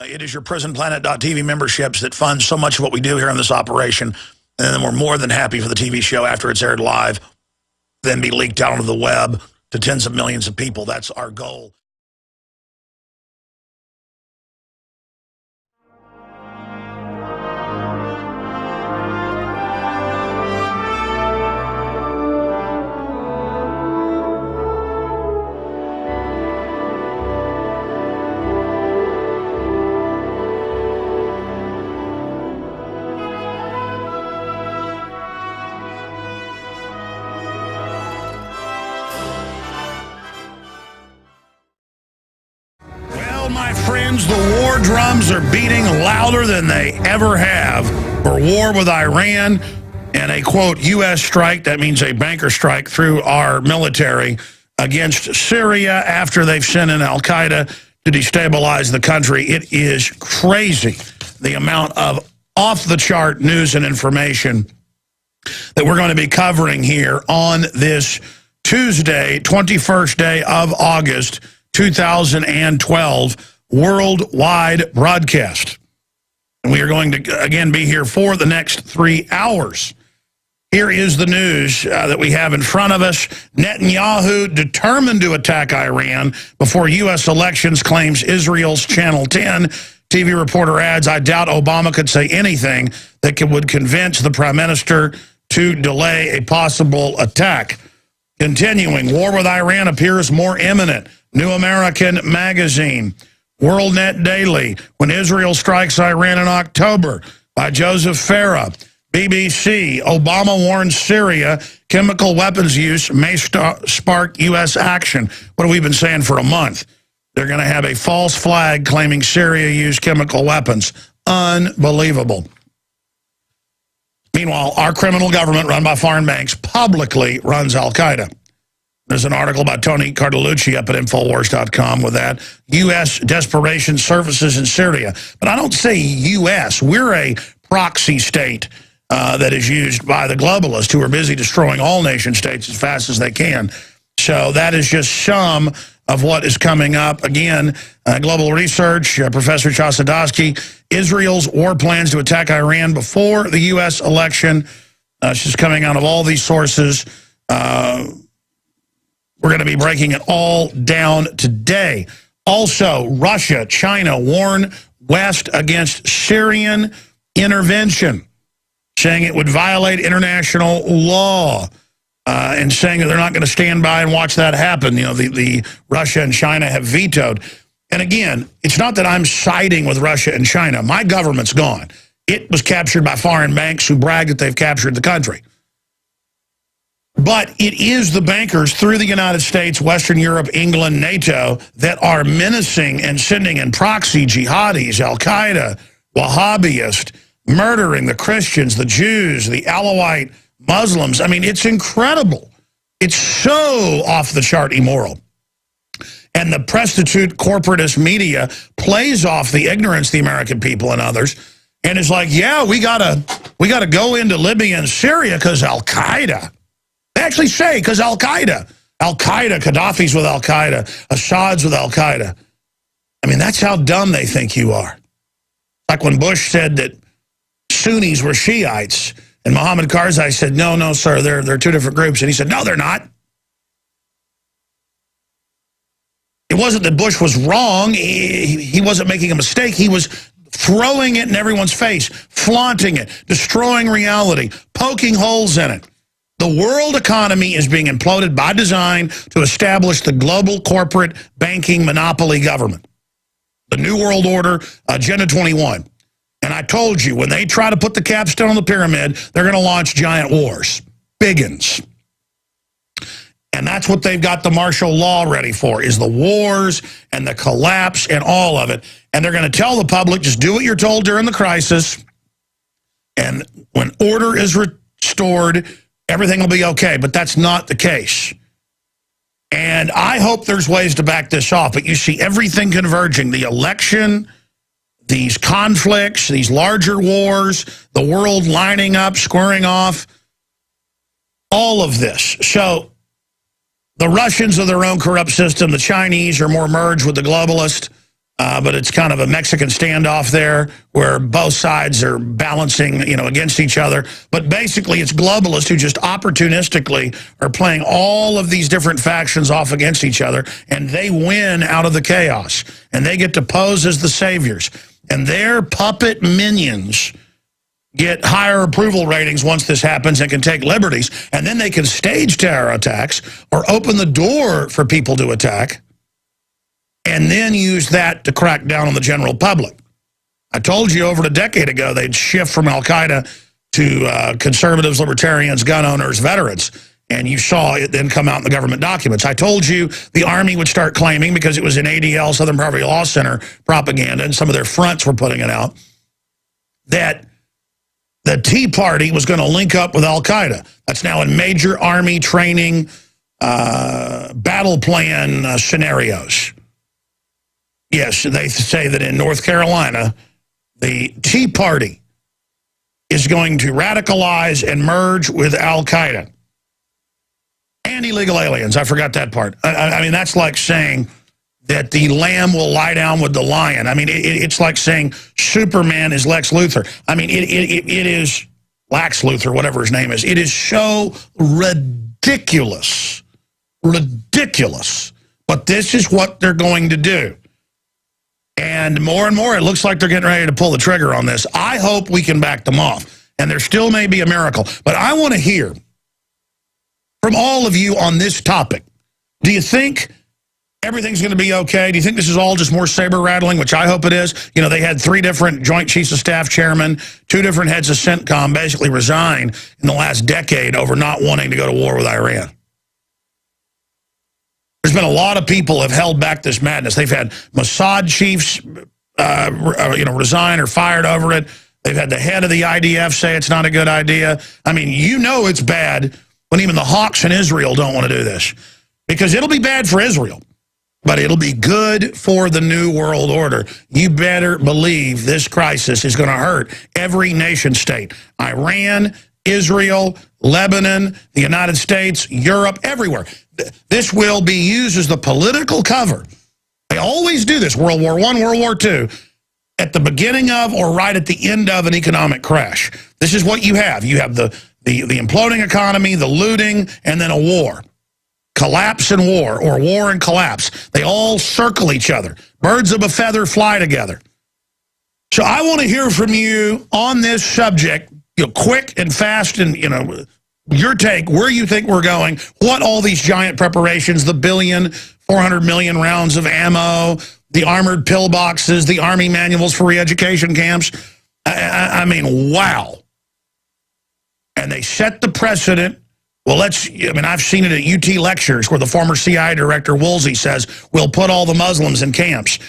It is your PrisonPlanet.tv memberships that fund so much of what we do here in this operation. And then we're more than happy for the TV show after it's aired live, then be leaked out onto the web to tens of millions of people. That's our goal. My friends, the war drums are beating louder than they ever have for war with Iran and a, quote, U.S. strike, that means a banker strike through our military against Syria after they've sent in al-Qaeda to destabilize the country. It is crazy, the amount of off-the-chart news and information that we're going to be covering here on this Tuesday, 21st day of August, 2012 worldwide broadcast. And we are going to, again, be here for the next 3 hours. Here is the news that we have in front of us. Netanyahu determined to attack Iran before U.S. elections, claims Israel's Channel 10. TV reporter adds, I doubt Obama could say anything that would convince the prime minister to delay a possible attack. Continuing, war with Iran appears more imminent. New American Magazine, WorldNet Daily, when Israel strikes Iran in October, by Joseph Farah. BBC, Obama warns Syria chemical weapons use may spark U.S. action. What have we been saying for a month? They're going to have a false flag claiming Syria used chemical weapons. Unbelievable. Meanwhile, our criminal government run by foreign banks publicly runs al-Qaeda. There's an article by Tony Cardalucci up at Infowars.com with that. U.S. desperation surfaces in Syria. But I don't say U.S. We're a proxy state that is used by the globalists who are busy destroying all nation states as fast as they can. So that is just some of what is coming up. Again, Global Research, Professor Chosadowski, Israel's war plans to attack Iran before the U.S. election. It's just coming out of all these sources. We're going to be breaking it all down today. Also, Russia, China warn West against Syrian intervention, saying it would violate international law, and saying that they're not going to stand by and watch that happen. You know, the Russia and China have vetoed. And again, it's not that I'm siding with Russia and China. My government's gone. It was captured by foreign banks who brag that they've captured the country. But it is the bankers through the United States, Western Europe, England, NATO, that are menacing and sending in proxy jihadis, al-Qaeda, Wahhabists, murdering the Christians, the Jews, the Alawite Muslims. I mean, it's incredible. It's so off the chart immoral. And the prostitute corporatist media plays off the ignorance of the American people and others, and is like, yeah, we gotta go into Libya and Syria because Al-Qaeda. They actually say, because Al-Qaeda, Gaddafi's with Al-Qaeda, Assad's with Al-Qaeda. I mean, that's how dumb they think you are. Like when Bush said that Sunnis were Shiites, and Mohammed Karzai said, no, sir, they're two different groups. And he said, no, they're not. It wasn't that Bush was wrong. He wasn't making a mistake. He was throwing it in everyone's face, flaunting it, destroying reality, poking holes in it. The world economy is being imploded by design to establish the global corporate banking monopoly government. The New World Order, Agenda 21. And I told you, when they try to put the capstone on the pyramid, they're going to launch giant wars. Big uns. And that's what they've got the martial law ready for, is the wars and the collapse and all of it. And they're going to tell the public, just do what you're told during the crisis. And when order is restored, everything will be okay, but that's not the case. And I hope there's ways to back this off, but you see everything converging. The election, these conflicts, these larger wars, the world lining up, squaring off, all of this. So the Russians are their own corrupt system. The Chinese are more merged with the globalists. but it's kind of a Mexican standoff there where both sides are balancing, against each other. But basically, it's globalists who just opportunistically are playing all of these different factions off against each other, and they win out of the chaos. And they get to pose as the saviors. And their puppet minions get higher approval ratings once this happens and can take liberties. And then they can stage terror attacks or open the door for people to attack, and then use that to crack down on the general public. I told you over a decade ago they'd shift from Al-Qaeda to conservatives, libertarians, gun owners, veterans, and you saw it then come out in the government documents. I told you the Army would start claiming, because it was in ADL, Southern Poverty Law Center propaganda, and some of their fronts were putting it out, that the Tea Party was going to link up with Al-Qaeda. That's now in major Army training battle plan scenarios. Yes, they say that in North Carolina, the Tea Party is going to radicalize and merge with Al-Qaeda. And illegal aliens, I forgot that part. I mean, that's like saying that the lamb will lie down with the lion. I mean, it's like saying Superman is Lex Luthor. I mean, it is Lax Luthor, whatever his name is. It is so ridiculous. Ridiculous. But this is what they're going to do. And more, it looks like they're getting ready to pull the trigger on this. I hope we can back them off. And there still may be a miracle. But I want to hear from all of you on this topic. Do you think everything's going to be okay? Do you think this is all just more saber-rattling, which I hope it is? They had 3 different Joint Chiefs of Staff chairmen, 2 different heads of CENTCOM basically resign in the last decade over not wanting to go to war with Iran. There's been a lot of people have held back this madness. They've had Mossad chiefs, resign or fired over it. They've had the head of the IDF say it's not a good idea. I mean, it's bad when even the hawks in Israel don't want to do this, because it'll be bad for Israel, but it'll be good for the New World Order. You better believe this crisis is going to hurt every nation state. Iran, Israel, Lebanon, the United States, Europe, everywhere. This will be used as the political cover. They always do this, World War I, World War II, at the beginning of or right at the end of an economic crash. This is what you have. You have the imploding economy, the looting, and then a war. Collapse and war, or war and collapse. They all circle each other. Birds of a feather fly together. So I want to hear from you on this subject, quick and fast, and, your take, where you think we're going, what all these giant preparations, the 400 million rounds of ammo, the armored pillboxes, the Army manuals for re-education camps. I mean, wow. And they set the precedent. Well, I've seen it at UT lectures where the former CIA director, Woolsey, says, we'll put all the Muslims in camps.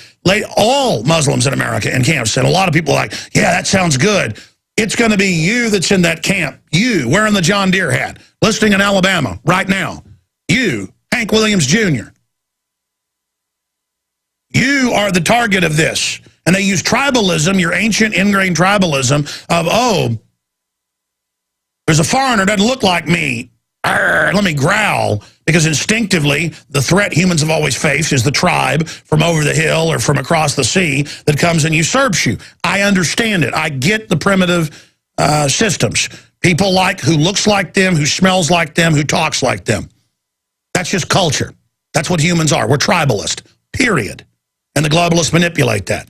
All Muslims in America in camps. And a lot of people are like, yeah, that sounds good. It's going to be you that's in that camp. You, wearing the John Deere hat, listening in Alabama right now. You, Hank Williams Jr. You are the target of this. And they use tribalism, your ancient ingrained tribalism of, there's a foreigner doesn't look like me. Arr, let me growl. Because instinctively, the threat humans have always faced is the tribe from over the hill or from across the sea that comes and usurps you. I understand it. I get the primitive systems. People who looks like them, who smells like them, who talks like them. That's just culture. That's what humans are. We're tribalist, period. And the globalists manipulate that.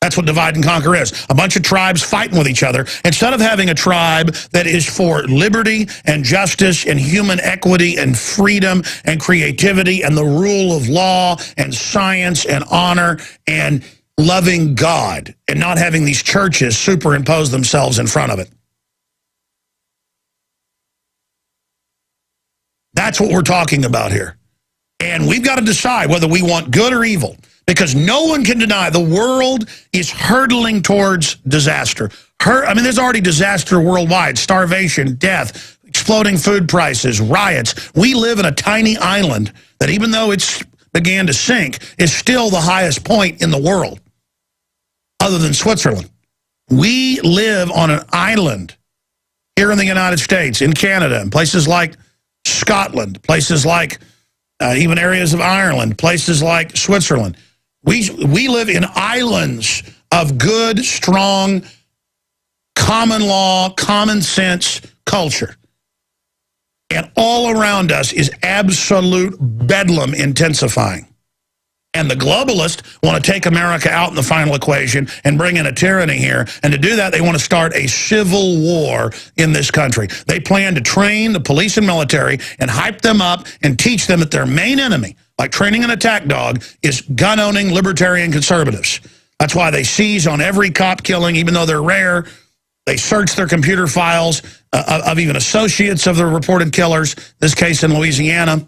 That's what divide and conquer is. A bunch of tribes fighting with each other. Instead of having a tribe that is for liberty and justice and human equity and freedom and creativity and the rule of law and science and honor and loving God and not having these churches superimpose themselves in front of it. That's what we're talking about here. And we've got to decide whether we want good or evil. Because no one can deny the world is hurtling towards disaster. There's already disaster worldwide. Starvation, death, exploding food prices, riots. We live in a tiny island that, even though it's began to sink, is still the highest point in the world, other than Switzerland. We live on an island here in the United States, in Canada, in places like Scotland, places like even areas of Ireland, places like Switzerland. We live in islands of good, strong, common law, common sense culture. And all around us is absolute bedlam intensifying. And the globalists want to take America out in the final equation and bring in a tyranny here. And to do that, they want to start a civil war in this country. They plan to train the police and military and hype them up and teach them that their main enemy, like training an attack dog, is gun-owning libertarian conservatives. That's why they seize on every cop killing, even though they're rare. They search their computer files of even associates of the reported killers, this case in Louisiana.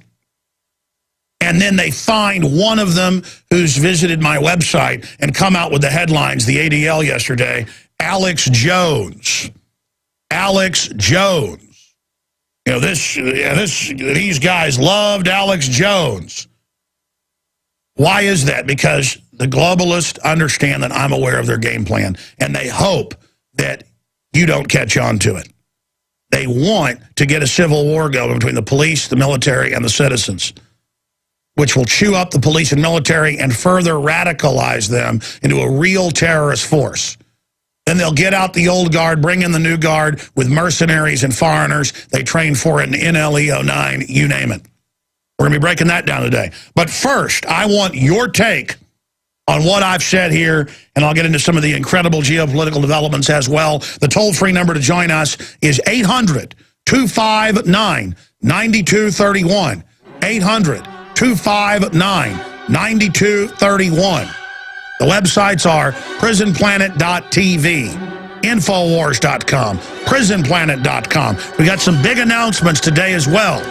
And then they find one of them who's visited my website and come out with the headlines, the ADL yesterday, Alex Jones. Alex Jones. You know, these guys loved Alex Jones. Why is that? Because the globalists understand that I'm aware of their game plan, and they hope that you don't catch on to it. They want to get a civil war going between the police, the military, and the citizens, which will chew up the police and military and further radicalize them into a real terrorist force. Then they'll get out the old guard, bring in the new guard with mercenaries and foreigners. They train for it in NLE-09, you name it. We're going to be breaking that down today. But first, I want your take on what I've said here, and I'll get into some of the incredible geopolitical developments as well. The toll-free number to join us is 800-259-9231. 800-259-9231. The websites are prisonplanet.tv, Infowars.com, prisonplanet.com. We got some big announcements today as well.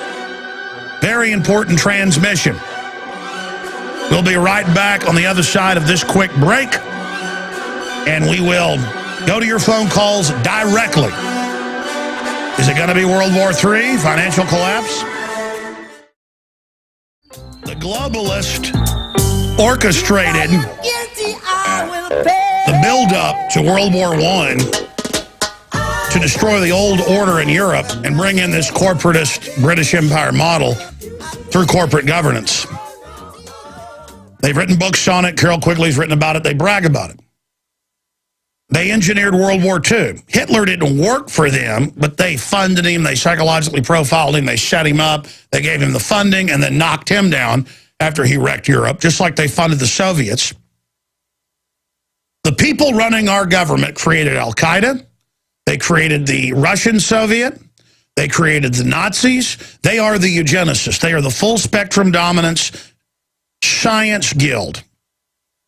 Very important transmission. We'll be right back on the other side of this quick break, and we will go to your phone calls directly. Is it going to be World War III, financial collapse? The globalist orchestrated the build-up to World War I to destroy the old order in Europe and bring in this corporatist British Empire model through corporate governance. They've written books on it. Carol Quigley's written about it. They brag about it. They engineered World War II. Hitler didn't work for them, but they funded him. They psychologically profiled him. They set him up. They gave him the funding and then knocked him down after he wrecked Europe, just like they funded the Soviets. The people running our government created Al-Qaeda. They created the Russian Soviet. They created the Nazis. They are the eugenicists. They are the full-spectrum dominance science guild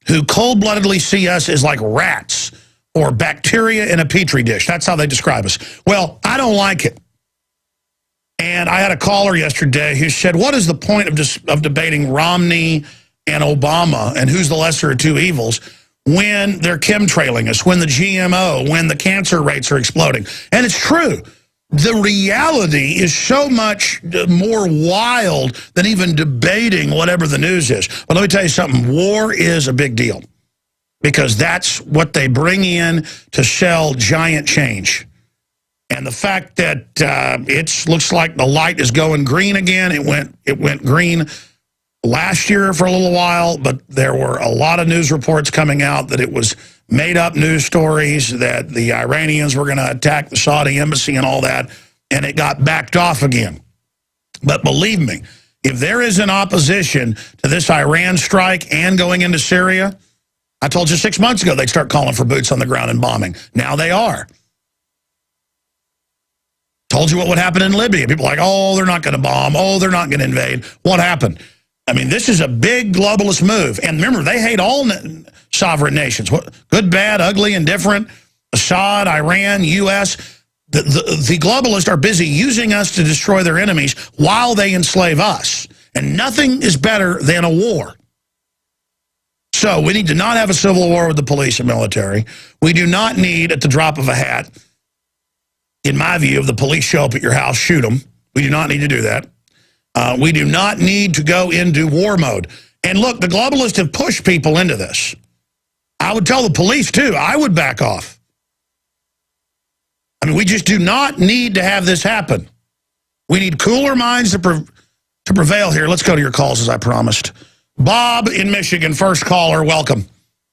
who cold-bloodedly see us as like rats or bacteria in a petri dish. That's how they describe us. Well, I don't like it. And I had a caller yesterday who said, what is the point of debating Romney and Obama and who's the lesser of two evils when they're chemtrailing us, when the GMO, when the cancer rates are exploding? And it's true. The reality is so much more wild than even debating whatever the news is. But let me tell you something. War is a big deal because that's what they bring in to sell giant change. And the fact that it looks like the light is going green again, it went green last year for a little while, but there were a lot of news reports coming out that it was made-up news stories, that the Iranians were going to attack the Saudi embassy and all that, and it got backed off again. But believe me, if there is an opposition to this Iran strike and going into Syria, I told you 6 months ago they'd start calling for boots on the ground and bombing. Now they are. Told you what would happen in Libya. People are like, oh, they're not going to bomb. Oh, they're not going to invade. What happened? I mean, this is a big globalist move. And remember, they hate all sovereign nations. Good, bad, ugly, indifferent. Assad, Iran, U.S. The globalists are busy using us to destroy their enemies while they enslave us. And nothing is better than a war. So we need to not have a civil war with the police and military. We do not need, at the drop of a hat, in my view, if the police show up at your house, shoot them. We do not need to do that. We do not need to go into war mode. And look, the globalists have pushed people into this. I would tell the police, too, I would back off. I mean, we just do not need to have this happen. We need cooler minds to prevail here. Let's go to your calls, as I promised. Bob in Michigan, first caller, welcome.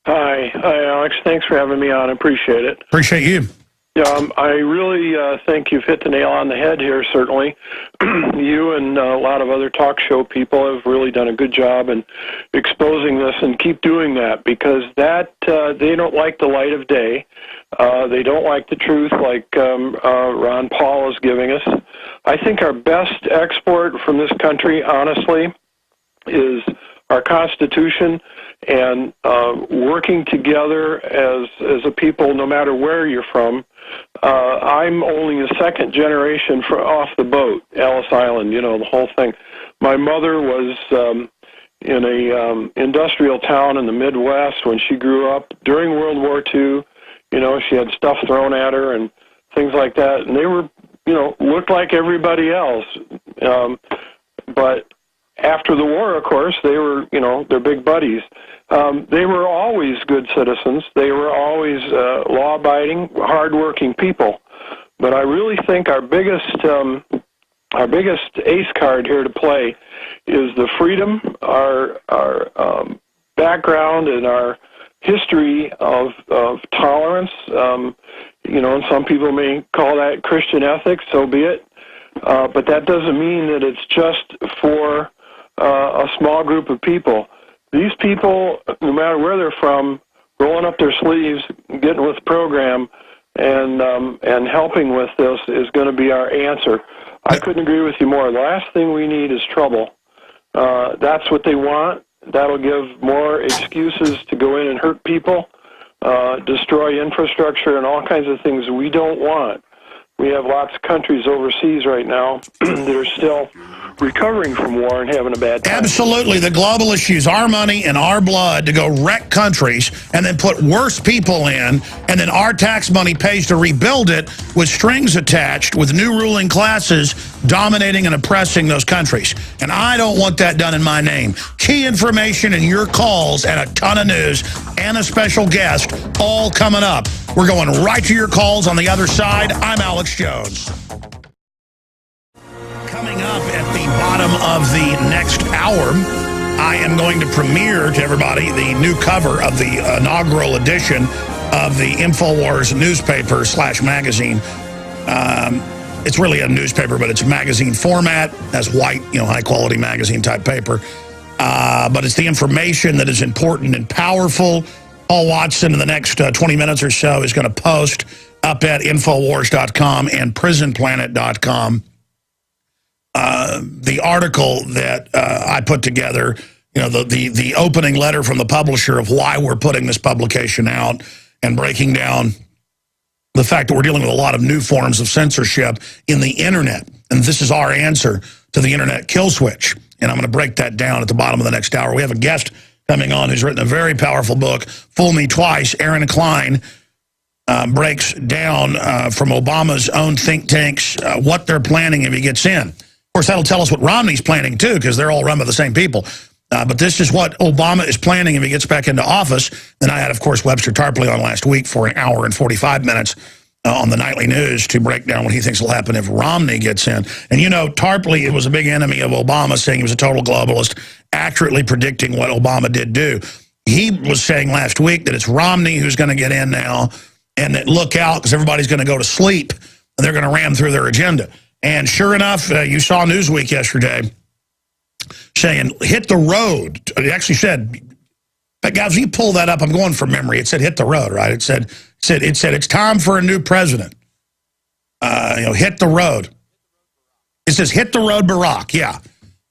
Hi, Alex. Thanks for having me on. I appreciate it. Appreciate you. Yeah, I really think you've hit the nail on the head here, certainly. You and a lot of other talk show people have really done a good job in exposing this, and keep doing that, because that they don't like the light of day. They don't like the truth like Ron Paul is giving us. I think our best export from this country, honestly, is our Constitution, and working together as a people, no matter where you're from. I'm only a second generation off the boat, Ellis Island, you know, the whole thing. My mother was in a industrial town in the Midwest when she grew up. During World War II, you know, she had stuff thrown at her and things like that, and they were, you know, looked like everybody else. But after the war, of course, they were, you know, they're big buddies. They were always good citizens. They were always law-abiding, hard-working people. But I really think our biggest ace card here to play is the freedom, our background, and our history of tolerance. You know, and some people may call that Christian ethics. So be it. But that doesn't mean that it's just for a small group of people. These people, no matter where they're from, rolling up their sleeves, getting with the program, and helping with this is going to be our answer. I couldn't agree with you more. The last thing we need is trouble. That's what they want. That'll give more excuses to go in and hurt people, destroy infrastructure, and all kinds of things we don't want. We have lots of countries overseas right now that are still recovering from war and having a bad time. Absolutely. The globalists use our money and our blood to go wreck countries and then put worse people in, and then our tax money pays to rebuild it with strings attached, with new ruling classes dominating and oppressing those countries. And I don't want that done in my name. Key information and your calls and a ton of news and a special guest all coming up. We're going right to your calls on the other side. I'm Alex Jones. Coming up at the bottom of the next hour, I am going to premiere to everybody the new cover of the inaugural edition of the InfoWars newspaper / magazine. It's really a newspaper, but it's magazine format, has white, you know, high-quality magazine type paper. But it's the information that is important and powerful. Paul Watson in the next 20 minutes or so is going to post up at Infowars.com and PrisonPlanet.com the article that I put together, you know, the opening letter from the publisher of why we're putting this publication out, and breaking down the fact that we're dealing with a lot of new forms of censorship in the internet. And this is our answer to the internet kill switch. And I'm going to break that down at the bottom of the next hour. We have a guest coming on who's written a very powerful book, Fool Me Twice. Aaron Klein breaks down from Obama's own think tanks what they're planning if he gets in. Of course, that'll tell us what Romney's planning, too, because they're all run by the same people. But this is what Obama is planning if he gets back into office. And I had, of course, Webster Tarpley on last week for an hour and 45 minutes on the nightly news to break down what he thinks will happen if Romney gets in. And, you know, Tarpley was a big enemy of Obama, saying he was a total globalist, accurately predicting what Obama did do. He was saying last week that it's Romney who's going to get in now, and that look out, because everybody's going to go to sleep, and they're going to ram through their agenda. And sure enough, you saw Newsweek yesterday saying, hit the road. It actually said, guys, if you pull that up, I'm going from memory. It said, hit the road, right? It said, it's time for a new president. You know, hit the road. It says, hit the road, Barack. Yeah.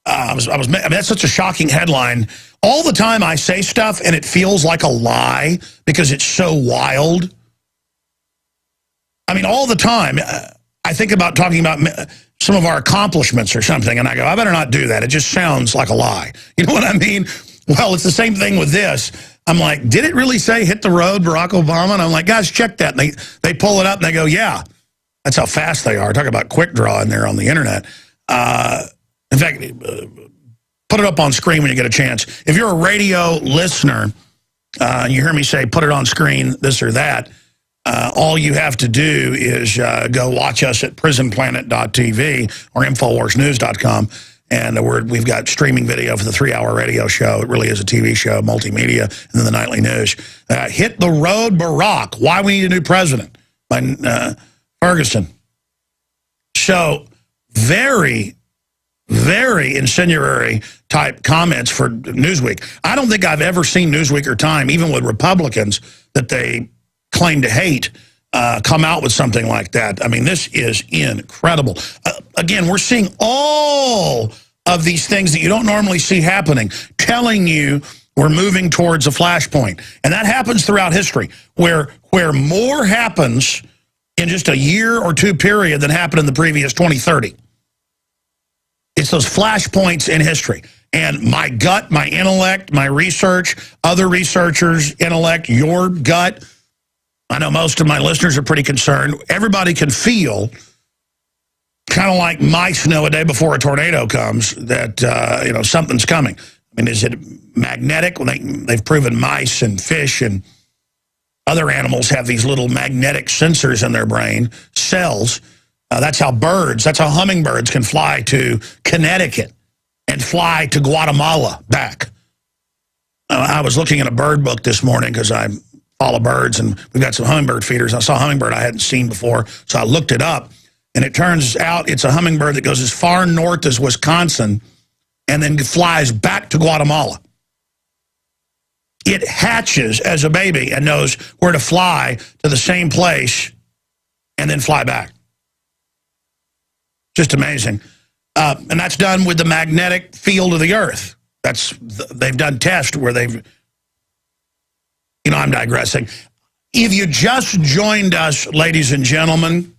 I mean, that's such a shocking headline. All the time I say stuff and it feels like a lie because it's so wild. I mean, all the time I think about talking about some of our accomplishments or something, and I go, I better not do that. It just sounds like a lie. You know what I mean? Well, it's the same thing with this. I'm like, did it really say hit the road, Barack Obama? And I'm like, guys, check that. And they pull it up and they go, yeah. That's how fast they are. Talk about quick draw in there on the internet. In fact, put it up on screen when you get a chance. If you're a radio listener, and you hear me say put it on screen, this or that, all you have to do is go watch us at prisonplanet.tv or InfoWarsNews.com. And we've got streaming video for the 3-hour radio show. It really is a TV show, multimedia, and then the nightly news. Hit the road, Barack. Why we need a new president? By Ferguson. So very, very incendiary type comments for Newsweek. I don't think I've ever seen Newsweek or Time, even with Republicans that they claim to hate, come out with something like that. I mean, this is incredible. Again, we're seeing all of these things that you don't normally see happening, telling you we're moving towards a flashpoint. And that happens throughout history, where more happens in just a year or two period than happened in the previous 20, 30. It's those flashpoints in history. And my gut, my intellect, my research, other researchers' intellect, your gut, I know most of my listeners are pretty concerned. Everybody can feel, kind of like mice know a day before a tornado comes, that something's coming. I mean, is it magnetic? Well, they've proven mice and fish and other animals have these little magnetic sensors in their brain, cells. That's how hummingbirds can fly to Connecticut and fly to Guatemala back. I was looking at a bird book this morning because I follow birds, and we've got some hummingbird feeders. I saw a hummingbird I hadn't seen before, so I looked it up, and it turns out it's a hummingbird that goes as far north as Wisconsin and then flies back to Guatemala. It hatches as a baby and knows where to fly to the same place and then fly back. Just amazing. And that's done with the magnetic field of the Earth. They've done tests where they've... I'm digressing. If you just joined us, ladies and gentlemen,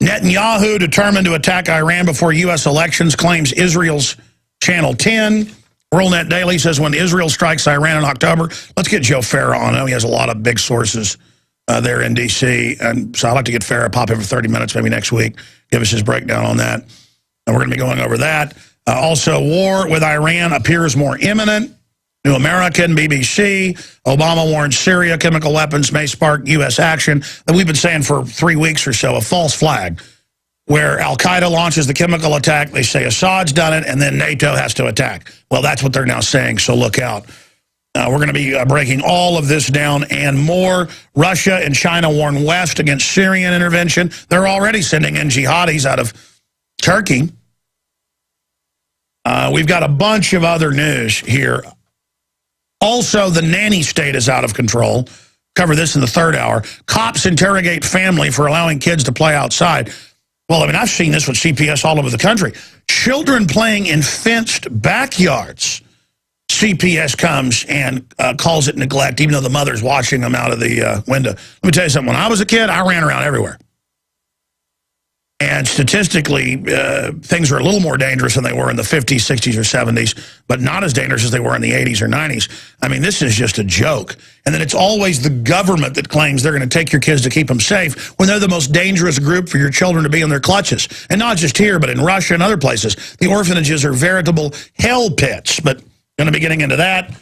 Netanyahu determined to attack Iran before U.S. elections, claims Israel's Channel 10. WorldNet Daily says when Israel strikes Iran in October. Let's get Joe Farah on. I know he has a lot of big sources there in D.C., and so I'd like to get Farah pop in for 30 minutes maybe next week, give us his breakdown on that. And we're going to be going over that. Also, war with Iran appears more imminent. New American, BBC, Obama warns Syria chemical weapons may spark U.S. action. That we've been saying for 3 weeks or so, a false flag, where al-Qaeda launches the chemical attack. They say Assad's done it, and then NATO has to attack. Well, that's what they're now saying, so look out. We're going to be breaking all of this down and more. Russia and China warn West against Syrian intervention. They're already sending in jihadis out of Turkey. We've got a bunch of other news here. Also, the nanny state is out of control. Cover this in the third hour. Cops interrogate family for allowing kids to play outside. Well, I mean, I've seen this with CPS all over the country. Children playing in fenced backyards. CPS comes and calls it neglect, even though the mother's watching them out of the window. Let me tell you something. When I was a kid, I ran around everywhere. And statistically, things are a little more dangerous than they were in the 50s, 60s, or 70s, but not as dangerous as they were in the 80s or 90s. I mean, this is just a joke. And then it's always the government that claims they're going to take your kids to keep them safe when they're the most dangerous group for your children to be in their clutches. And not just here, but in Russia and other places. The orphanages are veritable hell pits, but going to be getting into that.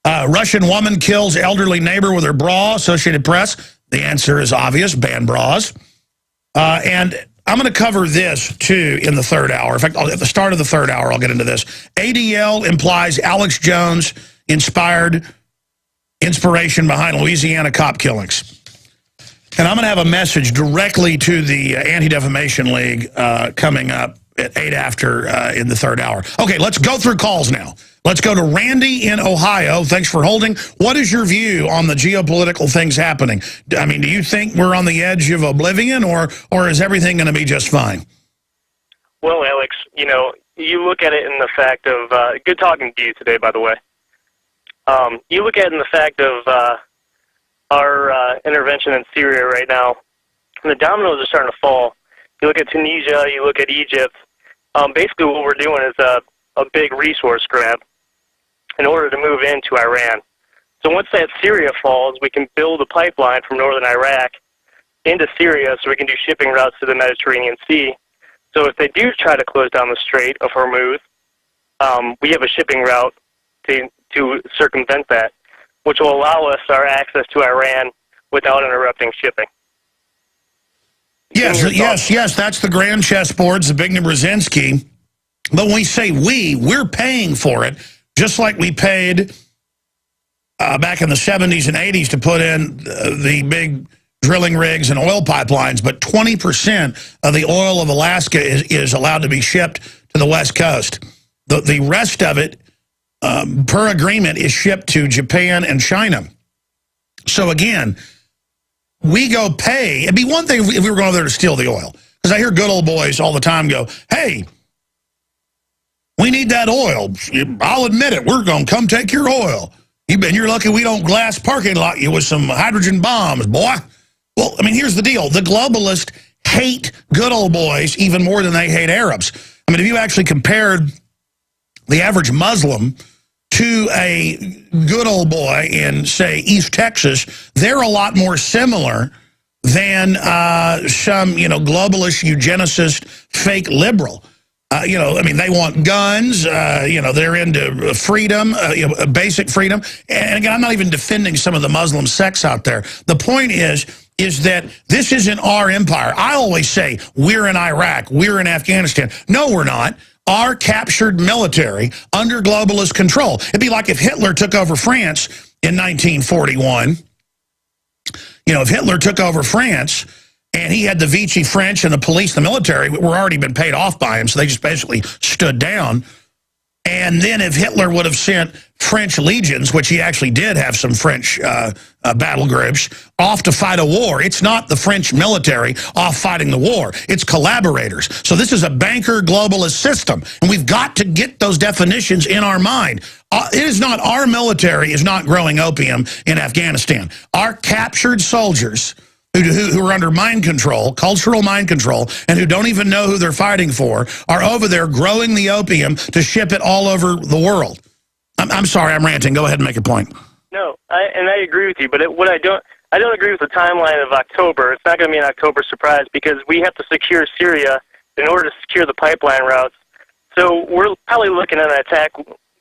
Russian woman kills elderly neighbor with her bra, Associated Press. The answer is obvious, ban bras. And I'm going to cover this, too, in the third hour. In fact, at the start of the third hour, I'll get into this. ADL implies Alex Jones inspiration behind Louisiana cop killings. And I'm going to have a message directly to the Anti-Defamation League coming up at 8 after in the third hour. Okay, let's go through calls now. Let's go to Randy in Ohio. Thanks for holding. What is your view on the geopolitical things happening? I mean, do you think we're on the edge of oblivion, or is everything going to be just fine? Well, Alex, you look at it in the fact of, good talking to you today, by the way. You look at it in the fact of our intervention in Syria right now, and the dominoes are starting to fall. You look at Tunisia, you look at Egypt. Basically what we're doing is a big resource grab in order to move into Iran. So once that Syria falls, we can build a pipeline from northern Iraq into Syria so we can do shipping routes to the Mediterranean Sea. So if they do try to close down the Strait of Hormuz, we have a shipping route to circumvent that, which will allow us our access to Iran without interrupting shipping. Yes, that's the grand chessboards, the Big Brzezinski. But when we say we're paying for it, just like we paid back in the 70s and 80s to put in the big drilling rigs and oil pipelines, but 20% of the oil of Alaska is allowed to be shipped to the West Coast. The rest of it, per agreement, is shipped to Japan and China. So again, we go pay. It'd be one thing if we were going over there to steal the oil. Because I hear good old boys all the time go, hey, we need that oil. I'll admit it. We're going to come take your oil. You're lucky we don't glass parking lot you with some hydrogen bombs, boy. Well, I mean, here's the deal. The globalists hate good old boys even more than they hate Arabs. I mean, if you actually compared the average Muslim to a good old boy in, say, East Texas, they're a lot more similar than some, globalist, eugenicist, fake liberal. I mean, they want guns, they're into freedom, basic freedom. And again, I'm not even defending some of the Muslim sects out there. The point is that this isn't our empire. I always say, we're in Iraq, we're in Afghanistan. No, we're not. Our captured military under globalist control. It'd be like if Hitler took over France in 1941. If Hitler took over France and he had the Vichy French and the police, the military, were already been paid off by him, so they just basically stood down. And then if Hitler would have sent French legions, which he actually did have some French battle groups, off to fight a war, it's not the French military off fighting the war. It's collaborators. So this is a banker globalist system, and we've got to get those definitions in our mind. It is not our military is not growing opium in Afghanistan. Our captured soldiers who are under mind control, cultural mind control, and who don't even know who they're fighting for, are over there growing the opium to ship it all over the world. I'm sorry, I'm ranting. Go ahead and make a point. No, I agree with you, but I don't agree with the timeline of October. It's not going to be an October surprise because we have to secure Syria in order to secure the pipeline routes. So we're probably looking at an attack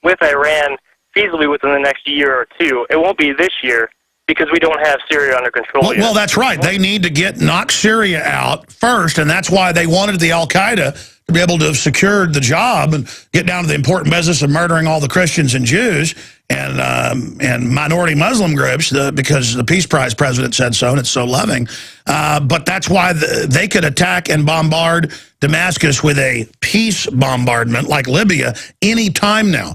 with Iran feasibly within the next year or two. It won't be this year, because we don't have Syria under control yet. Well, that's right. They need to knock Syria out first, and that's why they wanted the Al-Qaeda to be able to have secured the job and get down to the important business of murdering all the Christians and Jews and minority Muslim groups, because the Peace Prize president said so, and it's so loving. But that's why they could attack and bombard Damascus with a peace bombardment like Libya any time now.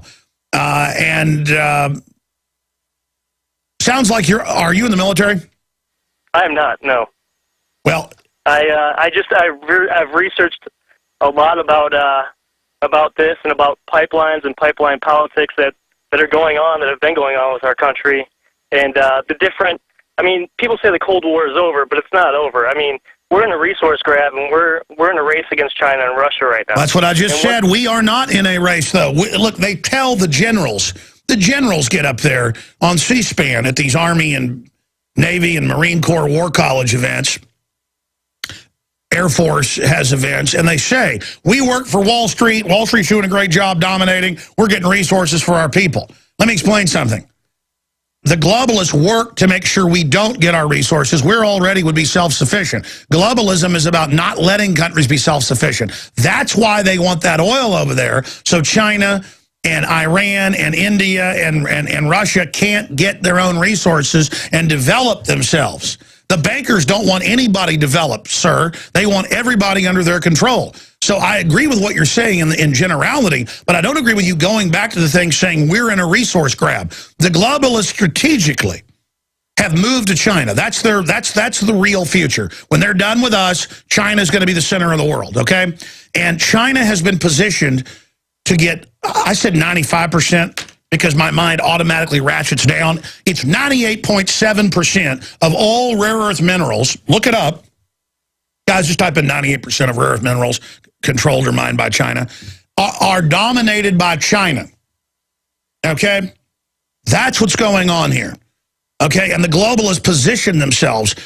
Sounds like are you in the military? I am not, no. Well, I've researched a lot about this and about pipelines and pipeline politics that are going on, that have been going on with our country, and people say the Cold War is over, but it's not over. I mean, we're in a resource grab, and we're in a race against China and Russia right now. That's what I just said. We are not in a race, though. Look, they tell the generals. The generals get up there on C-SPAN at these Army and Navy and Marine Corps War College events. Air Force has events, and they say, we work for Wall Street. Wall Street's doing a great job dominating. We're getting resources for our people. Let me explain something. The globalists work to make sure we don't get our resources. We're already would be self-sufficient. Globalism is about not letting countries be self-sufficient. That's why they want that oil over there, so China and Iran and India and Russia can't get their own resources and develop themselves. The bankers don't want anybody developed, sir. They want everybody under their control. So I agree with what you're saying in generality, but I don't agree with you going back to the thing saying we're in a resource grab. The globalists strategically have moved to China. That's the real future. When they're done with us, China's going to be the center of the world, okay? And China has been positioned to get, I said 95% because my mind automatically ratchets down. It's 98.7% of all rare earth minerals. Look it up. Guys, just type in 98% of rare earth minerals controlled or mined by China are dominated by China. Okay? That's what's going on here. Okay? And the globalists position themselves.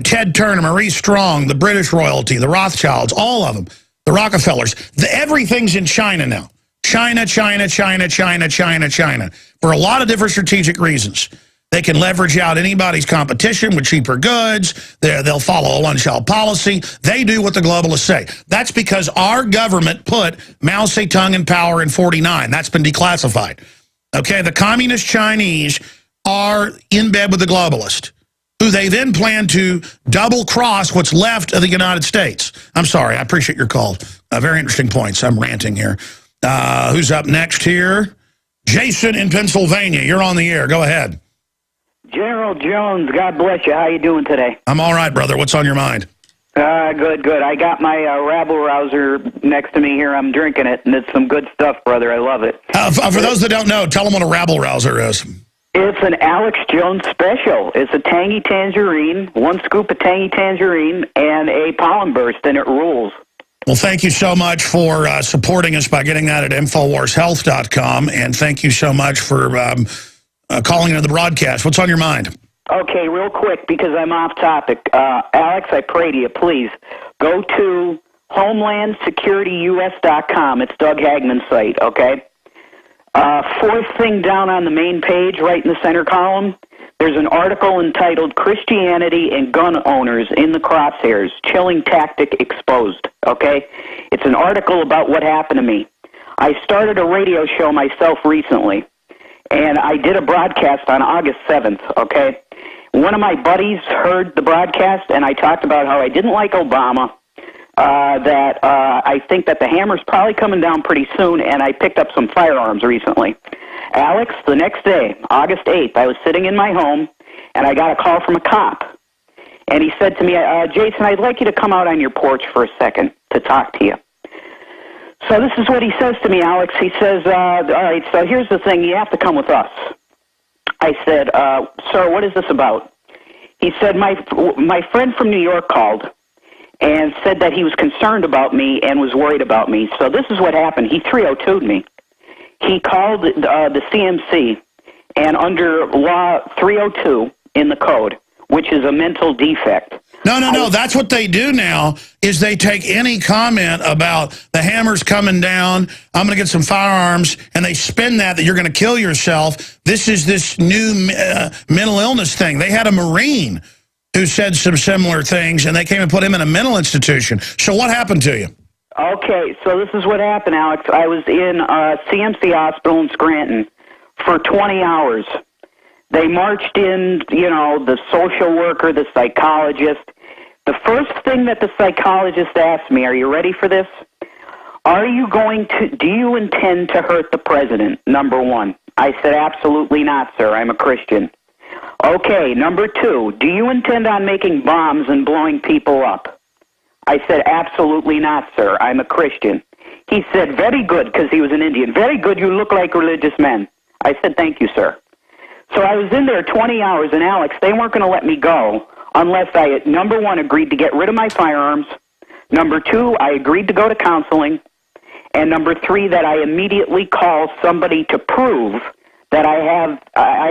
Ted Turner, Marie Strong, the British royalty, the Rothschilds, all of them, the Rockefellers. Everything's in China now. China, China, China, China, China, China, for a lot of different strategic reasons. They can leverage out anybody's competition with cheaper goods. They'll follow a one-child policy. They do what the globalists say. That's because our government put Mao Zedong in power in '49. That's been declassified. Okay, the communist Chinese are in bed with the globalist, who they then plan to double-cross what's left of the United States. I'm sorry, I appreciate your call. Very interesting points. I'm ranting here. Who's up next here? Jason in Pennsylvania. You're on the air. Go ahead. General Jones, God bless you. How you doing today? I'm all right, brother. What's on your mind? Good. I got my rabble-rouser next to me here. I'm drinking it, and it's some good stuff, brother. I love it. For those that don't know, tell them what a rabble-rouser is. It's an Alex Jones special. It's a tangy tangerine, 1 scoop of tangy tangerine, and a pollen burst, and it rules. Well, thank you so much for supporting us by getting that at InfoWarsHealth.com, and thank you so much for calling into the broadcast. What's on your mind? Okay, real quick, because I'm off topic. Alex, I pray to you, please, go to HomelandSecurityUS.com. It's Doug Hagman's site, okay? Fourth thing down on the main page, right in the center column, there's an article entitled Christianity and Gun Owners in the Crosshairs, Chilling Tactic Exposed, okay? It's an article about what happened to me. I started a radio show myself recently, and I did a broadcast on August 7th, okay? One of my buddies heard the broadcast, and I talked about how I didn't like Obama, that I think that the hammer's probably coming down pretty soon, and I picked up some firearms recently. Alex, the next day, August 8th, I was sitting in my home, and I got a call from a cop. And he said to me, Jason, I'd like you to come out on your porch for a second to talk to you. So this is what he says to me, Alex. He says, all right, so here's the thing. You have to come with us. I said, sir, what is this about? He said, my friend from New York called and said that he was concerned about me and was worried about me. So this is what happened. He 302'd me. He called the CMC, and under Law 302 in the code, which is a mental defect. No. That's what they do now, is they take any comment about the hammer's coming down, I'm going to get some firearms, and they spin that you're going to kill yourself. This is this new mental illness thing. They had a Marine who said some similar things, and they came and put him in a mental institution. So what happened to you? Okay, so this is what happened, Alex. I was in CMC Hospital in Scranton for 20 hours. They marched in, you know, the social worker, the psychologist. The first thing that the psychologist asked me, are you ready for this? Do you intend to hurt the president, number one? I said, absolutely not, sir. I'm a Christian. Okay, number two, do you intend on making bombs and blowing people up? I said, absolutely not, sir. I'm a Christian. He said, very good, because he was an Indian. Very good, you look like religious men. I said, thank you, sir. So I was in there 20 hours, and Alex, they weren't going to let me go unless I, number one, agreed to get rid of my firearms, number two, I agreed to go to counseling, and number three, that I immediately call somebody to prove that I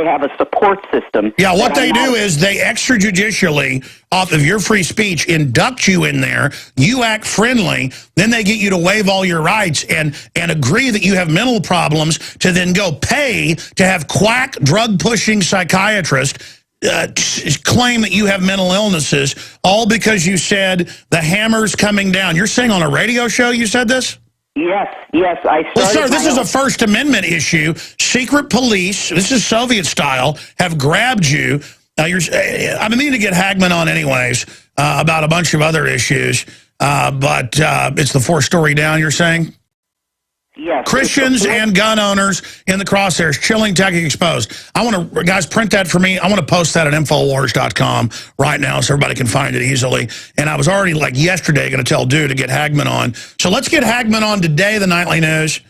have a support system. Yeah, what they do is they extrajudicially, off of your free speech, induct you in there, you act friendly, then they get you to waive all your rights and agree that you have mental problems to then go pay to have quack drug-pushing psychiatrists claim that you have mental illnesses, all because you said the hammer's coming down. You're saying on a radio show you said this? Yes. I started. Well, sir, this is a First Amendment issue. Secret police, this is Soviet style, have grabbed you. I'm meaning to get Hagman on anyways about a bunch of other issues, but it's the 4th story down, you're saying? Yes. Christians and gun owners in the crosshairs, chilling tactic exposed. I want to, guys, print that for me. I want to post that at Infowars.com right now so everybody can find it easily. And I was already, like yesterday, going to tell Dew to get Hagman on. So let's get Hagman on today, the Nightly News.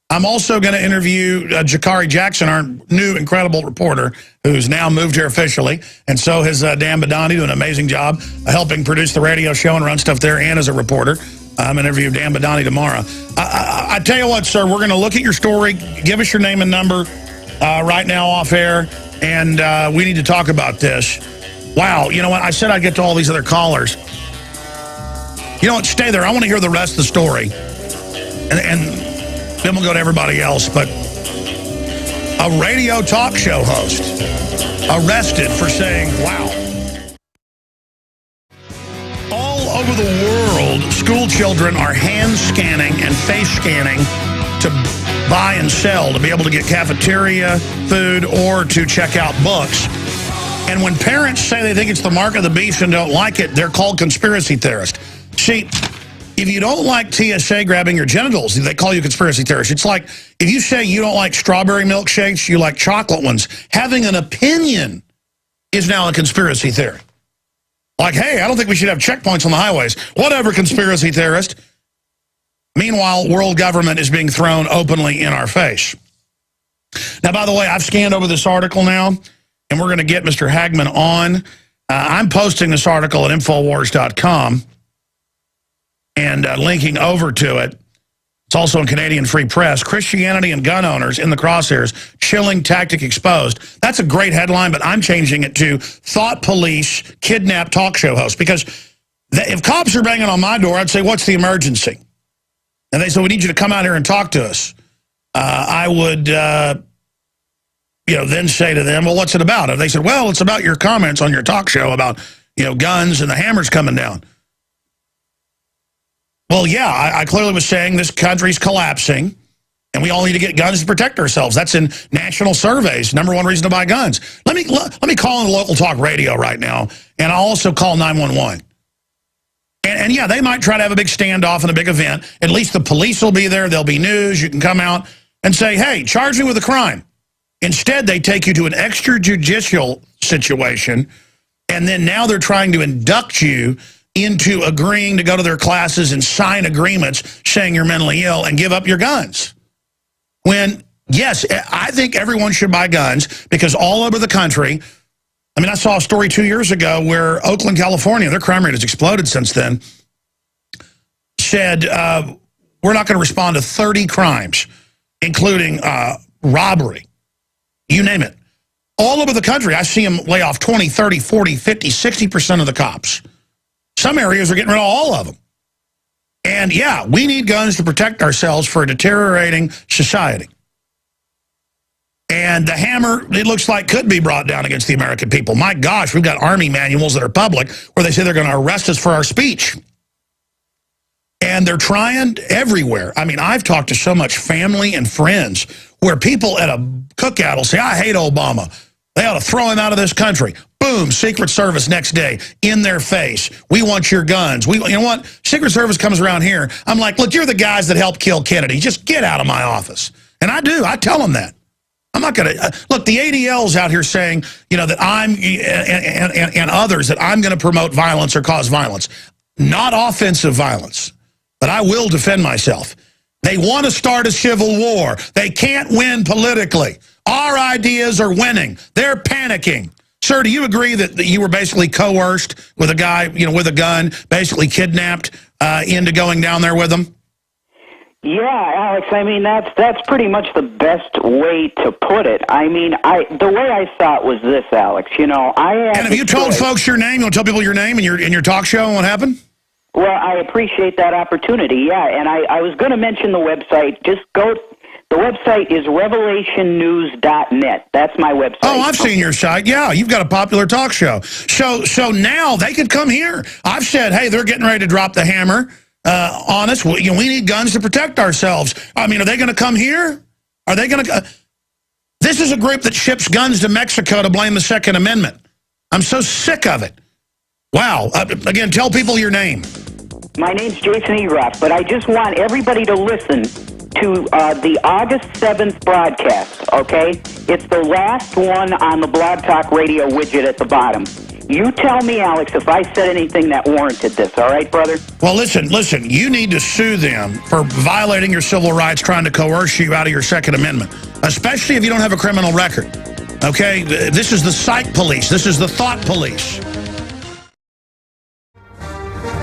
I'm also going to interview Jakari Jackson, our new incredible reporter, who's now moved here officially. And so has Dan Badani, doing an amazing job helping produce the radio show and run stuff there, and as a reporter. I'm going to interview Dan Badani tomorrow. I tell you what, sir, we're going to look at your story. Give us your name and number right now off air, and we need to talk about this. Wow, you know what? I said I'd get to all these other callers. You know what? Stay there. I want to hear the rest of the story. And then we'll go to everybody else. But A radio talk show host arrested for saying, wow. All over the world, school children are hand scanning and face scanning to buy and sell, to be able to get cafeteria food or to check out books. And when parents say they think it's the mark of the beast and don't like it, they're called conspiracy theorists. See, if you don't like TSA grabbing your genitals, they call you a conspiracy theorist. It's like if you say you don't like strawberry milkshakes, you like chocolate ones. Having an opinion is now a conspiracy theory. Like, hey, I don't think we should have checkpoints on the highways. Whatever, conspiracy theorist. Meanwhile, world government is being thrown openly in our face. Now, by the way, I've scanned over this article now, and we're going to get Mr. Hagman on. I'm posting this article at Infowars.com and linking over to it. It's also in Canadian Free Press. Christianity and gun owners in the crosshairs. Chilling tactic exposed. That's a great headline, but I'm changing it to Thought Police Kidnap Talk Show Host. Because if cops are banging on my door, I'd say, what's the emergency? And they said, we need you to come out here and talk to us. I would, then say to them, well, what's it about? And they said, well, it's about your comments on your talk show about, guns and the hammers coming down. Well, yeah, I clearly was saying this country's collapsing, and we all need to get guns to protect ourselves. That's in national surveys, #1 reason to buy guns. Let me call in local talk radio right now, and I'll also call 911. And yeah, they might try to have a big standoff and a big event. At least the police will be there. There'll be news. You can come out and say, hey, charge me with a crime. Instead, they take you to an extrajudicial situation, and then now they're trying to induct you into agreeing to go to their classes and sign agreements saying you're mentally ill and give up your guns. When, yes, I think everyone should buy guns because all over the country, I saw a story 2 years ago where Oakland, California, their crime rate has exploded since then, said we're not going to respond to 30 crimes, including robbery, you name it. All over the country, I see them lay off 20, 30, 40, 50, 60% of the cops. Some areas are getting rid of all of them. And yeah, we need guns to protect ourselves for a deteriorating society. And the hammer, it looks like, could be brought down against the American people. My gosh, we've got Army manuals that are public where they say they're going to arrest us for our speech. And they're trying everywhere. I've talked to so much family and friends where people at a cookout will say, I hate Obama. They ought to throw him out of this country. Boom, Secret Service next day, in their face. We want your guns. You know what? Secret Service comes around here. I'm like, look, you're the guys that helped kill Kennedy. Just get out of my office. And I do. I tell them that. I'm not going to, look, the ADL's out here saying, that I'm, and others, that I'm going to promote violence or cause violence. Not offensive violence, but I will defend myself. They want to start a civil war. They can't win politically. Our ideas are winning. They're panicking. Sir, do you agree that you were basically coerced with a guy, with a gun, basically kidnapped into going down there with them? Yeah, Alex, that's pretty much the best way to put it. The way I saw it was this, Alex. And have you told folks your name? You'll tell people your name in your talk show and what happened? Well, I appreciate that opportunity, yeah. And I was going to mention the website. The website is revelationnews.net. That's my website. Oh, I've seen your site. Yeah, you've got a popular talk show. So now they could come here. I've said, hey, they're getting ready to drop the hammer on us. We need guns to protect ourselves. Are they going to come here? Are they going to? This is a group that ships guns to Mexico to blame the Second Amendment. I'm so sick of it. Wow. Again, tell people your name. My name's Jason Egroff, but I just want everybody to listen to the August 7th broadcast, okay? It's the last one on the Blog Talk Radio widget at the bottom. You tell me, Alex, if I said anything that warranted this, all right, brother? Well, listen, you need to sue them for violating your civil rights, trying to coerce you out of your Second Amendment, especially if you don't have a criminal record, okay? This is the psych police. This is the thought police.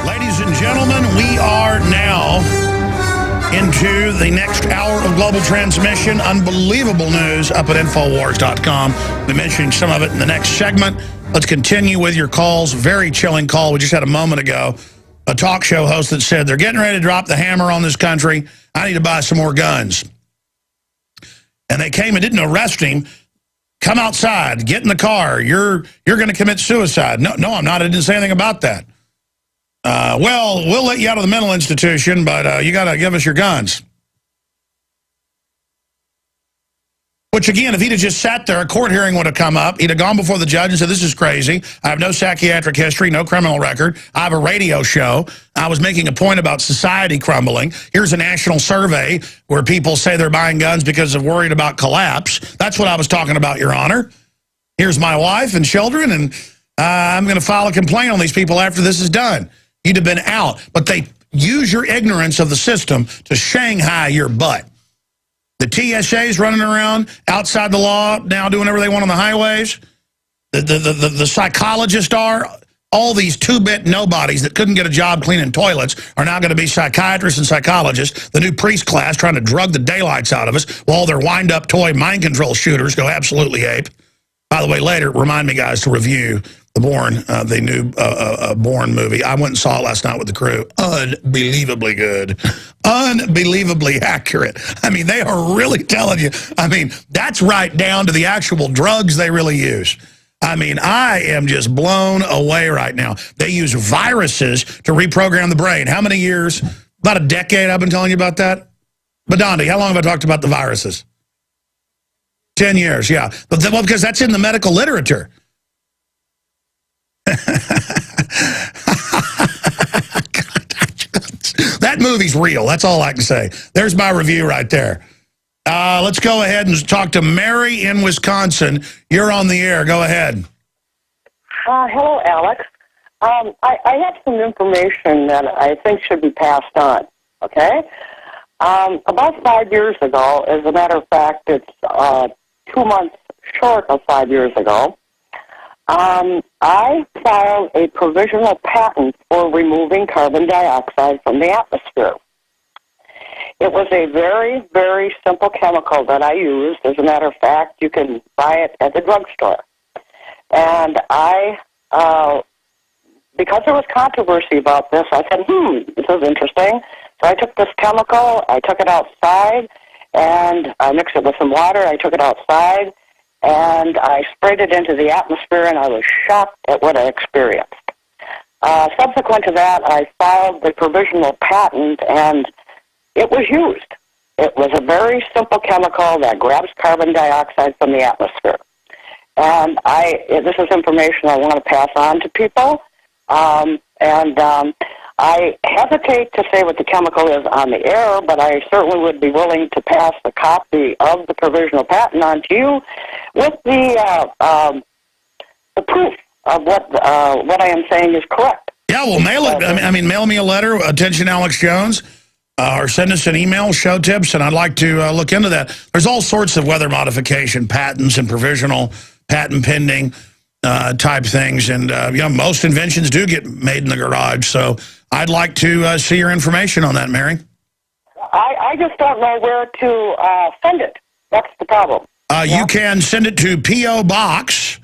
Ladies and gentlemen, we are now into the next hour of global transmission. Unbelievable news up at Infowars.com. We'll be mentioning some of it in the next segment. Let's continue with your calls. Very chilling call. We just had a moment ago a talk show host that said they're getting ready to drop the hammer on this country. I need to buy some more guns. and they came and didn't arrest him, come outside, get in the car, you're going to commit suicide. No, I'm not. I didn't say anything about that. Well, we'll let you out of the mental institution, but you got to give us your guns. Which, again, if he'd have just sat there, a court hearing would have come up. He'd have gone before the judge and said, this is crazy. I have no psychiatric history, no criminal record. I have a radio show. I was making a point about society crumbling. Here's a national survey where people say they're buying guns because they're worried about collapse. That's what I was talking about, Your Honor. Here's my wife and children, and I'm going to file a complaint on these people after this is done. You'd have been out. But they use your ignorance of the system to Shanghai your butt. The TSA's running around outside the law now doing whatever they want on the highways. The psychologists are. All these two-bit nobodies that couldn't get a job cleaning toilets are now going to be psychiatrists and psychologists. The new priest class trying to drug the daylights out of us while their wind-up toy mind control shooters go absolutely ape. By the way, later, remind me, guys, to review the Bourne, the new Bourne movie. I went and saw it last night with the crew. Unbelievably good. Unbelievably accurate. I mean, they are really telling you. I mean, that's right down to the actual drugs they really use. I mean, I am just blown away right now. They use viruses to reprogram the brain. How many years? About a decade I've been telling you about that. But, Dondi, how long have I talked about the viruses? 10 years, yeah. But well, because that's in the medical literature. That movie's real. That's all I can say. There's my review right there. Let's go ahead and talk to Mary in Wisconsin. You're on the air. Go ahead. Hello, Alex. I have some information that I think should be passed on, okay? About 5 years ago, as a matter of fact, it's 2 months short of 5 years ago, I filed a provisional patent for removing carbon dioxide from the atmosphere. It was a very, very simple chemical that I used. As a matter of fact, you can buy it at the drugstore. And because there was controversy about this, I said, this is interesting. So I took this chemical, I took it outside, and I mixed it with some water. I took it outside, and I sprayed it into the atmosphere, and I was shocked at what I experienced. Subsequent to that, I filed the provisional patent, and it was used. It was a very simple chemical that grabs carbon dioxide from the atmosphere. And this is information I want to pass on to people. I hesitate to say what the chemical is on the air, but I certainly would be willing to pass a copy of the provisional patent on to you with the proof of what I am saying is correct. Yeah, well, mail it. I mean, mail me a letter, attention Alex Jones, or send us an email, show tips, and I'd like to look into that. There's all sorts of weather modification patents and provisional patent pending type things, and most inventions do get made in the garage, so I'd like to see your information on that, Mary. I just don't know where to send it. That's the problem. You can send it to P.O. Box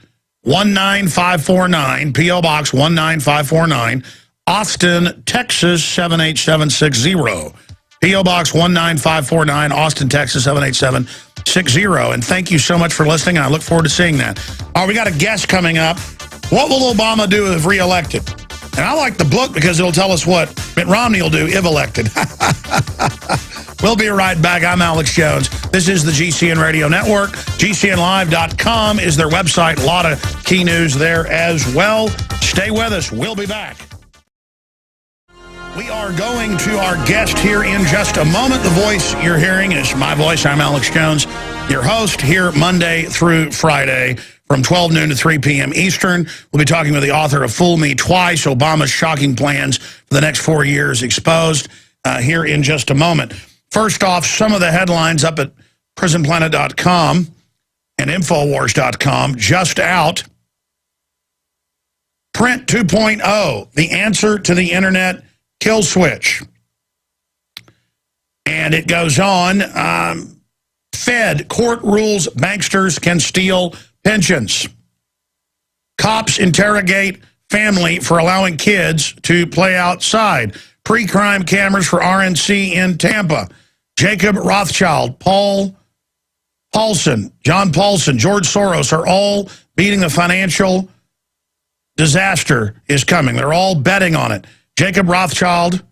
19549, P.O. Box 19549, Austin, Texas 78760. P.O. Box 19549, Austin, Texas 78760. And thank you so much for listening. I look forward to seeing that. All right, we got a guest coming up. What will Obama do if reelected? And I like the book because it'll tell us what Mitt Romney will do if elected. We'll be right back. I'm Alex Jones. This is the GCN Radio Network. GCNlive.com is their website. A lot of key news there as well. Stay with us. We'll be back. We are going to our guest here in just a moment. The voice you're hearing is my voice. I'm Alex Jones, your host here Monday through Friday from 12 noon to 3 p.m. Eastern. We'll be talking with the author of Fool Me Twice, Obama's Shocking Plans for the Next 4 Years Exposed, here in just a moment. First off, some of the headlines up at prisonplanet.com and Infowars.com just out. Print 2.0, the answer to the internet kill switch. And it goes on, Fed, court rules banksters can steal pensions. Cops interrogate family for allowing kids to play outside. Pre-crime cameras for RNC in Tampa. Jacob Rothschild, Paul Paulson, John Paulson, George Soros are all beating the financial disaster is coming. They're all betting on it. Jacob Rothschild,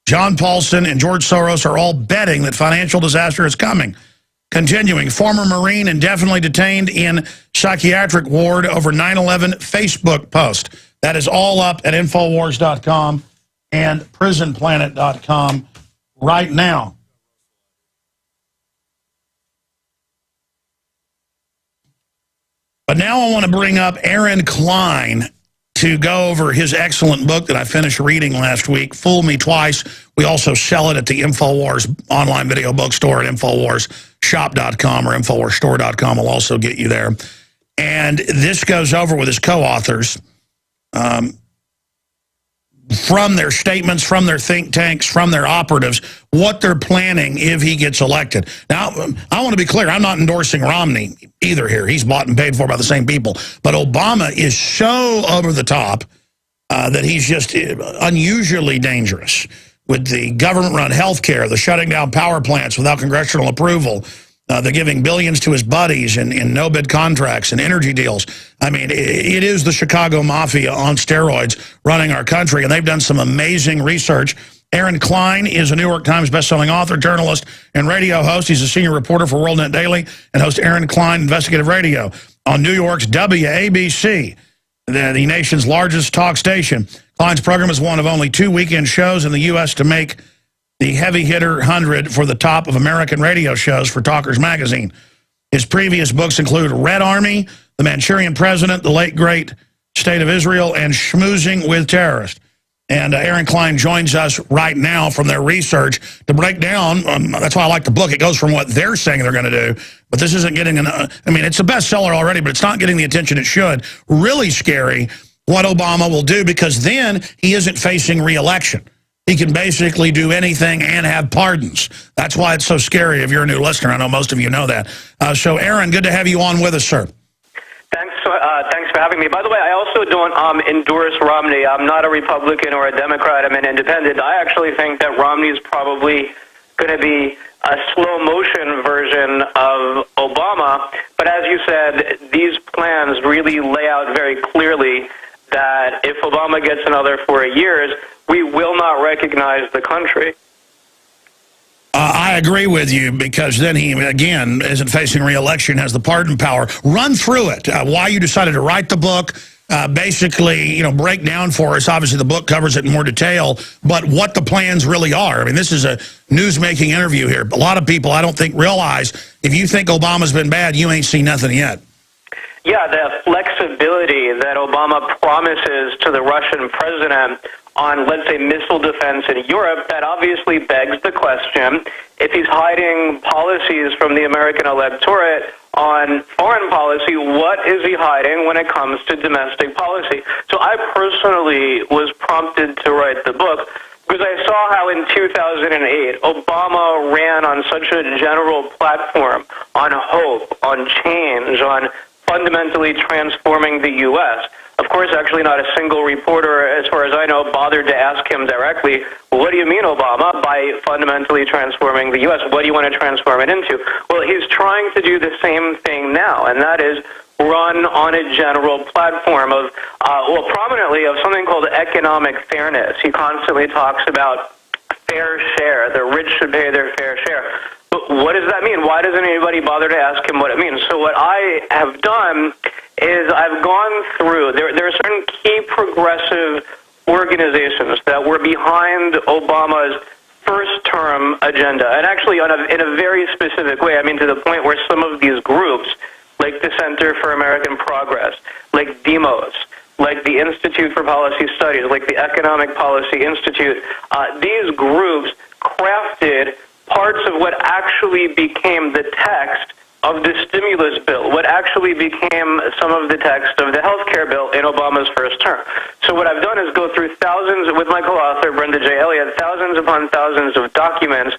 John Paulson, and George Soros are all betting that financial disaster is coming. Continuing, former Marine indefinitely detained in psychiatric ward over 9/11 Facebook post. That is all up at Infowars.com and PrisonPlanet.com right now. But now I want to bring up Aaron Klein to go over his excellent book that I finished reading last week, Fool Me Twice. We also sell it at the InfoWars online video bookstore at InfoWarsShop.com or InfoWarsStore.com. will also get you there. And this goes over with his co-authors from their statements, from their think tanks, from their operatives, what they're planning if he gets elected. Now, I want to be clear, I'm not endorsing Romney either here. He's bought and paid for by the same people. But Obama is so over the top that he's just unusually dangerous with the government-run health care, the shutting down power plants without congressional approval, they're giving billions to his buddies in no-bid contracts and energy deals. I mean, it is the Chicago Mafia on steroids running our country, and they've done some amazing research. Aaron Klein is a New York Times bestselling author, journalist, and radio host. He's a senior reporter for WorldNet Daily and hosts Aaron Klein Investigative Radio on New York's WABC, the nation's largest talk station. Klein's program is one of only 2 weekend shows in the U.S. to make the Heavy Hitter 100 for the top of American radio shows for Talkers Magazine. His previous books include Red Army, The Manchurian President, The Late Great State of Israel, and Schmoozing with Terrorists. And Aaron Klein joins us right now from their research to break down, that's why I like the book, it goes from what they're saying they're going to do, but this isn't getting, I mean, it's a bestseller already, but it's not getting the attention it should. Really scary what Obama will do, because then he isn't facing re-election. He can basically do anything and have pardons. That's why it's so scary if you're a new listener. I know most of you know that. So, Aaron, good to have you on with us, sir. Thanks for having me. By the way, I also don't endorse Romney. I'm not a Republican or a Democrat. I'm an independent. I actually think that Romney's probably going to be a slow-motion version of Obama. But as you said, these plans really lay out very clearly that if Obama gets another 4 years, we will not recognize the country. I agree with you, because then he, again, isn't facing re-election, has the pardon power. Run through it, why you decided to write the book, basically, you know, break down for us. Obviously, the book covers it in more detail, but what the plans really are. I mean, this is a news-making interview here. A lot of people, I don't think, realize if you think Obama's been bad, you ain't seen nothing yet. Yeah, the flexibility that Obama promises to the Russian president on, let's say, missile defense in Europe, that obviously begs the question, if he's hiding policies from the American electorate on foreign policy, what is he hiding when it comes to domestic policy? So I personally was prompted to write the book because I saw how in 2008 Obama ran on such a general platform on hope, on change, on fundamentally transforming the U.S. Of course, actually not a single reporter, as far as I know, bothered to ask him directly, what do you mean, Obama, by fundamentally transforming the U.S.? What do you want to transform it into? Well, he's trying to do the same thing now, and that is run on a general platform of, prominently of something called economic fairness. He constantly talks about fair share. The rich should pay their fair share. But what does that mean? Why doesn't anybody bother to ask him what it means? So what I have done is I've gone through, there are certain key progressive organizations that were behind Obama's first-term agenda, and actually in a very specific way. I mean, to the point where some of these groups, like the Center for American Progress, like DEMOS, like the Institute for Policy Studies, like the Economic Policy Institute, these groups crafted parts of what actually became the text of the stimulus bill, what actually became some of the text of the health care bill in Obama's first term. So what I've done is go through thousands, with my co-author, Brenda J. Elliott, thousands upon thousands of documents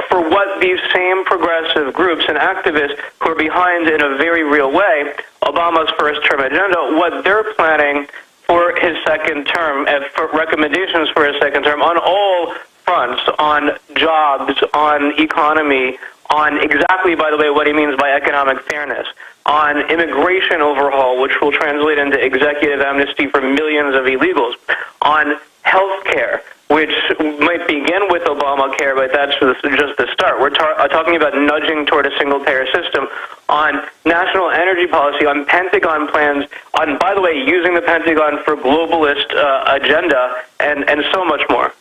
for what these same progressive groups and activists who are behind, in a very real way, Obama's first-term agenda, what they're planning for his second term, for recommendations for his second term on all fronts, on jobs, on economy, on exactly, by the way, what he means by economic fairness, on immigration overhaul, which will translate into executive amnesty for millions of illegals, on health care, which might begin with Obamacare, but that's just the start. We're talking about nudging toward a single-payer system, on national energy policy, on Pentagon plans, on, by the way, using the Pentagon for globalist agenda, and so much more.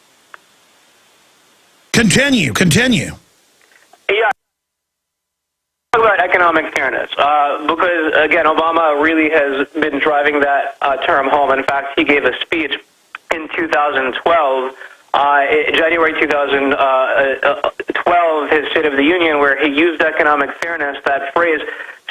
Continue. Yeah. Talk about economic fairness, because, again, Obama really has been driving that term home. In fact, he gave a speech in 2012, January 2012, his State of the Union, where he used economic fairness, that phrase,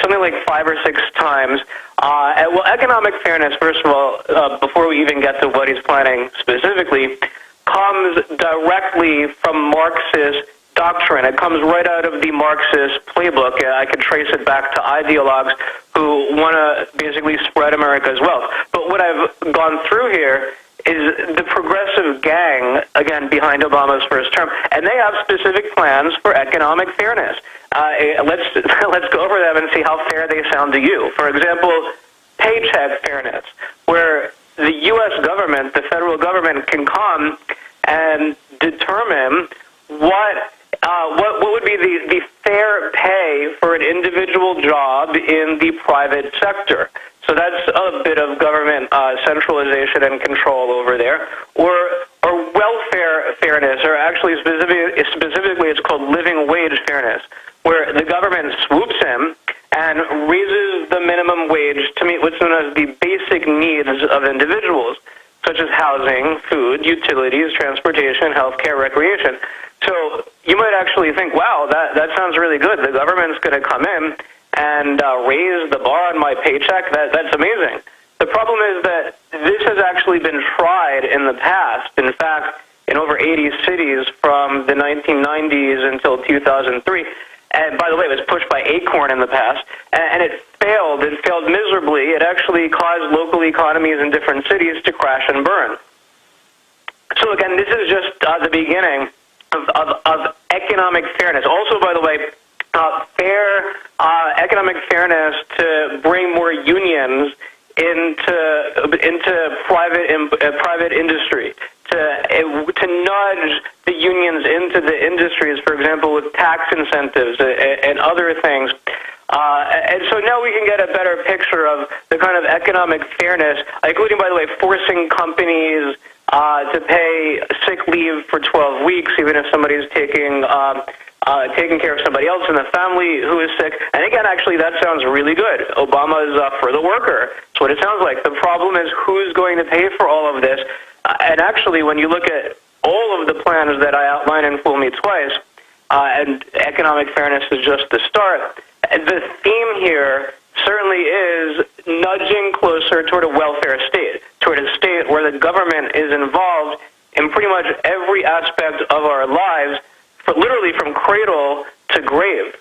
something like 5 or 6 times. Well, economic fairness, first of all, before we even get to what he's planning specifically, comes directly from Marxist doctrine. It comes right out of the Marxist playbook. I could trace it back to ideologues who want to basically spread America's wealth. But what I've gone through here is the progressive gang, again, behind Obama's first term, and they have specific plans for economic fairness. Let's go over them and see how fair they sound to you. For example, paycheck fairness, where the U.S. government, the federal government, can come and determine what would be the fair pay for an individual job in the private sector. So that's a bit of government centralization and control over there. Or welfare fairness, or actually specifically it's called living wage fairness, where the government swoops in and raises the minimum wage to meet what's known as the basic needs of individuals, such as housing, food, utilities, transportation, healthcare, recreation. So you might actually think, wow, that sounds really good. The government's going to come in and raise the bar on my paycheck. That's amazing. The problem is that this has actually been tried in the past. In fact, in over 80 cities from the 1990s until 2003. And by the way, it was pushed by Acorn in the past, and it failed. It failed miserably. It actually caused local economies in different cities to crash and burn. So again, this is just the beginning of economic fairness. Also, by the way, economic fairness to bring more unions into private industry, to nudge the unions into the industries, for example, with tax incentives and other things. And so now we can get a better picture of the kind of economic fairness, including, by the way, forcing companies to pay sick leave for 12 weeks, even if somebody's taking care of somebody else in the family who is sick. And again, actually, that sounds really good. Obama's for the worker. That's what it sounds like. The problem is who's going to pay for all of this. And actually, when you look at all of the plans that I outline in Fool Me Twice, and economic fairness is just the start, the theme here certainly is nudging closer toward a welfare state, toward a state where the government is involved in pretty much every aspect of our lives, literally from cradle to grave.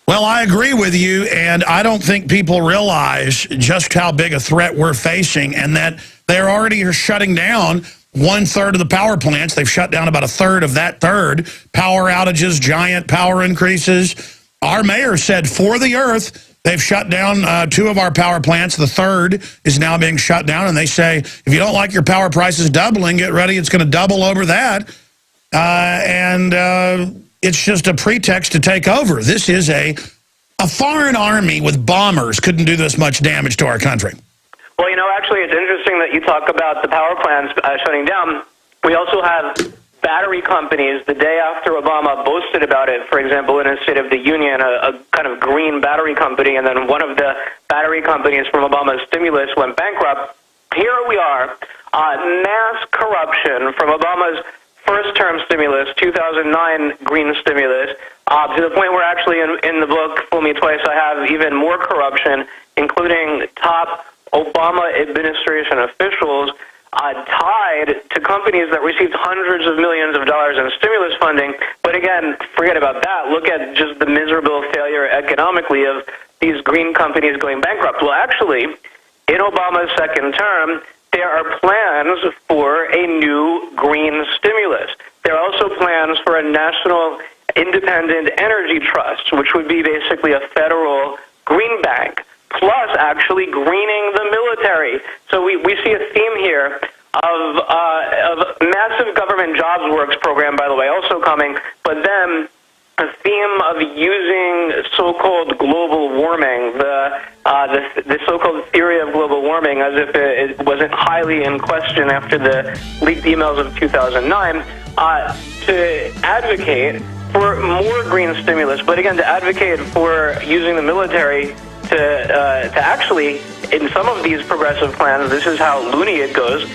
Well, I agree with you, and I don't think people realize just how big a threat we're facing, and that they're already shutting down 1/3 of the power plants. They've shut down about 1/3 of that third. Power outages, giant power increases. Our mayor said for the earth, they've shut down 2 of our power plants. The third is now being shut down, and they say, if you don't like your power prices doubling, get ready, it's going to double over that. It's just a pretext to take over. This is a foreign army with bombers couldn't do this much damage to our country. Well, actually, it's interesting that you talk about the power plants shutting down. We also have battery companies, the day after Obama boasted about it, for example, in his State of the Union, a kind of green battery company, and then one of the battery companies from Obama's stimulus went bankrupt. Here we are, mass corruption from Obama's first-term stimulus, 2009 green stimulus, to the point where actually in the book, Fool Me Twice, I have even more corruption, including top Obama administration officials tied to companies that received hundreds of millions of dollars in stimulus funding. But again, forget about that. Look at just the miserable failure economically of these green companies going bankrupt. Well, actually, in Obama's second term, there are plans for a new green stimulus. There are also plans for a national independent energy trust, which would be basically a federal green bank, plus actually greening the military. So we see a theme here of massive government jobs works program, by the way, also coming, but then a theme of using so-called global warming, the so-called theory of global warming, as if it wasn't highly in question after the leaked emails of 2009, to advocate for more green stimulus, but again, to advocate for using the military to actually, in some of these progressive plans, this is how loony it goes,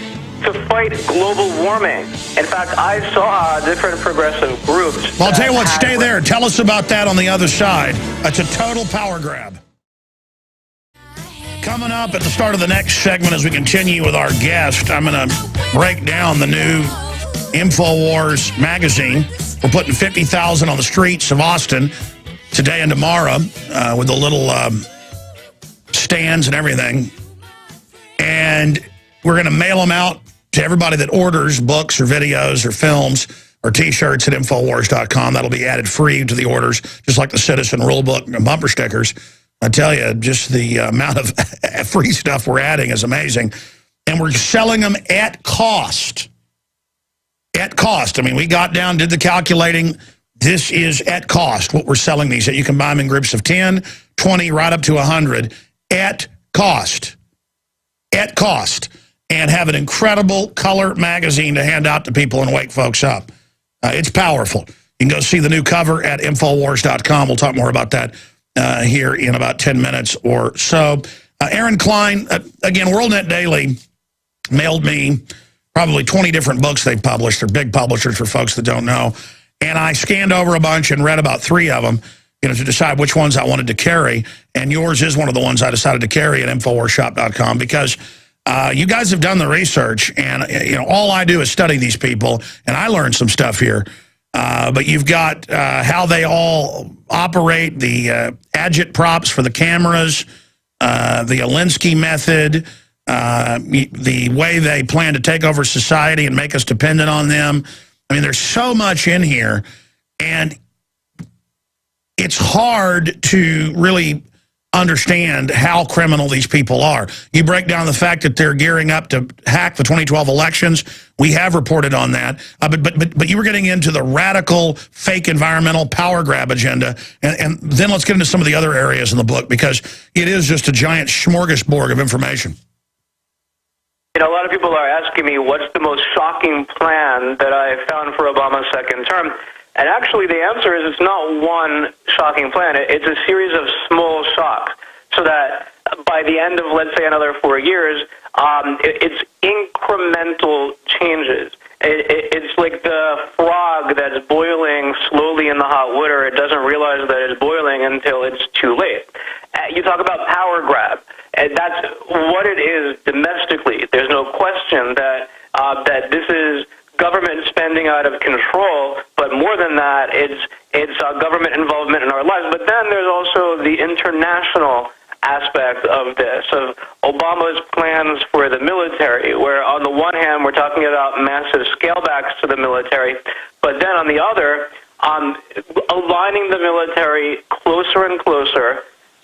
to fight global warming. In fact, I saw different progressive groups. Well, I'll tell you what, stay there. Tell us about that on the other side. That's a total power grab. Coming up at the start of the next segment as we continue with our guest, I'm going to break down the new InfoWars magazine. We're putting 50,000 on the streets of Austin today and tomorrow with the little stands and everything. And we're going to mail them out to everybody that orders books or videos or films or T-shirts at Infowars.com. That'll be added free to the orders, just like the Citizen Rulebook and bumper stickers. I tell you, just the amount of free stuff we're adding is amazing. And we're selling them at cost. At cost. I mean, we got down, did the calculating. This is at cost, what we're selling these at. You can buy them in groups of 10, 20, right up to 100 at cost. At cost. And have an incredible color magazine to hand out to people and wake folks up. It's powerful. You can go see the new cover at Infowars.com. We'll talk more about that here in about 10 minutes or so. Aaron Klein, again, WorldNet Daily mailed me probably 20 different books they've published. They're big publishers for folks that don't know. And I scanned over a bunch and read about 3 of them, to decide which ones I wanted to carry. And yours is one of the ones I decided to carry at InfoWarsShop.com because you guys have done the research, and all I do is study these people, and I learned some stuff here. But you've got how they all operate, the agit-props for the cameras, the Alinsky method, the way they plan to take over society and make us dependent on them. I mean, there's so much in here, and it's hard to really understand how criminal these people are. You break down the fact that they're gearing up to hack the 2012 elections. We have reported on that. But you were getting into the radical, fake environmental power grab agenda. And then let's get into some of the other areas in the book, because it is just a giant smorgasbord of information. A lot of people are asking me what's the most shocking plan that I found for Obama's second term. And actually, the answer is it's not one shocking plan. It's a series of small shocks, so that by the end of, let's say, another 4 years, it's incremental changes. It's like the frog that's boiling slowly in the hot water. It doesn't realize that it's boiling until it's too late. You talk about power grab, and that's what it is domestically. There's no question that this is government spending out of control, but more than that, it's government involvement in our lives. But then there's also the international aspect of this, of Obama's plans for the military, where on the one hand, we're talking about massive scalebacks to the military, but then on the other, aligning the military closer and closer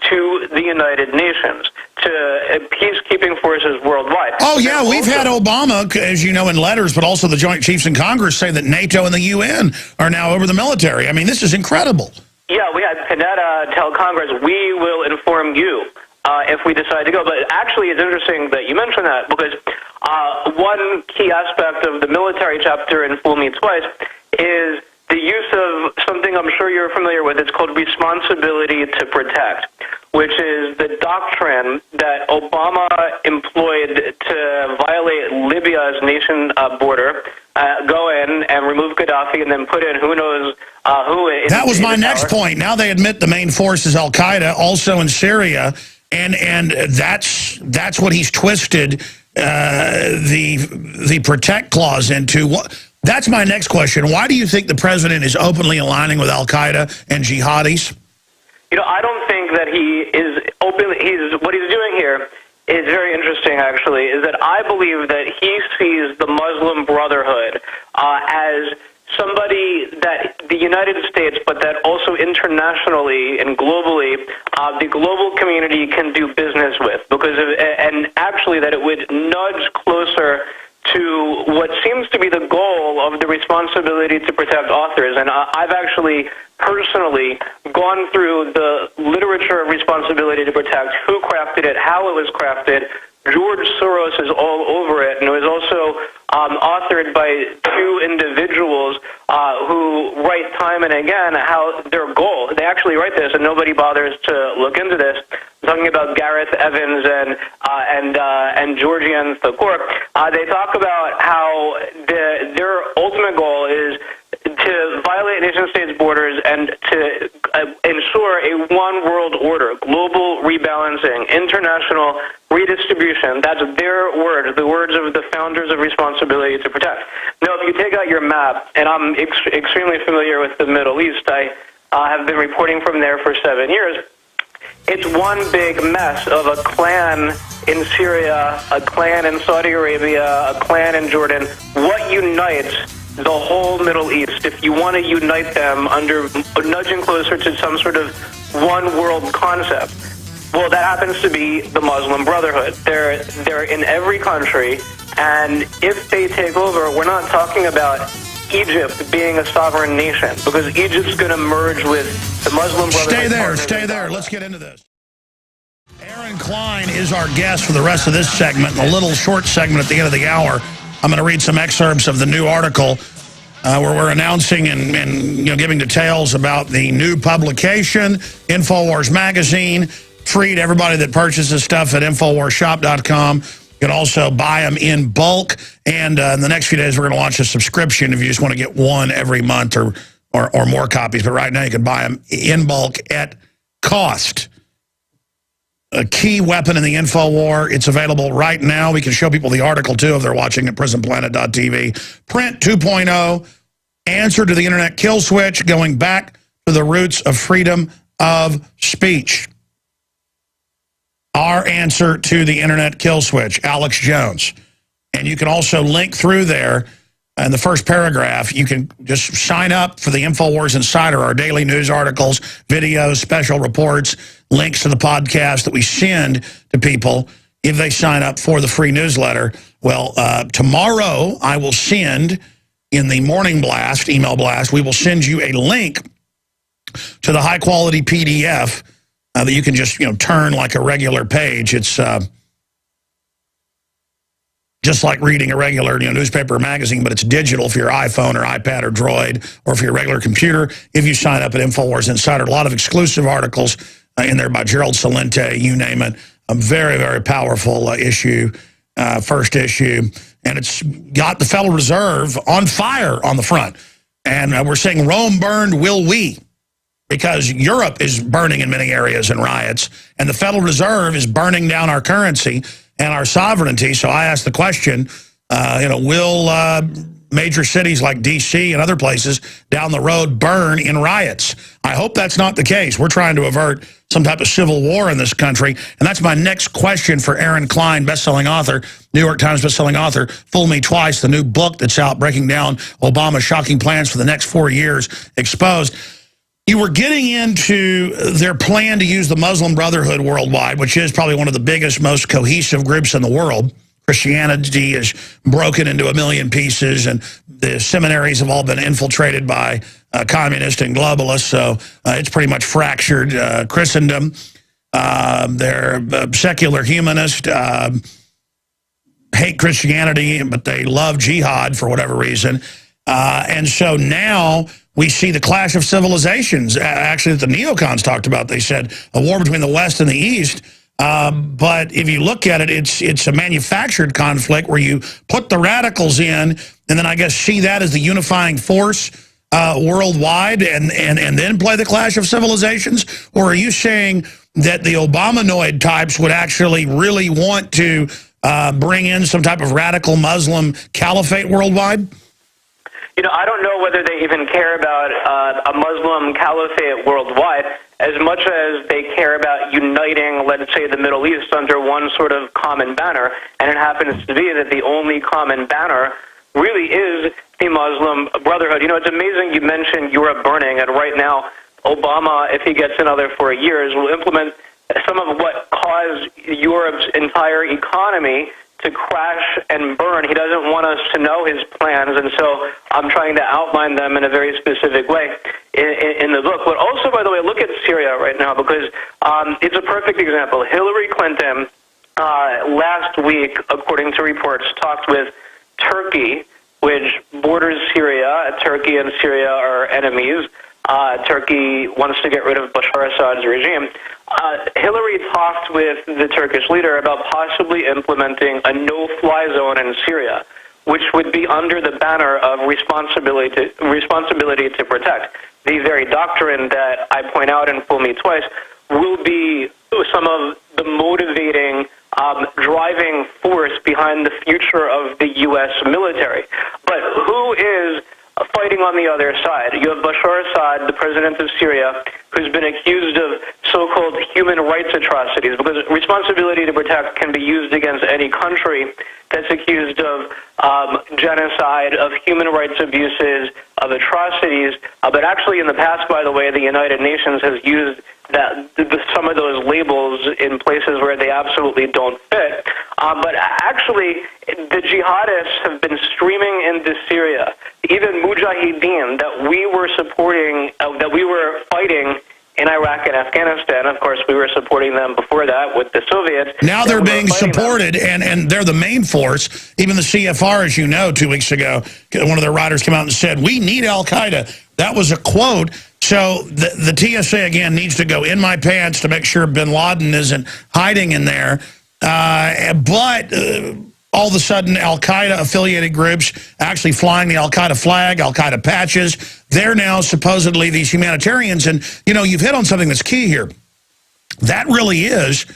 to the United Nations, to peacekeeping forces worldwide. Oh, yeah, we've had Obama, as you know, in letters, but also the Joint Chiefs in Congress say that NATO and the UN are now over the military. I mean, this is incredible. Yeah, we had Panetta tell Congress, we will inform you if we decide to go. But actually, it's interesting that you mentioned that, because one key aspect of the military chapter in Fool Me Twice is the use of something I'm sure you're familiar with. It's called responsibility to protect, which is the doctrine that Obama employed to violate Libya's nation border, go in and remove Gaddafi, and then put in who knows who. That was my next point. Now they admit the main force is Al-Qaeda, also in Syria, and that's what he's twisted the protect clause into. That's my next question. Why do you think the president is openly aligning with Al-Qaeda and jihadis? I don't think that he is openly. What he's doing here is very interesting, actually, is that I believe that he sees the Muslim Brotherhood as somebody that the United States, but that also internationally and globally, the global community can do business with, and actually that it would nudge closer to what seems to be the goal of the responsibility to protect authors. And I've actually personally gone through the literature of responsibility to protect, who crafted it, how it was crafted. George Soros is all over it, and it was also authored by two individuals who write time and again how their goal, they actually write this and nobody bothers to look into this. I'm talking about Gareth Evans and Georgian Thakor. They talk about how their ultimate goal is to violate nation-states' borders and to ensure a one-world order, global rebalancing, international redistribution. That's their words, the words of the founders of responsibility to protect. Now, if you take out your map, and I'm extremely familiar with the Middle East, I have been reporting from there for 7 years, it's one big mess of a clan in Syria, a clan in Saudi Arabia, a clan in Jordan. What unites the whole Middle East, if you want to unite them under nudging closer to some sort of one world concept? Well, that happens to be the Muslim Brotherhood. They're in every country, and if they take over, we're not talking about Egypt being a sovereign nation, because Egypt's going to merge with the Muslim Brotherhood. Stay there. Let's get into this. Aaron Klein is our guest for the rest of this segment. In a little short segment at the end of the hour, I'm going to read some excerpts of the new article where we're announcing and giving details about the new publication, InfoWars Magazine, free to everybody that purchases stuff at InfoWarsShop.com. You can also buy them in bulk, and in the next few days we're going to launch a subscription if you just want to get one every month or more copies. But right now you can buy them in bulk at cost. A key weapon in the info war. It's available right now. We can show people the article, too, if they're watching at prisonplanet.tv. Print 2.0, answer to the internet kill switch, going back to the roots of freedom of speech. Our answer to the internet kill switch, Alex Jones. And you can also link through there. In the first paragraph, you can just sign up for the InfoWars Insider, our daily news articles, videos, special reports, links to the podcast that we send to people if they sign up for the free newsletter. Well, tomorrow I will send, in the morning blast, email blast, we will send you a link to the high-quality PDF that you can just, turn like a regular page. It's just like reading a regular newspaper or magazine, but it's digital for your iPhone or iPad or Droid, or for your regular computer if you sign up at InfoWars Insider. A lot of exclusive articles in there by Gerald Celente, you name it. A very, very powerful issue, first issue. And it's got the Federal Reserve on fire on the front. And we're saying Rome burned, will we? Because Europe is burning in many areas in riots, and the Federal Reserve is burning down our currency and our sovereignty. So I asked the question, will major cities like D.C. and other places down the road burn in riots? I hope that's not the case. We're trying to avert some type of civil war in this country. And that's my next question for Aaron Klein, best-selling author, New York Times best-selling author, Fool Me Twice, the new book that's out breaking down Obama's shocking plans for the next 4 years, exposed. You were getting into their plan to use the Muslim Brotherhood worldwide, which is probably one of the biggest, most cohesive groups in the world. Christianity is broken into a million pieces, and the seminaries have all been infiltrated by communists and globalists, so it's pretty much fractured Christendom. They're secular humanists, hate Christianity, but they love jihad for whatever reason. And so now we see the clash of civilizations. Actually, the neocons talked about, they said, a war between the West and the East. But if you look at it, it's a manufactured conflict where you put the radicals in, and then I guess see that as the unifying force worldwide, and then play the clash of civilizations? Or are you saying that the Obamanoid types would actually really want to bring in some type of radical Muslim caliphate worldwide? I don't know whether they even care about a Muslim caliphate worldwide as much as they care about uniting, let's say, the Middle East under one sort of common banner. And it happens to be that the only common banner really is the Muslim Brotherhood. You know, it's amazing you mentioned Europe burning, and right now Obama, if he gets another 4 years, will implement some of what caused Europe's entire economy to crash and burn. He doesn't want us to know his plans, and so I'm trying to outline them in a very specific way in the book. But also, by the way, look at Syria right now, because it's a perfect example. Hillary Clinton last week, according to reports, talked with Turkey, which borders Syria. Turkey and Syria are enemies. Turkey wants to get rid of Bashar Assad's regime. Hillary talked with the Turkish leader about possibly implementing a no-fly zone in Syria, which would be under the banner of responsibility to protect. The very doctrine that I point out in Fool Me Twice will be some of the motivating driving force behind the future of the U.S. military. But who is fighting on the other side? You have Bashar Assad, the president of Syria, who's been accused of so-called human rights atrocities, because responsibility to protect can be used against any country that's accused of genocide, of human rights abuses, of atrocities. But actually in the past, by the way, the United Nations has used some of those labels in places where they absolutely don't fit. But actually, the jihadists have been streaming into Syria. Even Mujahideen that we were supporting, that we were fighting in Iraq and Afghanistan. Of course, we were supporting them before that with the Soviets. Now they're being supported, and they're the main force. Even the CFR, as you know, 2 weeks ago, one of their writers came out and said, "We need Al-Qaeda." That was a quote. So the TSA, again, needs to go in my pants to make sure bin Laden isn't hiding in there. But all of a sudden, Al-Qaeda-affiliated groups actually flying the Al-Qaeda flag, Al-Qaeda patches, they're now supposedly these humanitarians. And, you know, you've hit on something that's key here. That really is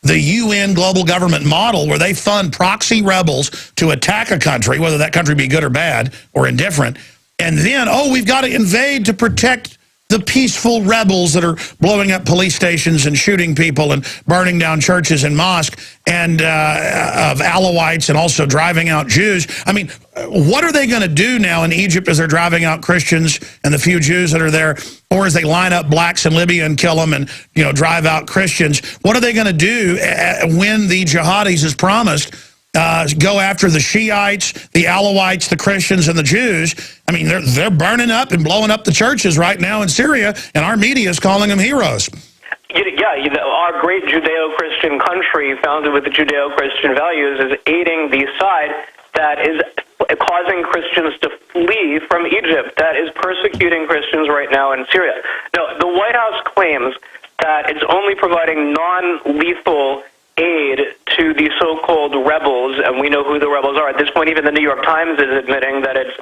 the UN global government model, where they fund proxy rebels to attack a country, whether that country be good or bad or indifferent. And then, oh, we've got to invade to protect the peaceful rebels that are blowing up police stations and shooting people and burning down churches and mosques, and of Alawites, and also driving out Jews. I mean, what are they going to do now in Egypt as they're driving out Christians and the few Jews that are there, or as they line up blacks in Libya and kill them and, you know, drive out Christians? What are they going to do when the jihadis, as promised, go after the Shiites, the Alawites, the Christians, and the Jews? I mean, they're burning up and blowing up the churches right now in Syria, and our media is calling them heroes. Yeah, our great Judeo-Christian country, founded with the Judeo-Christian values, is aiding the side that is causing Christians to flee from Egypt, that is persecuting Christians right now in Syria. Now, the White House claims that it's only providing non-lethal aid to the so-called rebels, and we know who the rebels are. At this point, even the New York Times is admitting that it's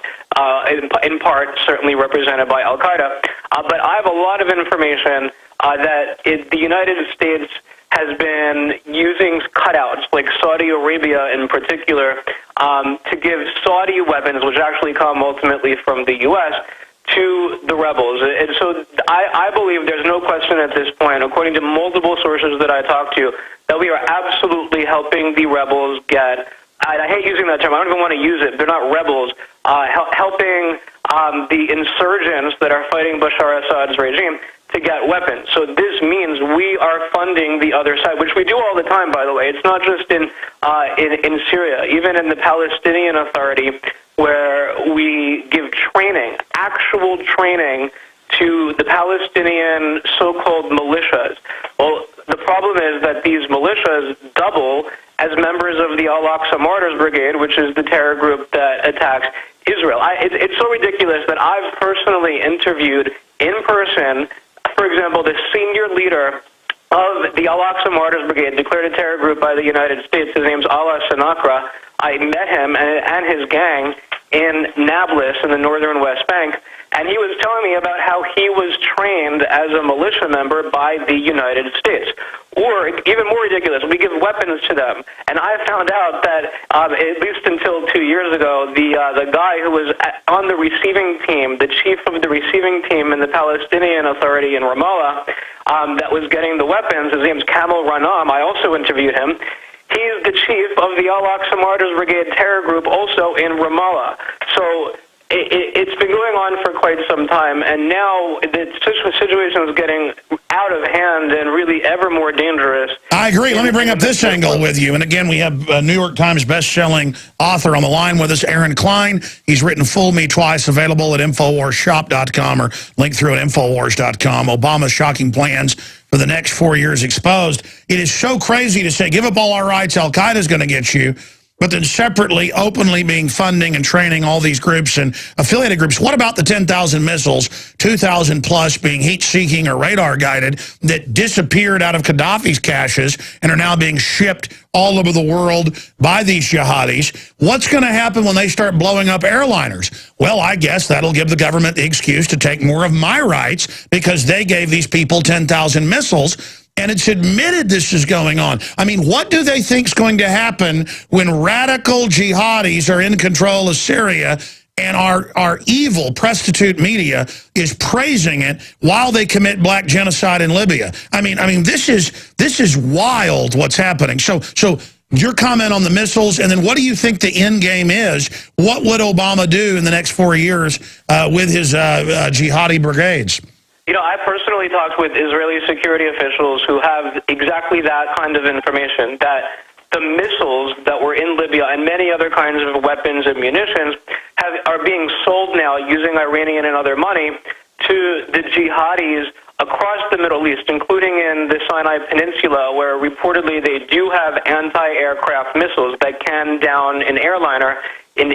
in part certainly represented by Al-Qaeda. But I have a lot of information that the United States has been using cutouts, like Saudi Arabia in particular, to give Saudi weapons, which actually come ultimately from the U.S., to the rebels. And so I believe there's no question at this point, according to multiple sources that I talked to, that we are absolutely helping the rebels get, I hate using that term, I don't even want to use it, they're not rebels, helping the insurgents that are fighting Bashar Assad's regime to get weapons. So this means we are funding the other side, which we do all the time, by the way. It's not just in Syria, even in the Palestinian Authority, where we give training, actual training, to the Palestinian so-called militias. Well, the problem is that these militias double as members of the Al-Aqsa Martyrs Brigade, which is the terror group that attacks Israel. It's so ridiculous that I've personally interviewed in person, for example, the senior leader of the Al-Aqsa Martyrs Brigade, declared a terror group by the United States. His name's Allah Sinakra. I met him and his gang in Nablus in the northern West Bank, and he was telling me about how he was trained as a militia member by the United States. Or, even more ridiculous, we give weapons to them. And I found out that, at least until 2 years ago, the guy who was on the receiving team, the chief of the receiving team in the Palestinian Authority in Ramallah, that was getting the weapons, his name's Kamal Ranam, I also interviewed him. He's the chief of the Al-Aqsa Martyrs Brigade terror group also in Ramallah. So It's been going on for quite some time, and now the situation is getting out of hand and really ever more dangerous. I agree. Let me bring up this angle with you. And again, we have a New York Times best-selling author on the line with us, Klein. He's written Fool Me Twice, available at InfoWarsShop.com or link through at InfoWars.com. Obama's shocking plans for the next 4 years exposed. It is so crazy to say, give up all our rights, Al-Qaeda's going to get you. But then separately, openly being funding and training all these groups and affiliated groups. What about the 10,000 missiles, 2,000 plus being heat-seeking or radar-guided, that disappeared out of Gaddafi's caches and are now being shipped all over the world by these jihadis? What's going to happen when they start blowing up airliners? Well, I guess that'll give the government the excuse to take more of my rights because they gave these people 10,000 missiles. And it's admitted this is going on. I mean, what do they think is going to happen when radical jihadis are in control of Syria and our evil prostitute media is praising it while they commit black genocide in Libya? I mean, this is wild what's happening. So your comment on the missiles, and then what do you think the end game is? What would Obama do in the next 4 years with his jihadi brigades? You know, I personally talked with Israeli security officials who have exactly that kind of information, that the missiles that were in Libya and many other kinds of weapons and munitions are being sold now using Iranian and other money to the jihadis across the Middle East, including in the Sinai Peninsula, where reportedly they do have anti-aircraft missiles that can down an airliner in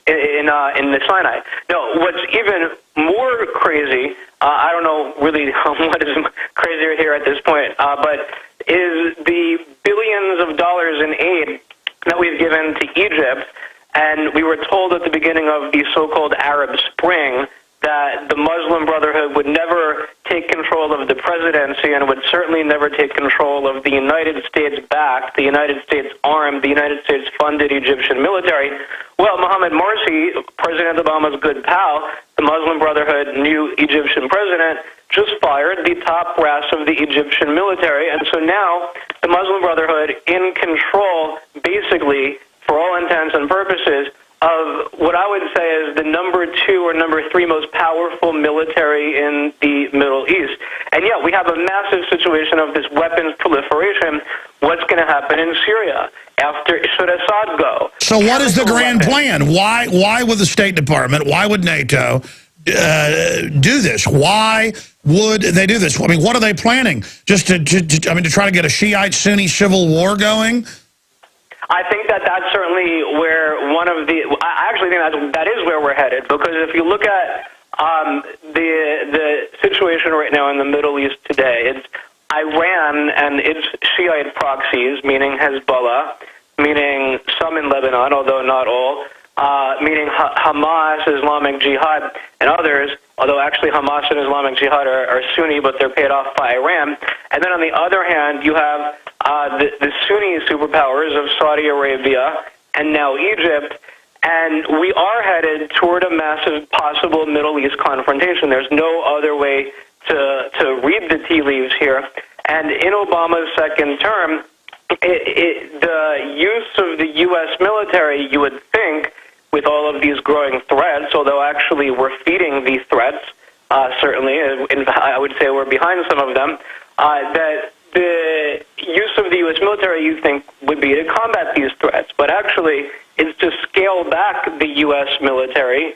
the Sinai. No, what's even more crazy, I don't know really what is crazier here at this point, but is the billions of dollars in aid that we've given to Egypt. And we were told at the beginning of the so-called Arab Spring that the Muslim Brotherhood would never take control of the presidency and would certainly never take control of the United States-backed, the United States-armed, the United States-funded Egyptian military. Well, Mohammed Morsi, President Obama's good pal, the Muslim Brotherhood new Egyptian president, just fired the top brass of the Egyptian military. And so now the Muslim Brotherhood in control, basically, for all intents and purposes, of what I would say is the number 2 or number 3 most powerful military in the Middle East. And yet we have a massive situation of this weapons proliferation. What's going to happen in Syria should Assad go? So what is the grand plan? Why would the State Department, why would NATO do this? Why would they do this? I mean, what are they planning? Just to try to get a Shiite-Sunni civil war going? I think that's certainly where I actually think that is where we're headed, because if you look at the situation right now in the Middle East today, it's Iran and its Shiite proxies, meaning Hezbollah, meaning some in Lebanon, although not all, meaning Hamas, Islamic Jihad, and others, although actually Hamas and Islamic Jihad are Sunni, but they're paid off by Iran. And then on the other hand, you have the Sunni superpowers of Saudi Arabia and now Egypt, and we are headed toward a massive possible Middle East confrontation. There's no other way to read the tea leaves here. And in Obama's second term, the use of the U.S. military, you would think, with all of these growing threats, although actually we're feeding these threats, certainly, I would say we're behind some of them, that the use of the U.S. military, you think, would be to combat these threats. But actually, it's to scale back the U.S. military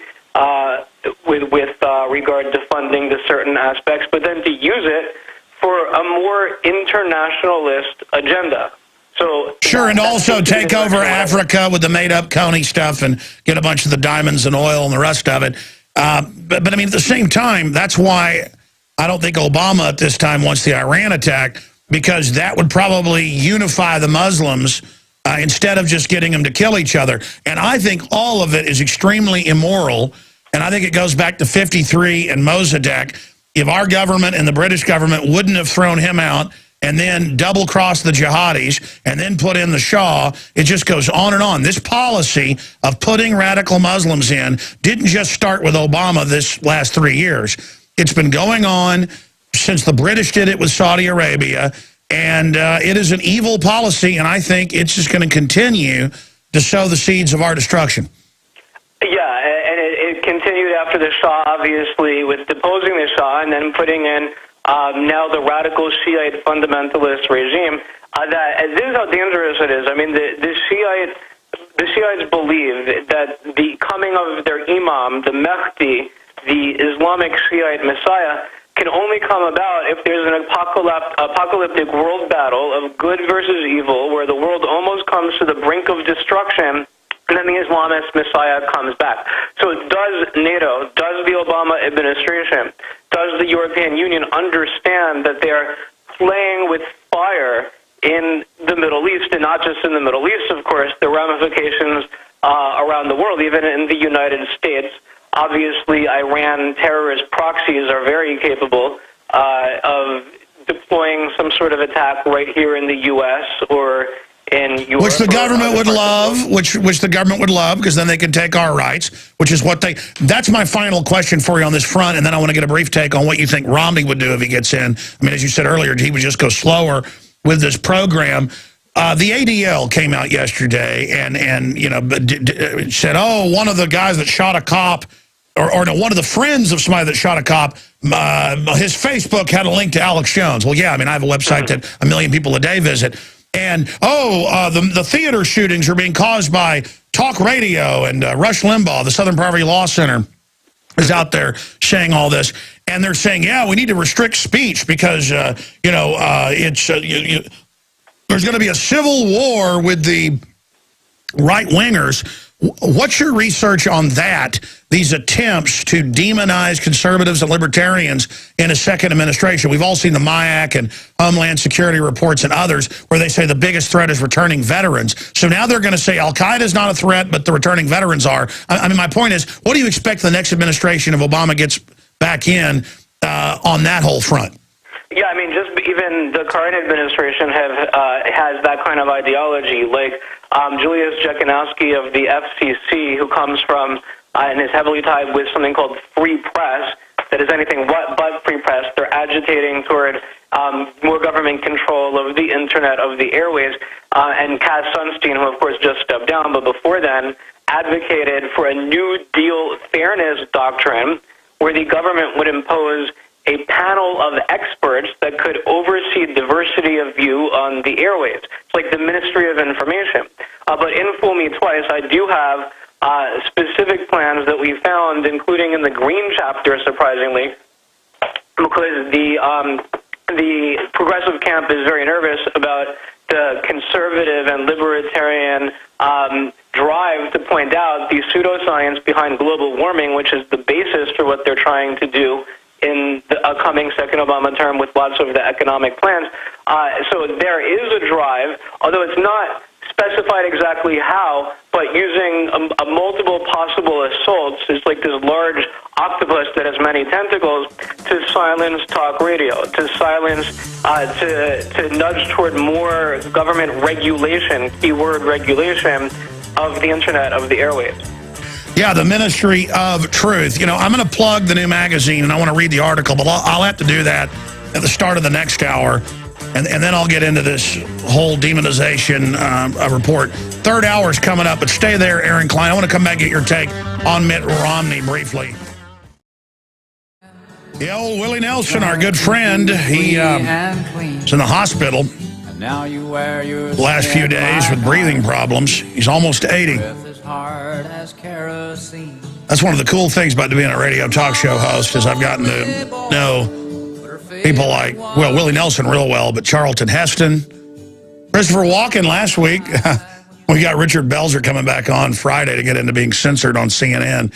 with regard to funding to certain aspects, but then to use it for a more internationalist agenda. So sure, and also take over Africa with the made-up Coney stuff and get a bunch of the diamonds and oil and the rest of it. But I mean, at the same time, that's why I don't think Obama at this time wants the Iran attack, because that would probably unify the Muslims instead of just getting them to kill each other. And I think all of it is extremely immoral, and I think it goes back to 53 and Mossadegh. If our government and the British government wouldn't have thrown him out and then double-crossed the jihadis and then put in the Shah, it just goes on and on. This policy of putting radical Muslims in didn't just start with Obama this last 3 years. It's been going on since the British did it with Saudi Arabia, and it is an evil policy, and I think it's just going to continue to sow the seeds of our destruction. Yeah, and it continued after the Shah, obviously, with deposing the Shah and then putting in now the radical Shiite fundamentalist regime. This is how dangerous it is. I mean, the Shiites believe that the coming of their imam, the Mahdi, the Islamic Shiite Messiah, can only come about if there's an apocalyptic world battle of good versus evil, where the world almost comes to the brink of destruction, and then the Islamist Messiah comes back. So does NATO, does the Obama administration, does the European Union understand that they're playing with fire in the Middle East, and not just in the Middle East, of course, the ramifications around the world, even in the United States? Obviously, Iran terrorist proxies are very capable of deploying some sort of attack right here in the U.S. or in Europe. Which the government would love, which the government would love, because then they can take our rights, which is what they... That's my final question for you on this front, and then I want to get a brief take on what you think Romney would do if he gets in. I mean, as you said earlier, he would just go slower with this program. The ADL came out yesterday and you know, said, oh, one of the guys that shot a cop, or no, one of the friends of somebody that shot a cop, his Facebook had a link to Alex Jones. Well, yeah, I mean, I have a website that 1 million people a day visit. And, the theater shootings are being caused by talk radio, and Rush Limbaugh, the Southern Poverty Law Center, is out there saying all this. And they're saying, yeah, we need to restrict speech because, it's... there's going to be a civil war with the right-wingers. What's your research on that, these attempts to demonize conservatives and libertarians in a second administration? We've all seen the MIAC and Homeland Security reports and others where they say the biggest threat is returning veterans. So now they're going to say Al-Qaeda is not a threat, but the returning veterans are. I mean, my point is, what do you expect the next administration if Obama gets back in on that whole front? Yeah, I mean, just even the current administration has that kind of ideology. Like Julius Jekanowski of the FCC, who comes from and is heavily tied with something called free press, that is anything but free press. They're agitating toward more government control of the internet, of the airways. And Cass Sunstein, who of course just stepped down, but before then advocated for a New Deal fairness doctrine where the government would impose a panel of experts that could oversee diversity of view on the airwaves. It's like the Ministry of Information. But in Fool Me Twice, I do have specific plans that we found, including in the Green chapter, surprisingly, because the progressive camp is very nervous about the conservative and libertarian drive to point out the pseudoscience behind global warming, which is the basis for what they're trying to do in the upcoming second Obama term with lots of the economic plans. So there is a drive, although it's not specified exactly how, but using a multiple possible assaults, it's like this large octopus that has many tentacles, to silence talk radio, to silence, to nudge toward more government regulation, keyword regulation, of the internet, of the airwaves. Yeah, the Ministry of Truth. You know, I'm going to plug the new magazine, and I want to read the article, but I'll have to do that at the start of the next hour, and then I'll get into this whole demonization report. Third hour's coming up, but stay there, Aaron Klein. I want to come back and get your take on Mitt Romney briefly. The old Willie Nelson, our good friend, he is in the hospital the last few days with breathing problems. He's almost 80. That's one of the cool things about being a radio talk show host, is I've gotten to know people like, well, Willie Nelson real well, but Charlton Heston, Christopher Walken last week. We got Richard Belzer coming back on Friday to get into being censored on CNN.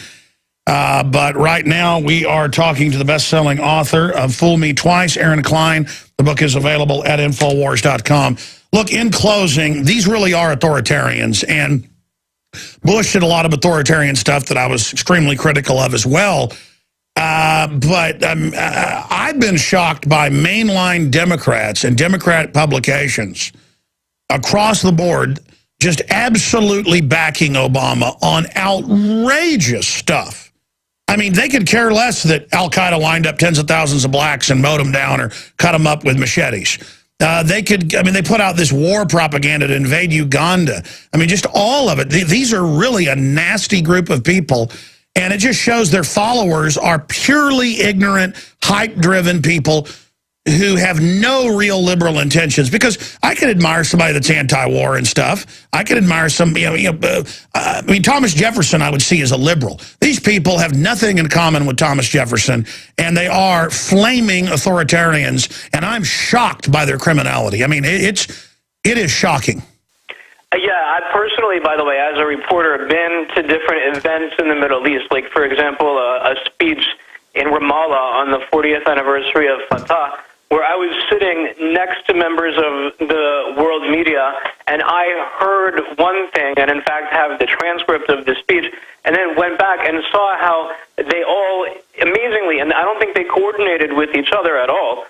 But right now we are talking to the best-selling author of Fool Me Twice, Aaron Klein. The book is available at Infowars.com. Look, in closing, these really are authoritarians, and Bush did a lot of authoritarian stuff that I was extremely critical of as well. But I've been shocked by mainline Democrats and Democrat publications across the board just absolutely backing Obama on outrageous stuff. I mean, they could care less that Al-Qaeda lined up tens of thousands of blacks and mowed them down or cut them up with machetes. They put out this war propaganda to invade Uganda. I mean, just all of it. These are really a nasty group of people. And it just shows their followers are purely ignorant, hype-driven people who have no real liberal intentions. Because I can admire somebody that's anti-war and stuff. I can admire some, I mean, Thomas Jefferson I would see as a liberal. These people have nothing in common with Thomas Jefferson, and they are flaming authoritarians, and I'm shocked by their criminality. I mean, it is shocking. Yeah, I personally, by the way, as a reporter, have been to different events in the Middle East. Like, for example, a speech in Ramallah on the 40th anniversary of Fatah, where I was sitting next to members of the world media, and I heard one thing, and in fact have the transcript of the speech, and then went back and saw how they all, amazingly, and I don't think they coordinated with each other at all,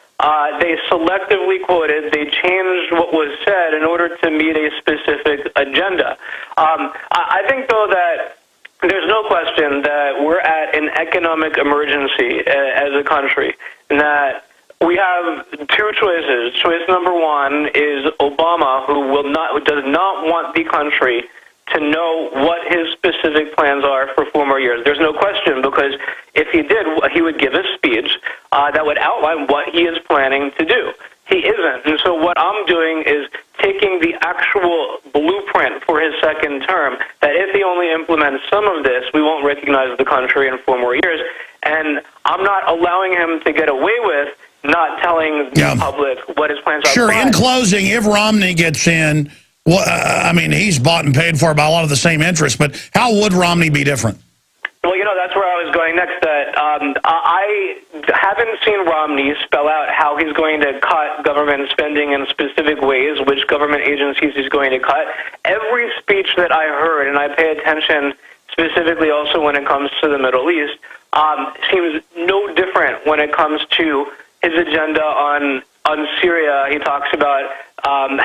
they selectively quoted, they changed what was said in order to meet a specific agenda. I think, though, that there's no question that we're at an economic emergency as a country, and that we have two choices. Choice number one is Obama, who does not want the country to know what his specific plans are for 4 more years. There's no question, because if he did, he would give a speech that would outline what he is planning to do. He isn't. And so what I'm doing is taking the actual blueprint for his second term, that if he only implements some of this, we won't recognize the country in 4 more years. And I'm not allowing him to get away with not telling the public what his plans are. Sure, in closing, if Romney gets in, well, I mean, he's bought and paid for by a lot of the same interests, but how would Romney be different? Well, that's where I was going next. I haven't seen Romney spell out how he's going to cut government spending in specific ways, which government agencies he's going to cut. Every speech that I heard, and I pay attention specifically also when it comes to the Middle East, seems no different when it comes to his agenda on Syria. He talks about Assad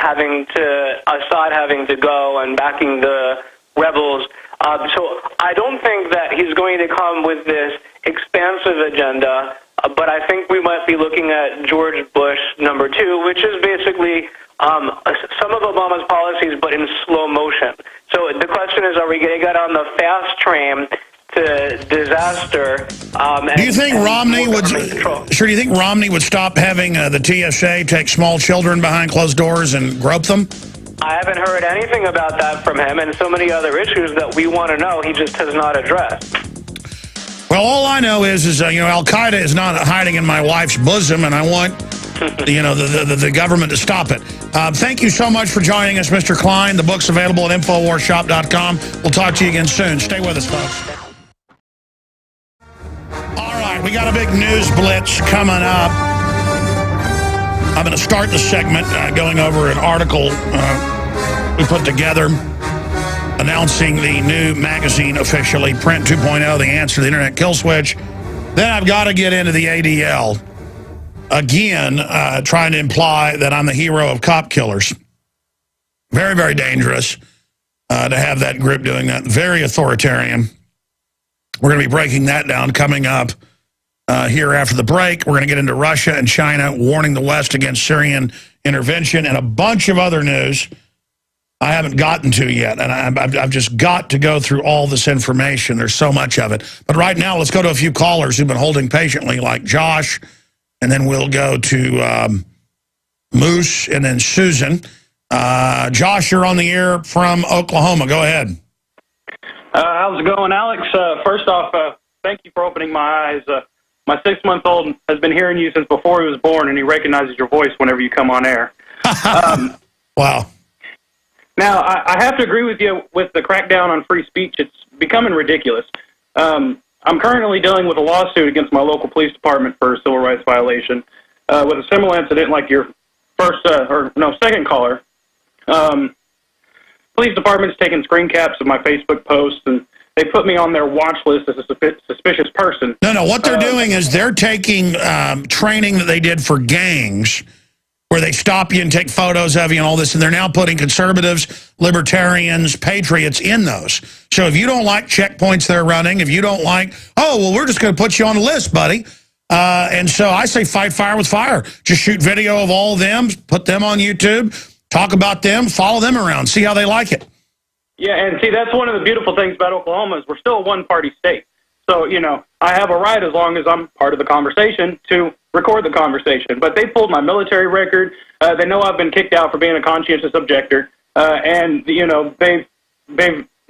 having to go and backing the rebels. So I don't think that he's going to come with this expansive agenda, but I think we might be looking at George Bush #2, which is basically some of Obama's policies, but in slow motion. So the question is, are we going to get on the fast train to disaster? Do you think Romney would? Sure. Do you think Romney would stop having the TSA take small children behind closed doors and grope them? I haven't heard anything about that from him, and so many other issues that we want to know he just has not addressed. Well, all I know is Al-Qaeda is not hiding in my wife's bosom, and I want the government to stop it. Thank you so much for joining us, Mr. Klein. The book's available at InfoWarsShop.com. We'll talk to you again soon. Stay with us, folks. All right, we got a big news blitz coming up. I'm going to start the segment going over an article we put together announcing the new magazine officially, Print 2.0, The Answer to the Internet Kill Switch. Then I've got to get into the ADL. Again, trying to imply that I'm the hero of cop killers. Very, very dangerous to have that group doing that. Very authoritarian. We're going to be breaking that down coming up here after the break. We're going to get into Russia and China warning the West against Syrian intervention and a bunch of other news I haven't gotten to yet. And I've just got to go through all this information. There's so much of it. But right now, let's go to a few callers who've been holding patiently, like Josh. And then we'll go to Moose and then Susan. Josh, you're on the air from Oklahoma. Go ahead. How's it going, Alex? First off, thank you for opening my eyes. My 6-month-old has been hearing you since before he was born, and he recognizes your voice whenever you come on air. Wow. Now, I have to agree with you with the crackdown on free speech. It's becoming ridiculous. I'm currently dealing with a lawsuit against my local police department for a civil rights violation with a similar incident like your second caller. Police department's taking screen caps of my Facebook posts, and they put me on their watch list as a suspicious person. No, what they're doing is they're taking training that they did for gangs, where they stop you and take photos of you and all this, and they're now putting conservatives, libertarians, patriots in those. So if you don't like checkpoints they're running, if you don't like, oh, well, we're just going to put you on the list, buddy. And so I say fight fire with fire. Just shoot video of all of them, put them on YouTube, talk about them, follow them around, see how they like it. Yeah, and see, that's one of the beautiful things about Oklahoma is we're still a one-party state. So, you know, I have a right, as long as I'm part of the conversation, to record the conversation. But they pulled my military record. They know I've been kicked out for being a conscientious objector. And, you know, they've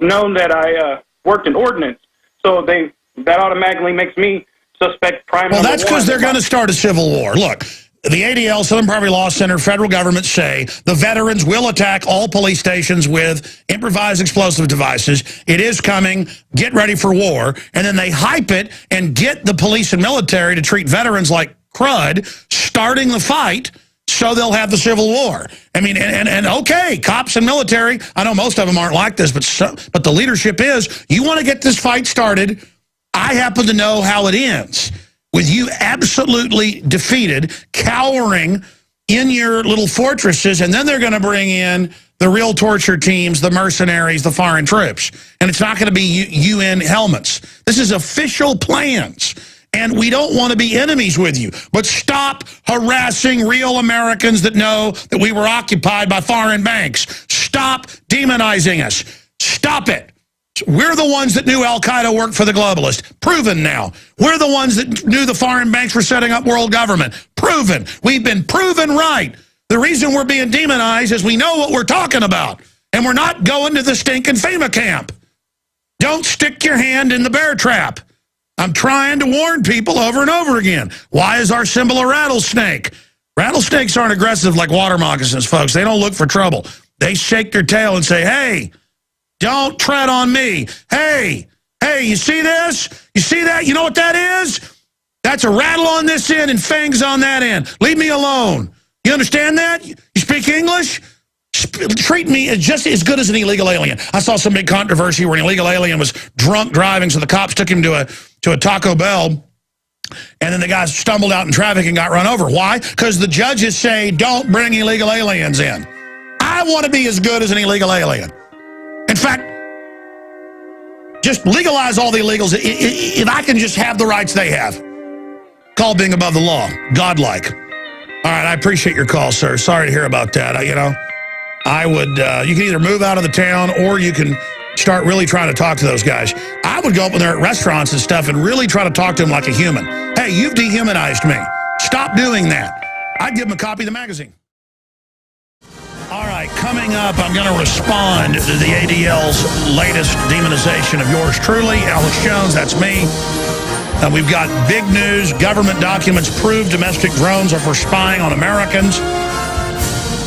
known that I worked in ordnance. So that automatically makes me suspect crime. Well, that's because they're going to start a civil war. Look, the ADL, Southern Poverty Law Center, federal government say the veterans will attack all police stations with improvised explosive devices. It is coming. Get ready for war. And then they hype it and get the police and military to treat veterans like crud, starting the fight so they'll have the Civil War. I mean, and okay, cops and military, I know most of them aren't like this, but the leadership is, you want to get this fight started, I happen to know how it ends. With you absolutely defeated, cowering in your little fortresses, and then they're going to bring in the real torture teams, the mercenaries, the foreign troops. And it's not going to be UN helmets. This is official plans. And we don't want to be enemies with you. But stop harassing real Americans that know that we were occupied by foreign banks. Stop demonizing us. Stop it. We're the ones that knew Al-Qaeda worked for the globalists. Proven now. We're the ones that knew the foreign banks were setting up world government. Proven. We've been proven right. The reason we're being demonized is we know what we're talking about. And we're not going to the stinking FEMA camp. Don't stick your hand in the bear trap. I'm trying to warn people over and over again. Why is our symbol a rattlesnake? Rattlesnakes aren't aggressive like water moccasins, folks. They don't look for trouble. They shake their tail and say, hey, don't tread on me. Hey, you see this? You see that? You know what that is? That's a rattle on this end and fangs on that end. Leave me alone. You understand that? You speak English? Treat me as just as good as an illegal alien. I saw some big controversy where an illegal alien was drunk driving, so the cops took him to a Taco Bell, and then the guy stumbled out in traffic and got run over. Why? Because the judges say, don't bring illegal aliens in. I want to be as good as an illegal alien. In fact, just legalize all the illegals. If I can just have the rights they have. Called being above the law. Godlike. All right, I appreciate your call, sir. Sorry to hear about that. You know, I would, you can either move out of the town or you can start really trying to talk to those guys. I would go up when they're at restaurants and stuff and really try to talk to them like a human. Hey, you've dehumanized me. Stop doing that. I'd give them a copy of the magazine. All right, coming up, I'm going to respond to the ADL's latest demonization of yours truly, Alex Jones, that's me. We've got big news. Government documents prove domestic drones are for spying on Americans.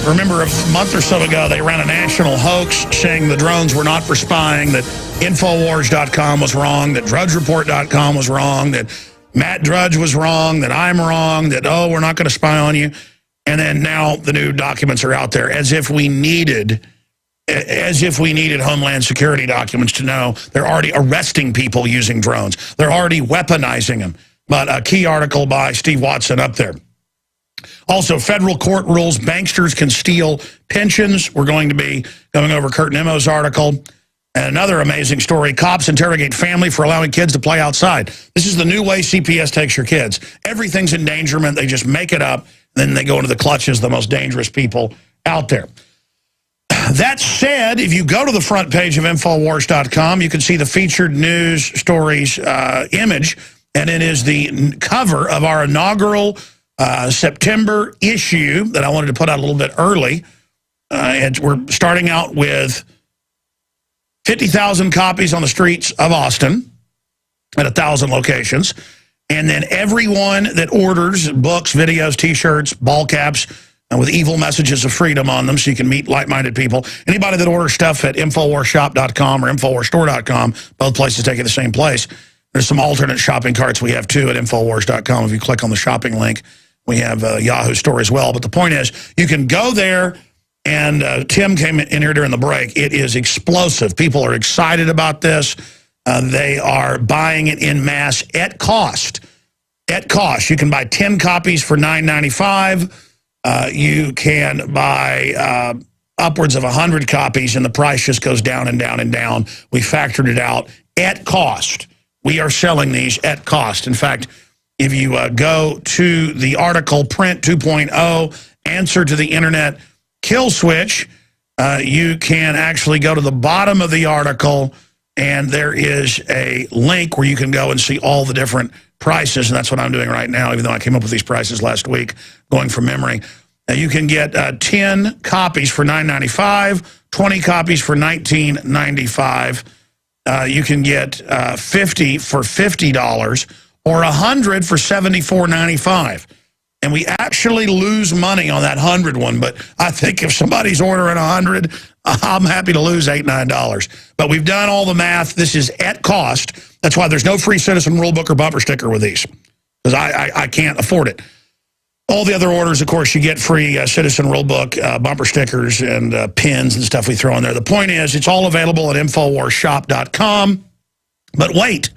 Remember, a month or so ago, they ran a national hoax saying the drones were not for spying, that Infowars.com was wrong, that DrudgeReport.com was wrong, that Matt Drudge was wrong, that I'm wrong, that, oh, we're not going to spy on you. And then now the new documents are out there as if we needed Homeland Security documents to know they're already arresting people using drones. They're already weaponizing them. But a key article by Steve Watson up there. Also, federal court rules banksters can steal pensions. We're going to be going over Kurt Nemo's article. And another amazing story, cops interrogate family for allowing kids to play outside. This is the new way CPS takes your kids. Everything's endangerment. They just make it up. Then they go into the clutches of the most dangerous people out there. That said, if you go to the front page of Infowars.com, you can see the featured news stories image, and it is the cover of our inaugural September issue that I wanted to put out a little bit early. We're starting out with 50,000 copies on the streets of Austin at 1,000 locations. And then everyone that orders books, videos, T-shirts, ball caps, with evil messages of freedom on them so you can meet like-minded people. Anybody that orders stuff at InfoWarsShop.com or InfoWarsStore.com, both places take you to the same place. There's some alternate shopping carts we have, too, at InfoWars.com. If you click on the shopping link, we have a Yahoo store as well. But the point is, you can go there, and Tim came in here during the break. It is explosive. People are excited about this. They are buying it in mass at cost. At cost. You can buy 10 copies for $9.95. You can buy upwards of 100 copies, and the price just goes down and down and down. We factored it out at cost. We are selling these at cost. In fact, if you go to the article, Print 2.0, Answer to the Internet Kill Switch, you can actually go to the bottom of the article and there is a link where you can go and see all the different prices, and that's what I'm doing right now, even though I came up with these prices last week, going from memory. You can get 10 copies for $9.95, 20 copies for $19.95. You can get 50 for $50, or 100 for $74.95. And we actually lose money on that 100 one, but I think if somebody's ordering 100, I'm happy to lose $8, $9. But we've done all the math. This is at cost. That's why there's no free Citizen Rulebook or bumper sticker with these, because I can't afford it. All the other orders, of course, you get free Citizen Rulebook, bumper stickers, and pins and stuff we throw in there. The point is, it's all available at InfoWarsShop.com. But wait.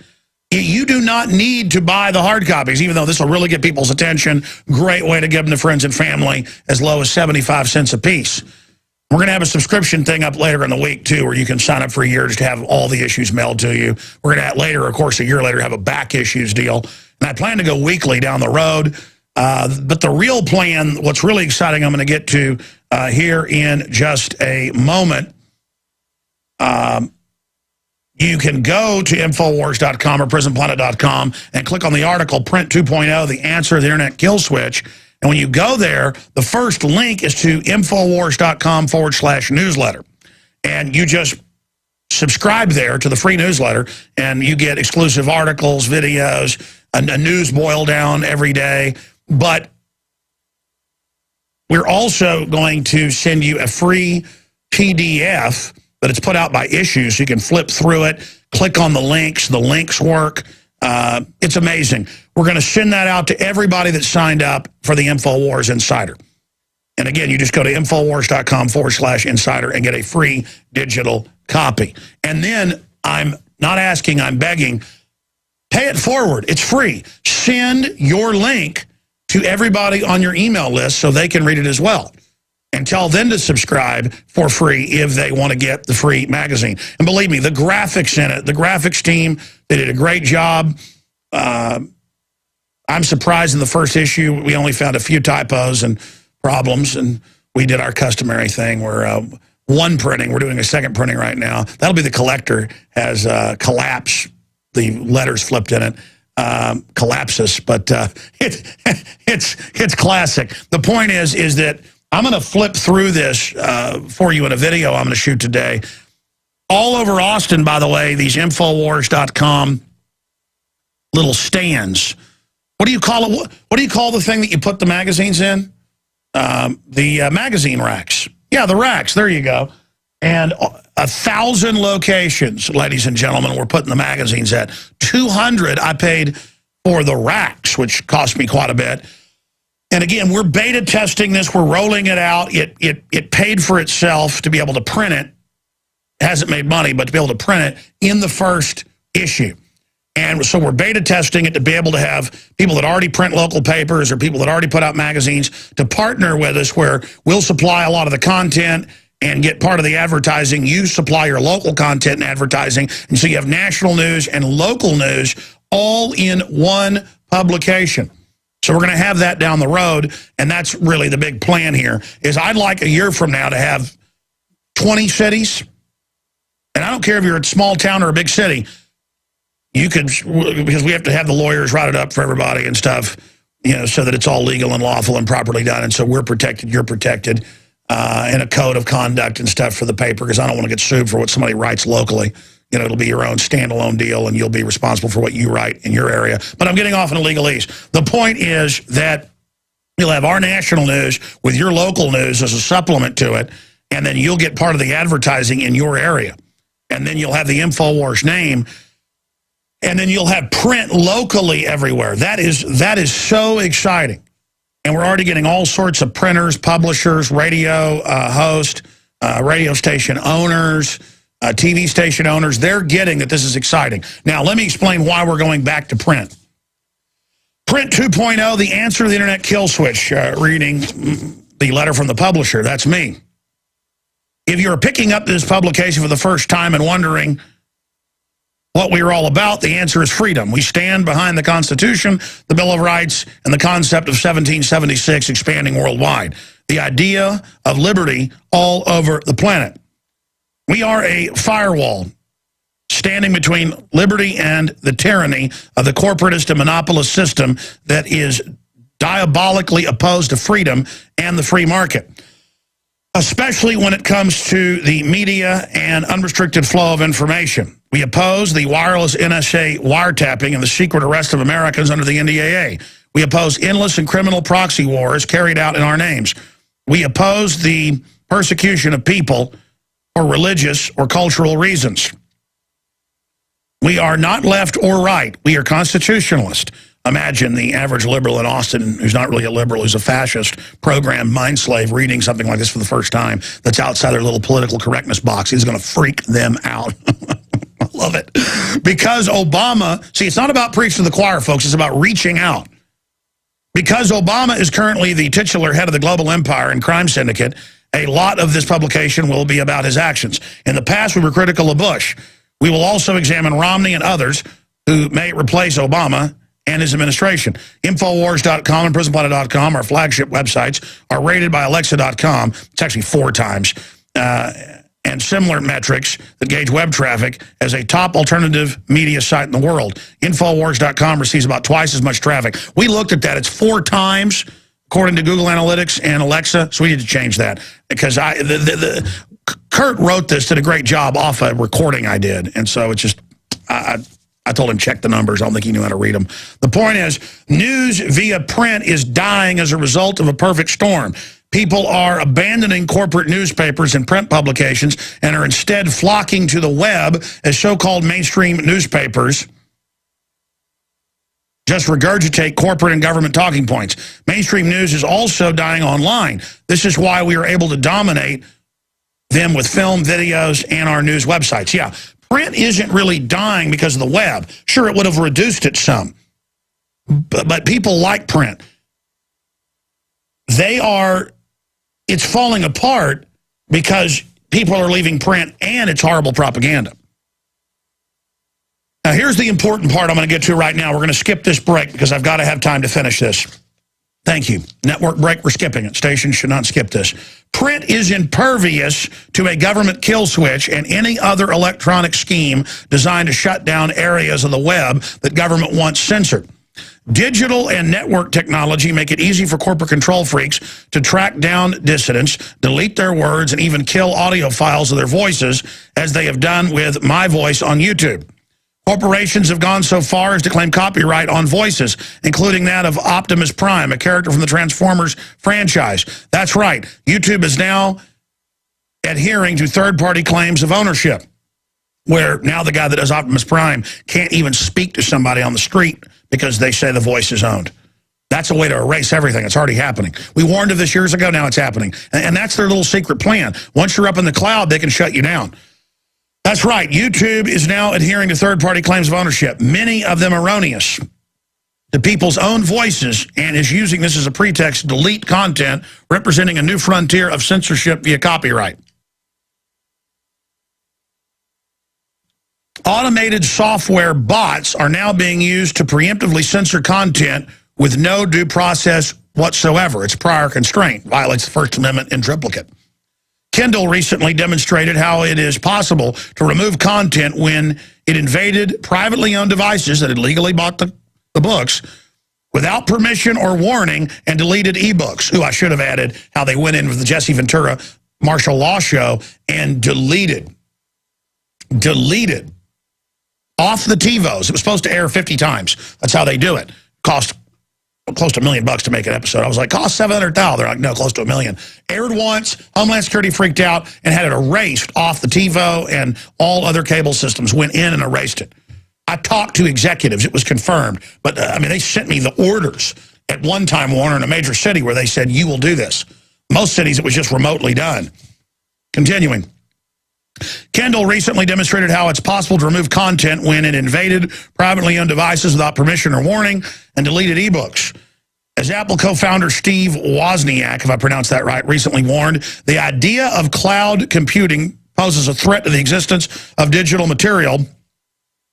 You do not need to buy the hard copies, even though this will really get people's attention. Great way to give them to friends and family, as low as 75 cents a piece. We're going to have a subscription thing up later in the week, too, where you can sign up for a year just to have all the issues mailed to you. We're going to later, of course, a year later, have a back issues deal. And I plan to go weekly down the road. But the real plan, what's really exciting, I'm going to get to here in just a moment. You can go to Infowars.com or PrisonPlanet.com and click on the article, Print 2.0, the answer to the Internet Kill Switch. And when you go there, the first link is to Infowars.com/newsletter. And you just subscribe there to the free newsletter, and you get exclusive articles, videos, a news boil down every day. But we're also going to send you a free PDF but it's put out by issues. You can flip through it, click on the links work. It's amazing. We're going to send that out to everybody that signed up for the InfoWars Insider. And again, you just go to Infowars.com/insider and get a free digital copy. And then I'm not asking, I'm begging, pay it forward. It's free. Send your link to everybody on your email list so they can read it as well. And tell them to subscribe for free if they want to get the free magazine. And believe me, the graphics in it, the graphics team, they did a great job. I'm surprised in the first issue we only found a few typos and problems, and we did our customary thing where one printing, we're doing a second printing right now. That'll be the collector, has collapse, the letters flipped in it. Collapses, but it's classic. The point is that I'm going to flip through this for you in a video I'm going to shoot today. All over Austin, by the way, these Infowars.com little stands. What do you call it? What do you call the thing that you put the magazines in? The magazine racks. Yeah, the racks. There you go. And 1,000 locations, ladies and gentlemen, we're putting the magazines at. 200 I paid for the racks, which cost me quite a bit. And again, we're beta testing this. We're rolling it out. It paid for itself to be able to print it. It hasn't made money, but to be able to print it in the first issue. And so we're beta testing it to be able to have people that already print local papers or people that already put out magazines to partner with us, where we'll supply a lot of the content and get part of the advertising. You supply your local content and advertising. And so you have national news and local news all in one publication. So we're going to have that down the road, and that's really the big plan here, is I'd like a year from now to have 20 cities, and I don't care if you're a small town or a big city, you could, because we have to have the lawyers write it up for everybody and stuff, you know, so that it's all legal and lawful and properly done, and so we're protected, you're protected, and a code of conduct and stuff for the paper, because I don't want to get sued for what somebody writes locally. You know, it'll be your own standalone deal, and you'll be responsible for what you write in your area. But I'm getting off in a legalese. The point is that you'll have our national news with your local news as a supplement to it, and then you'll get part of the advertising in your area. And then you'll have the InfoWars name, and then you'll have print locally everywhere. That is so exciting. And we're already getting all sorts of printers, publishers, radio hosts, radio station owners, TV station owners. They're getting that this is exciting. Now, let me explain why we're going back to print. Print 2.0, the answer to the Internet Kill Switch, reading the letter from the publisher. That's me. If you're picking up this publication for the first time and wondering what we are all about, the answer is freedom. We stand behind the Constitution, the Bill of Rights, and the concept of 1776 expanding worldwide. The idea of liberty all over the planet. We are a firewall standing between liberty and the tyranny of the corporatist and monopolist system that is diabolically opposed to freedom and the free market, especially when it comes to the media and unrestricted flow of information. We oppose the wireless NSA wiretapping and the secret arrest of Americans under the NDAA. We oppose endless and criminal proxy wars carried out in our names. We oppose the persecution of people for religious or cultural reasons. We are not left or right. We are constitutionalist. Imagine the average liberal in Austin, who's not really a liberal, who's a fascist, programmed mind slave, reading something like this for the first time that's outside their little political correctness box. He's going to freak them out. I love it. Because Obama, see, it's not about preaching to the choir, folks. It's about reaching out. Because Obama is currently the titular head of the global empire and crime syndicate, a lot of this publication will be about his actions. In the past, we were critical of Bush. We will also examine Romney and others who may replace Obama and his administration. Infowars.com and prisonplanet.com, our flagship websites, are rated by Alexa.com. It's actually 4 times. And similar metrics that gauge web traffic as a top alternative media site in the world. Infowars.com receives about twice as much traffic. We looked at that. It's 4 times, according to Google Analytics and Alexa, so we need to change that. Because Kurt wrote this, did a great job off a recording I did. And so it's just, I told him check the numbers. I don't think he knew how to read them. The point is, news via print is dying as a result of a perfect storm. People are abandoning corporate newspapers and print publications and are instead flocking to the web as so-called mainstream newspapers just regurgitate corporate and government talking points. Mainstream news is also dying online. This is why we are able to dominate them with film, videos, and our news websites. Yeah, print isn't really dying because of the web. Sure, it would have reduced it some. But people like print. It's falling apart because people are leaving print and it's horrible propaganda. Now, here's the important part I'm going to get to right now. We're going to skip this break because I've got to have time to finish this. Thank you. Network break, we're skipping it. Stations should not skip this. Print is impervious to a government kill switch and any other electronic scheme designed to shut down areas of the web that government wants censored. Digital and network technology make it easy for corporate control freaks to track down dissidents, delete their words, and even kill audio files of their voices, as they have done with my voice on YouTube. Corporations have gone so far as to claim copyright on voices, including that of Optimus Prime, a character from the Transformers franchise. That's right. YouTube is now adhering to third-party claims of ownership, where now the guy that does Optimus Prime can't even speak to somebody on the street because they say the voice is owned. That's a way to erase everything. It's already happening. We warned of this years ago. Now it's happening. And that's their little secret plan. Once you're up in the cloud, they can shut you down. That's right. YouTube is now adhering to third-party claims of ownership, many of them erroneous, to people's own voices, and is using this as a pretext to delete content representing a new frontier of censorship via copyright. Automated software bots are now being used to preemptively censor content with no due process whatsoever. It's prior constraint, violates the First Amendment in triplicate. Kindle recently demonstrated how it is possible to remove content when it invaded privately owned devices that had legally bought the books without permission or warning and deleted ebooks. Ooh, I should have added how they went in with the Jesse Ventura martial law show and deleted off the TiVos. It was supposed to air 50 times. That's how they do it. Cost close to $1 million to make an episode. I was like, cost $700,000. They're like, no, close to $1 million. Aired once, Homeland Security freaked out and had it erased off the TiVo, and all other cable systems went in and erased it. I talked to executives. It was confirmed. But, I mean, they sent me the orders at one time, Warner, in a major city where they said, you will do this. Most cities, it was just remotely done. Continuing. Kindle recently demonstrated how it's possible to remove content when it invaded privately owned devices without permission or warning and deleted ebooks. As Apple co-founder Steve Wozniak, if I pronounced that right, recently warned, the idea of cloud computing poses a threat to the existence of digital material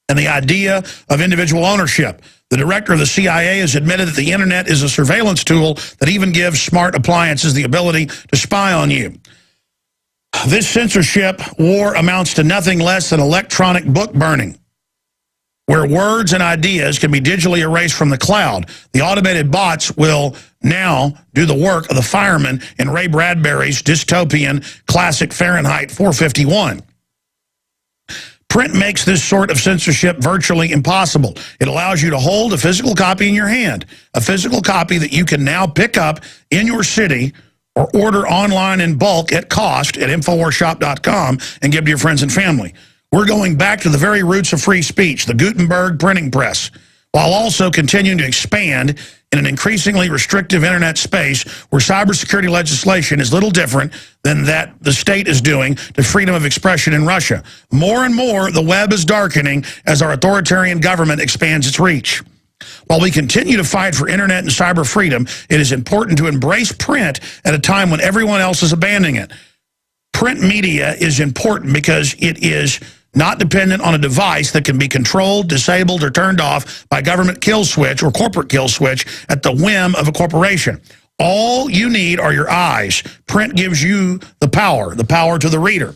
and the idea of individual ownership. The director of the CIA has admitted that the internet is a surveillance tool that even gives smart appliances the ability to spy on you. This censorship war amounts to nothing less than electronic book burning, where words and ideas can be digitally erased from the cloud. The automated bots will now do the work of the firemen in Ray Bradbury's dystopian classic Fahrenheit 451. Print makes this sort of censorship virtually impossible. It allows you to hold a physical copy in your hand, a physical copy that you can now pick up in your city or order online in bulk at cost at InfoWarsShop.com and give to your friends and family. We're going back to the very roots of free speech, the Gutenberg printing press, while also continuing to expand in an increasingly restrictive internet space where cybersecurity legislation is little different than that the state is doing to freedom of expression in Russia. More and more, the web is darkening as our authoritarian government expands its reach. While we continue to fight for internet and cyber freedom, it is important to embrace print at a time when everyone else is abandoning it. Print media is important because it is not dependent on a device that can be controlled, disabled, or turned off by government kill switch or corporate kill switch at the whim of a corporation. All you need are your eyes. Print gives you the power to the reader.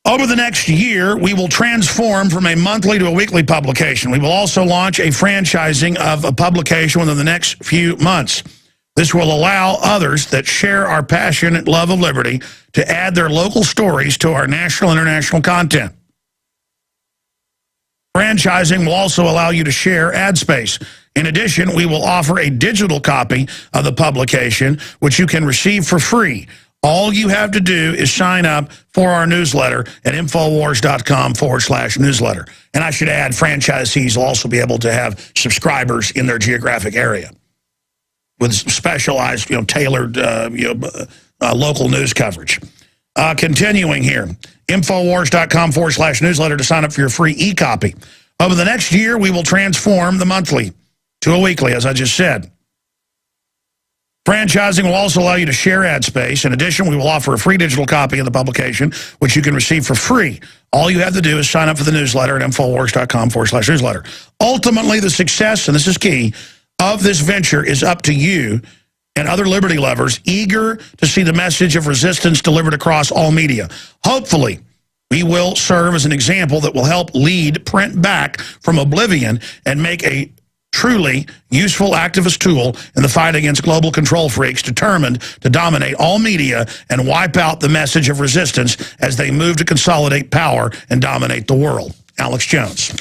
Over the next year, we will transform from a monthly to a weekly publication. We will also launch a franchising of a publication within the next few months. This will allow others that share our passionate love of liberty to add their local stories to our national and international content. Franchising will also allow you to share ad space. In addition, we will offer a digital copy of the publication, which you can receive for free. All you have to do is sign up for our newsletter at Infowars.com/newsletter. And I should add, franchisees will also be able to have subscribers in their geographic area with specialized, tailored, local news coverage. Continuing here, Infowars.com/newsletter to sign up for your free e-copy. Over the next year, we will transform the monthly to a weekly, as I just said. Franchising will also allow you to share ad space. In addition, we will offer a free digital copy of the publication, which you can receive for free. All you have to do is sign up for the newsletter at Infowars.com/newsletter. Ultimately, the success, and this is key, of this venture is up to you and other liberty lovers eager to see the message of resistance delivered across all media. Hopefully, we will serve as an example that will help lead print back from oblivion and make a truly useful activist tool in the fight against global control freaks determined to dominate all media and wipe out the message of resistance as they move to consolidate power and dominate the world. Alex Jones.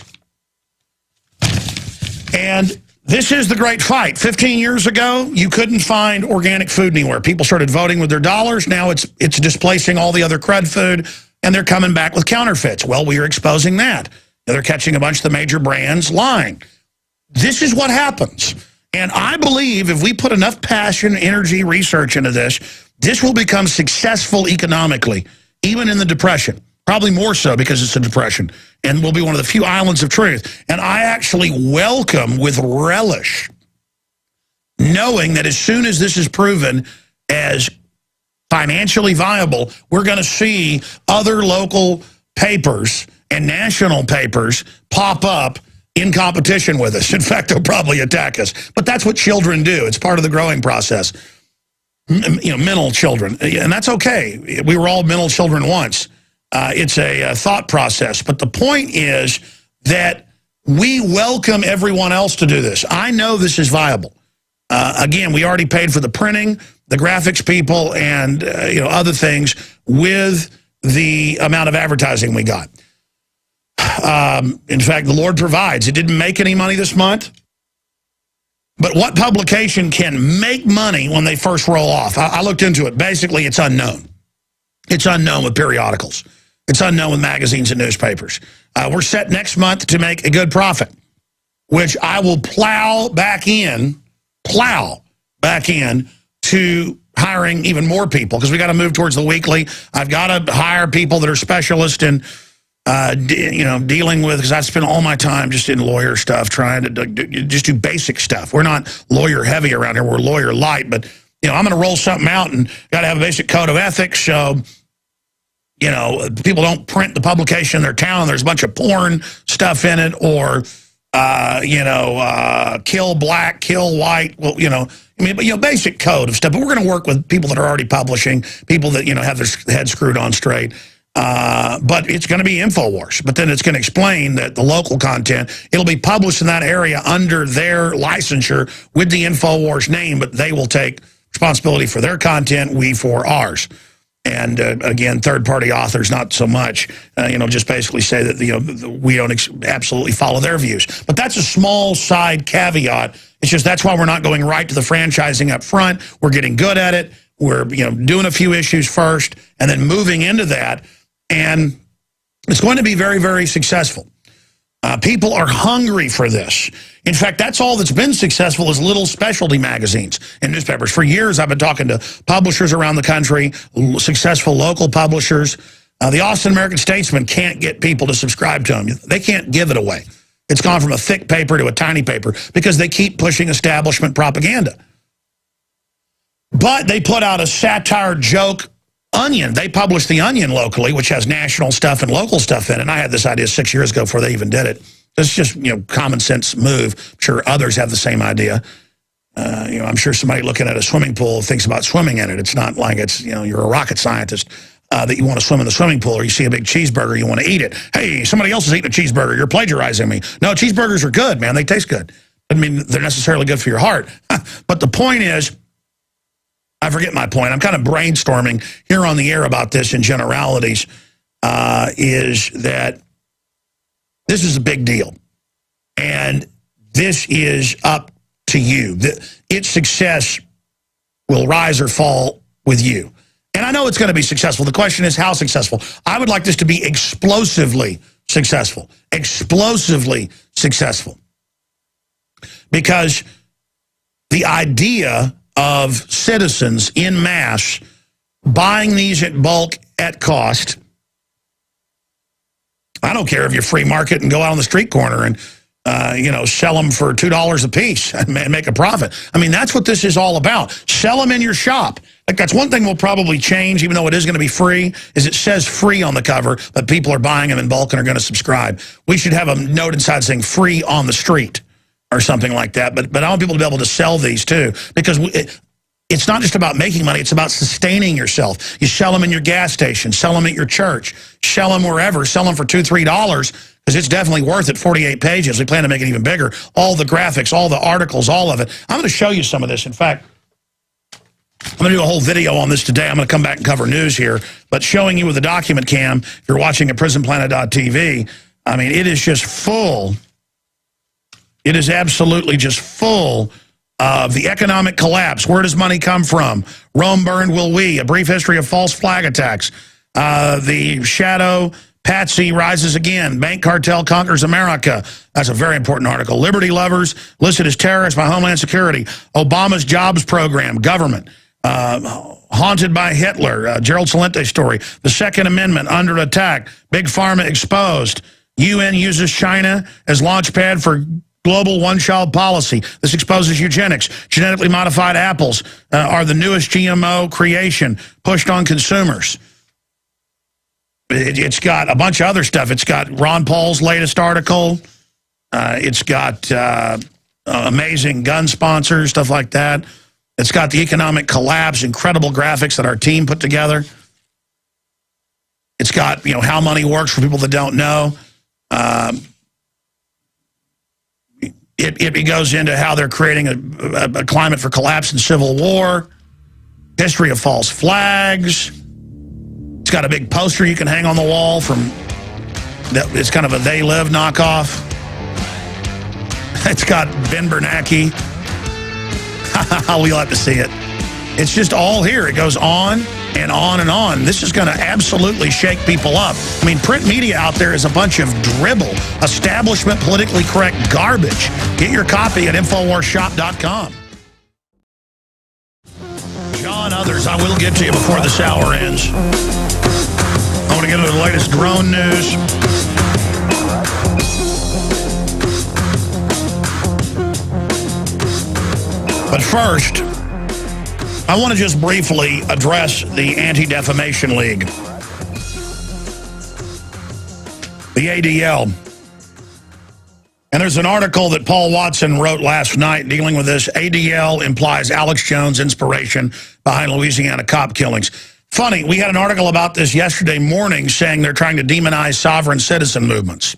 And this is the great fight. 15 years ago, you couldn't find organic food anywhere. People started voting with their dollars. Now it's displacing all the other crud food, and they're coming back with counterfeits. Well, we are exposing that. They're catching a bunch of the major brands lying. This is what happens. And I believe if we put enough passion, energy, research into this, this will become successful economically, even in the Depression. Probably more so because it's a depression, and will be one of the few islands of truth. And I actually welcome with relish knowing that as soon as this is proven as financially viable, we're going to see other local papers and national papers pop up in competition with us. In fact, they'll probably attack us. But that's what children do. It's part of the growing process. Mental children. And that's okay. We were all mental children once. It's a thought process. But the point is that we welcome everyone else to do this. I know this is viable. Again, we already paid for the printing, the graphics people, and other things with the amount of advertising we got. In fact, the Lord provides. It didn't make any money this month. But what publication can make money when they first roll off? I looked into it. Basically, it's unknown. It's unknown with periodicals. It's unknown with magazines and newspapers. We're set next month to make a good profit, which I will plow back in to hiring even more people, because we got to move towards the weekly. I've got to hire people that are specialists in, dealing with, because I spend all my time just in lawyer stuff, trying to just do basic stuff. We're not lawyer heavy around here. We're lawyer light, but I'm going to roll something out and got to have a basic code of ethics. So, people don't print the publication in their town. There's a bunch of porn stuff in it, or, kill black, kill white. Well, I mean, but, basic code of stuff. But we're going to work with people that are already publishing, people that, have their heads screwed on straight. But it's going to be InfoWars. But then it's going to explain that the local content, it'll be published in that area under their licensure with the InfoWars name, but they will take responsibility for their content, we for ours. And again, third-party authors, not so much. Just basically say that we don't absolutely follow their views. But that's a small side caveat. It's just that's why we're not going right to the franchising up front. We're getting good at it. We're doing a few issues first, and then moving into that. And it's going to be very, very successful. People are hungry for this. In fact, that's all that's been successful is little specialty magazines and newspapers. For years, I've been talking to publishers around the country, successful local publishers. The Austin American-Statesman can't get people to subscribe to them. They can't give it away. It's gone from a thick paper to a tiny paper because they keep pushing establishment propaganda. But they put out a satire joke Onion. They publish the Onion locally, which has national stuff and local stuff in it. And I had this idea 6 years ago before they even did it. It's just, common sense move. I'm sure others have the same idea. I'm sure somebody looking at a swimming pool thinks about swimming in it. It's not like it's, you're a rocket scientist that you want to swim in the swimming pool, or you see a big cheeseburger, you want to eat it. Hey, somebody else is eating a cheeseburger. You're plagiarizing me. No, cheeseburgers are good, man. They taste good. Doesn't mean they're necessarily good for your heart. But the point is, I forget my point. I'm kind of brainstorming here on the air about this in generalities, is that this is a big deal. And this is up to you. Its success will rise or fall with you. And I know it's going to be successful. The question is how successful. I would like this to be explosively successful. Explosively successful. Because the idea of citizens in mass buying these at bulk at cost. I don't care if you're free market and go out on the street corner and, sell them for $2 a piece and make a profit. I mean, that's what this is all about. Sell them in your shop. Like, that's one thing we'll probably change, even though it is going to be free, is it says free on the cover, but people are buying them in bulk and are going to subscribe. We should have a note inside saying free on the street or something like that. But I want people to be able to sell these too, because it's not just about making money, it's about sustaining yourself. You sell them in your gas station, sell them at your church, sell them wherever, sell them for $2, $3, because it's definitely worth it. 48 pages. We plan to make it even bigger. All the graphics, all the articles, all of it. I'm going to show you some of this. In fact, I'm going to do a whole video on this today. I'm going to come back and cover news here, but showing you with a document cam, if you're watching at prisonplanet.tv, I mean, it is just full. It is absolutely just full of the economic collapse. Where does money come from? Rome burned, will we? A brief history of false flag attacks. The shadow Patsy rises again. Bank cartel conquers America. That's a very important article. Liberty lovers listed as terrorists by Homeland Security. Obama's jobs program, government. Haunted by Hitler. Gerald Salente's story. The Second Amendment under attack. Big Pharma exposed. UN uses China as launch pad for global one-child policy. This exposes eugenics. Genetically modified apples are the newest GMO creation pushed on consumers. It's got a bunch of other stuff. It's got Ron Paul's latest article. It's got amazing gun sponsors, stuff like that. It's got the economic collapse, incredible graphics that our team put together. It's got, how money works for people that don't know. It goes into how they're creating a climate for collapse and civil war, history of false flags. It's got a big poster you can hang on the wall it's kind of a They Live knockoff. It's got Ben Bernanke. We'll have to see it. It's just all here. It goes on and on and on. This is going to absolutely shake people up. I mean, print media out there is a bunch of dribble, establishment, politically correct garbage. Get your copy at InfoWarsShop.com. John, others, I will get to you before this hour ends. I want to get into the latest drone news. But first, I want to just briefly address the Anti-Defamation League. The ADL. And there's an article that Paul Watson wrote last night dealing with this. ADL implies Alex Jones' inspiration behind Louisiana cop killings. Funny, we had an article about this yesterday morning saying they're trying to demonize sovereign citizen movements.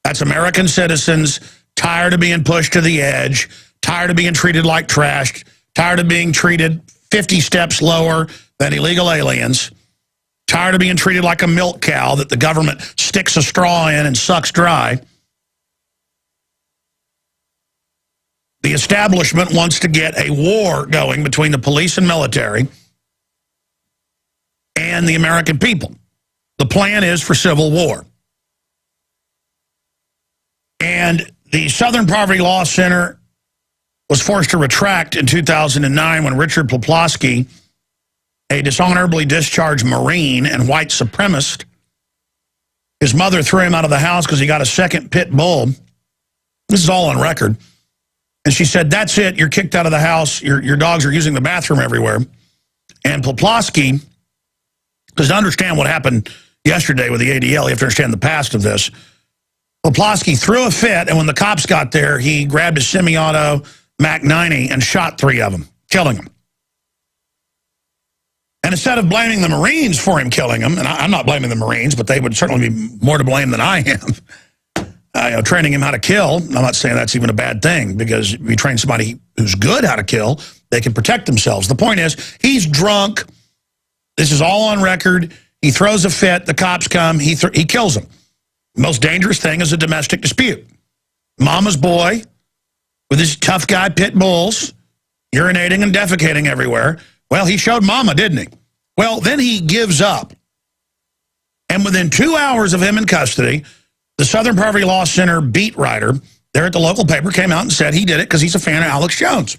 That's American citizens tired of being pushed to the edge, tired of being treated like trash, tired of being treated 50 steps lower than illegal aliens, tired of being treated like a milk cow that the government sticks a straw in and sucks dry. The establishment wants to get a war going between the police and military and the American people. The plan is for civil war. And the Southern Poverty Law Center was forced to retract in 2009 when Richard Poplawski, a dishonorably discharged Marine and white supremacist, his mother threw him out of the house because he got a second pit bull. This is all on record. And she said, that's it, you're kicked out of the house, your dogs are using the bathroom everywhere. And Poplawski, because to understand what happened yesterday with the ADL, you have to understand the past of this. Poplawski threw a fit, and when the cops got there, he grabbed his semi-auto Mac 90 and shot 3 of them, killing them. And instead of blaming the Marines for him killing them, and I'm not blaming the Marines, but they would certainly be more to blame than I am, training him how to kill. I'm not saying that's even a bad thing, because if you train somebody who's good how to kill, they can protect themselves. The point is, he's drunk. This is all on record. He throws a fit. The cops come. He kills them. The most dangerous thing is a domestic dispute. Mama's boy with his tough guy pit bulls urinating and defecating everywhere. Well, he showed Mama, didn't he? Well, then he gives up. And within 2 hours of him in custody, the Southern Poverty Law Center beat writer there at the local paper came out and said he did it because he's a fan of Alex Jones.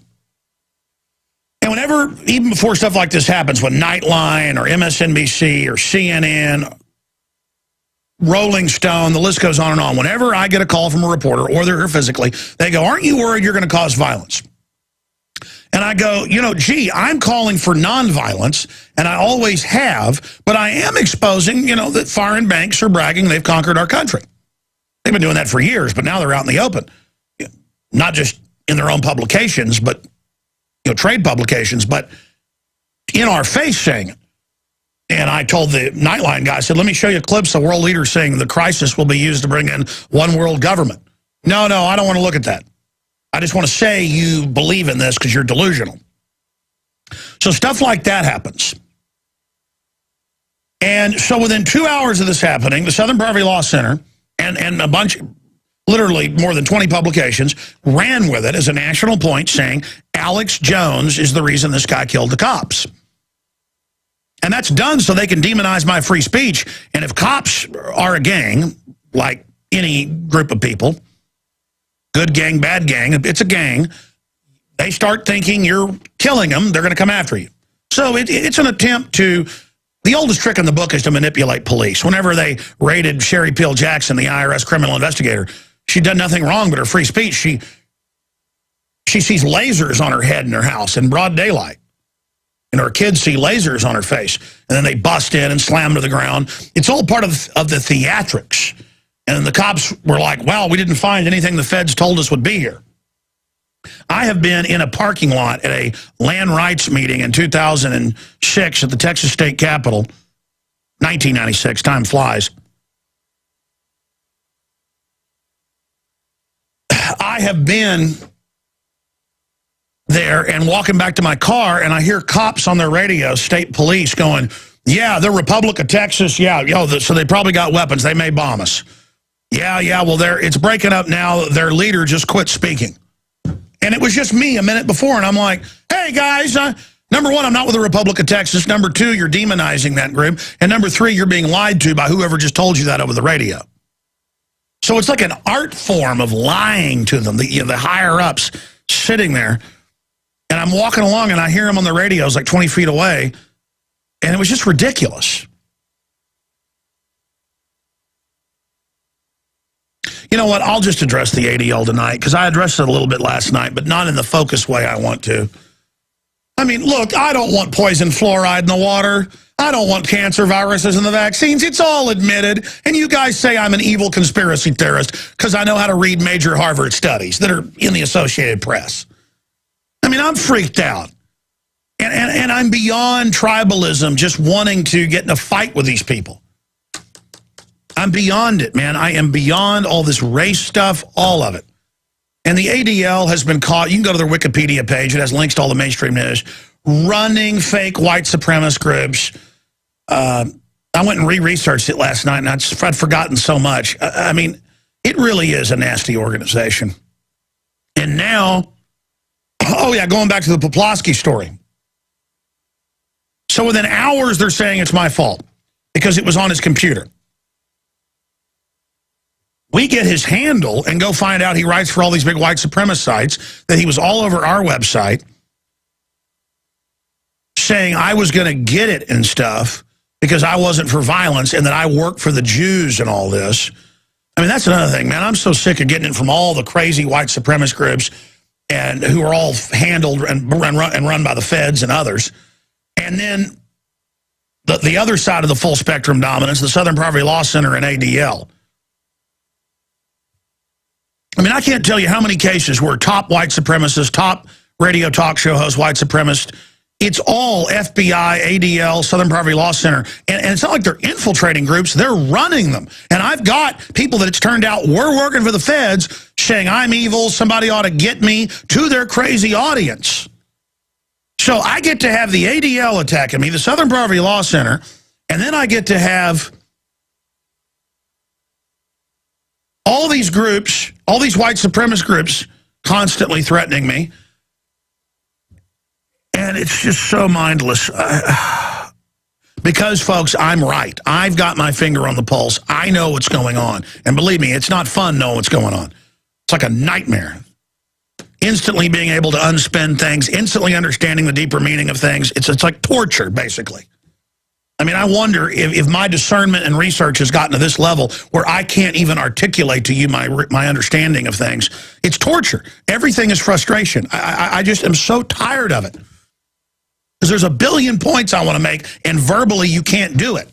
And whenever, even before stuff like this happens, when Nightline or MSNBC or CNN, Rolling Stone, the list goes on and on, whenever I get a call from a reporter, or they're here physically, they go, aren't you worried you're going to cause violence? And I go, gee, I'm calling for nonviolence, and I always have, but I am exposing, that foreign banks are bragging they've conquered our country. They've been doing that for years, but now they're out in the open. Not just in their own publications, but, trade publications, but in our face saying it. And I told the Nightline guy, I said, let me show you clips of world leaders saying the crisis will be used to bring in one world government. No, I don't want to look at that. I just want to say you believe in this because you're delusional. So stuff like that happens. And so within 2 hours of this happening, the Southern Poverty Law Center and a bunch, literally more than 20 publications, ran with it as a national point saying Alex Jones is the reason this guy killed the cops. And that's done so they can demonize my free speech. And if cops are a gang, like any group of people, good gang, bad gang, it's a gang, they start thinking you're killing them, they're going to come after you. So it's an attempt to, the oldest trick in the book is to manipulate police. Whenever they raided Sherry Peel Jackson, the IRS criminal investigator, she'd done nothing wrong but her free speech. She sees lasers on her head in her house in broad daylight. And her kids see lasers on her face. And then they bust in and slam to the ground. It's all part of the theatrics. And the cops were like, well, we didn't find anything the feds told us would be here. I have been in a parking lot at a land rights meeting in 2006 at the Texas State Capitol, 1996, time flies. I have been there and walking back to my car, and I hear cops on their radio, state police, going, yeah, the Republic of Texas, so they probably got weapons. They may bomb us. Yeah, well, it's breaking up now. Their leader just quit speaking. And it was just me a minute before, and I'm like, hey, guys, number one, I'm not with the Republic of Texas. Number two, you're demonizing that group. And number three, you're being lied to by whoever just told you that over the radio. So it's like an art form of lying to them, the higher-ups sitting there. And I'm walking along, and I hear them on the radios like 20 feet away, and it was just ridiculous. You know what? I'll just address the ADL tonight, because I addressed it a little bit last night, but not in the focused way I want to. I mean, look, I don't want poison fluoride in the water. I don't want cancer viruses in the vaccines. It's all admitted. And you guys say I'm an evil conspiracy theorist because I know how to read major Harvard studies that are in the Associated Press. I mean, I'm freaked out. And I'm beyond tribalism, just wanting to get in a fight with these people. I'm beyond it, man. I am beyond all this race stuff, all of it. And the ADL has been caught. You can go to their Wikipedia page. It has links to all the mainstream news. Running fake white supremacist groups. I went and re-researched it last night, and I'd forgotten so much. I mean, it really is a nasty organization. And now, oh yeah, going back to the Poplawski story. So within hours, they're saying it's my fault because it was on his computer. We get his handle and go find out he writes for all these big white supremacist sites, that he was all over our website saying I was going to get it and stuff because I wasn't for violence and that I work for the Jews and all this. I mean, that's another thing, man. I'm so sick of getting it from all the crazy white supremacist groups and who are all handled and run by the feds and others. And then the other side of the full spectrum dominance, the Southern Poverty Law Center and ADL. I mean, I can't tell you how many cases where top white supremacists, top radio talk show hosts, white supremacists, it's all FBI, ADL, Southern Poverty Law Center. And it's not like they're infiltrating groups, they're running them. And I've got people that it's turned out were working for the feds saying I'm evil, somebody ought to get me, to their crazy audience. So I get to have the ADL attacking me, the Southern Poverty Law Center, and then I get to have all these groups, all these white supremacist groups constantly threatening me. And it's just so mindless. Because, folks, I'm right. I've got my finger on the pulse. I know what's going on. And believe me, it's not fun knowing what's going on. It's like a nightmare. Instantly being able to unspin things, instantly understanding the deeper meaning of things. It's like torture, basically. I mean, I wonder if my discernment and research has gotten to this level where I can't even articulate to you my understanding of things. It's torture. Everything is frustration. I just am so tired of it. Because there's a billion points I want to make, and verbally you can't do it.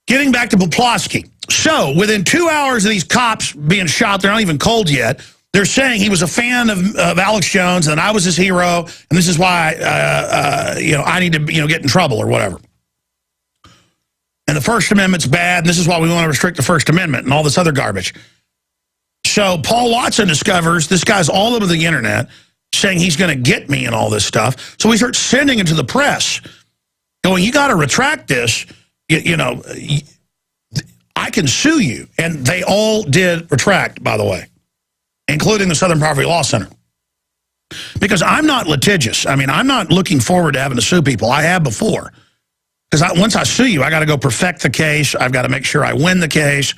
Getting back to Poplawski. So, within 2 hours of these cops being shot, they're not even cold yet, they're saying he was a fan of Alex Jones, and I was his hero, and this is why I need to get in trouble or whatever. And the First Amendment's bad, and this is why we want to restrict the First Amendment and all this other garbage. So Paul Watson discovers this guy's all over the internet saying he's going to get me and all this stuff. So he starts sending it to the press, going, you got to retract this. I can sue you. And they all did retract, by the way, including the Southern Poverty Law Center. Because I'm not litigious. I mean, I'm not looking forward to having to sue people. I have before. Because once I sue you, I got to go perfect the case. I've got to make sure I win the case.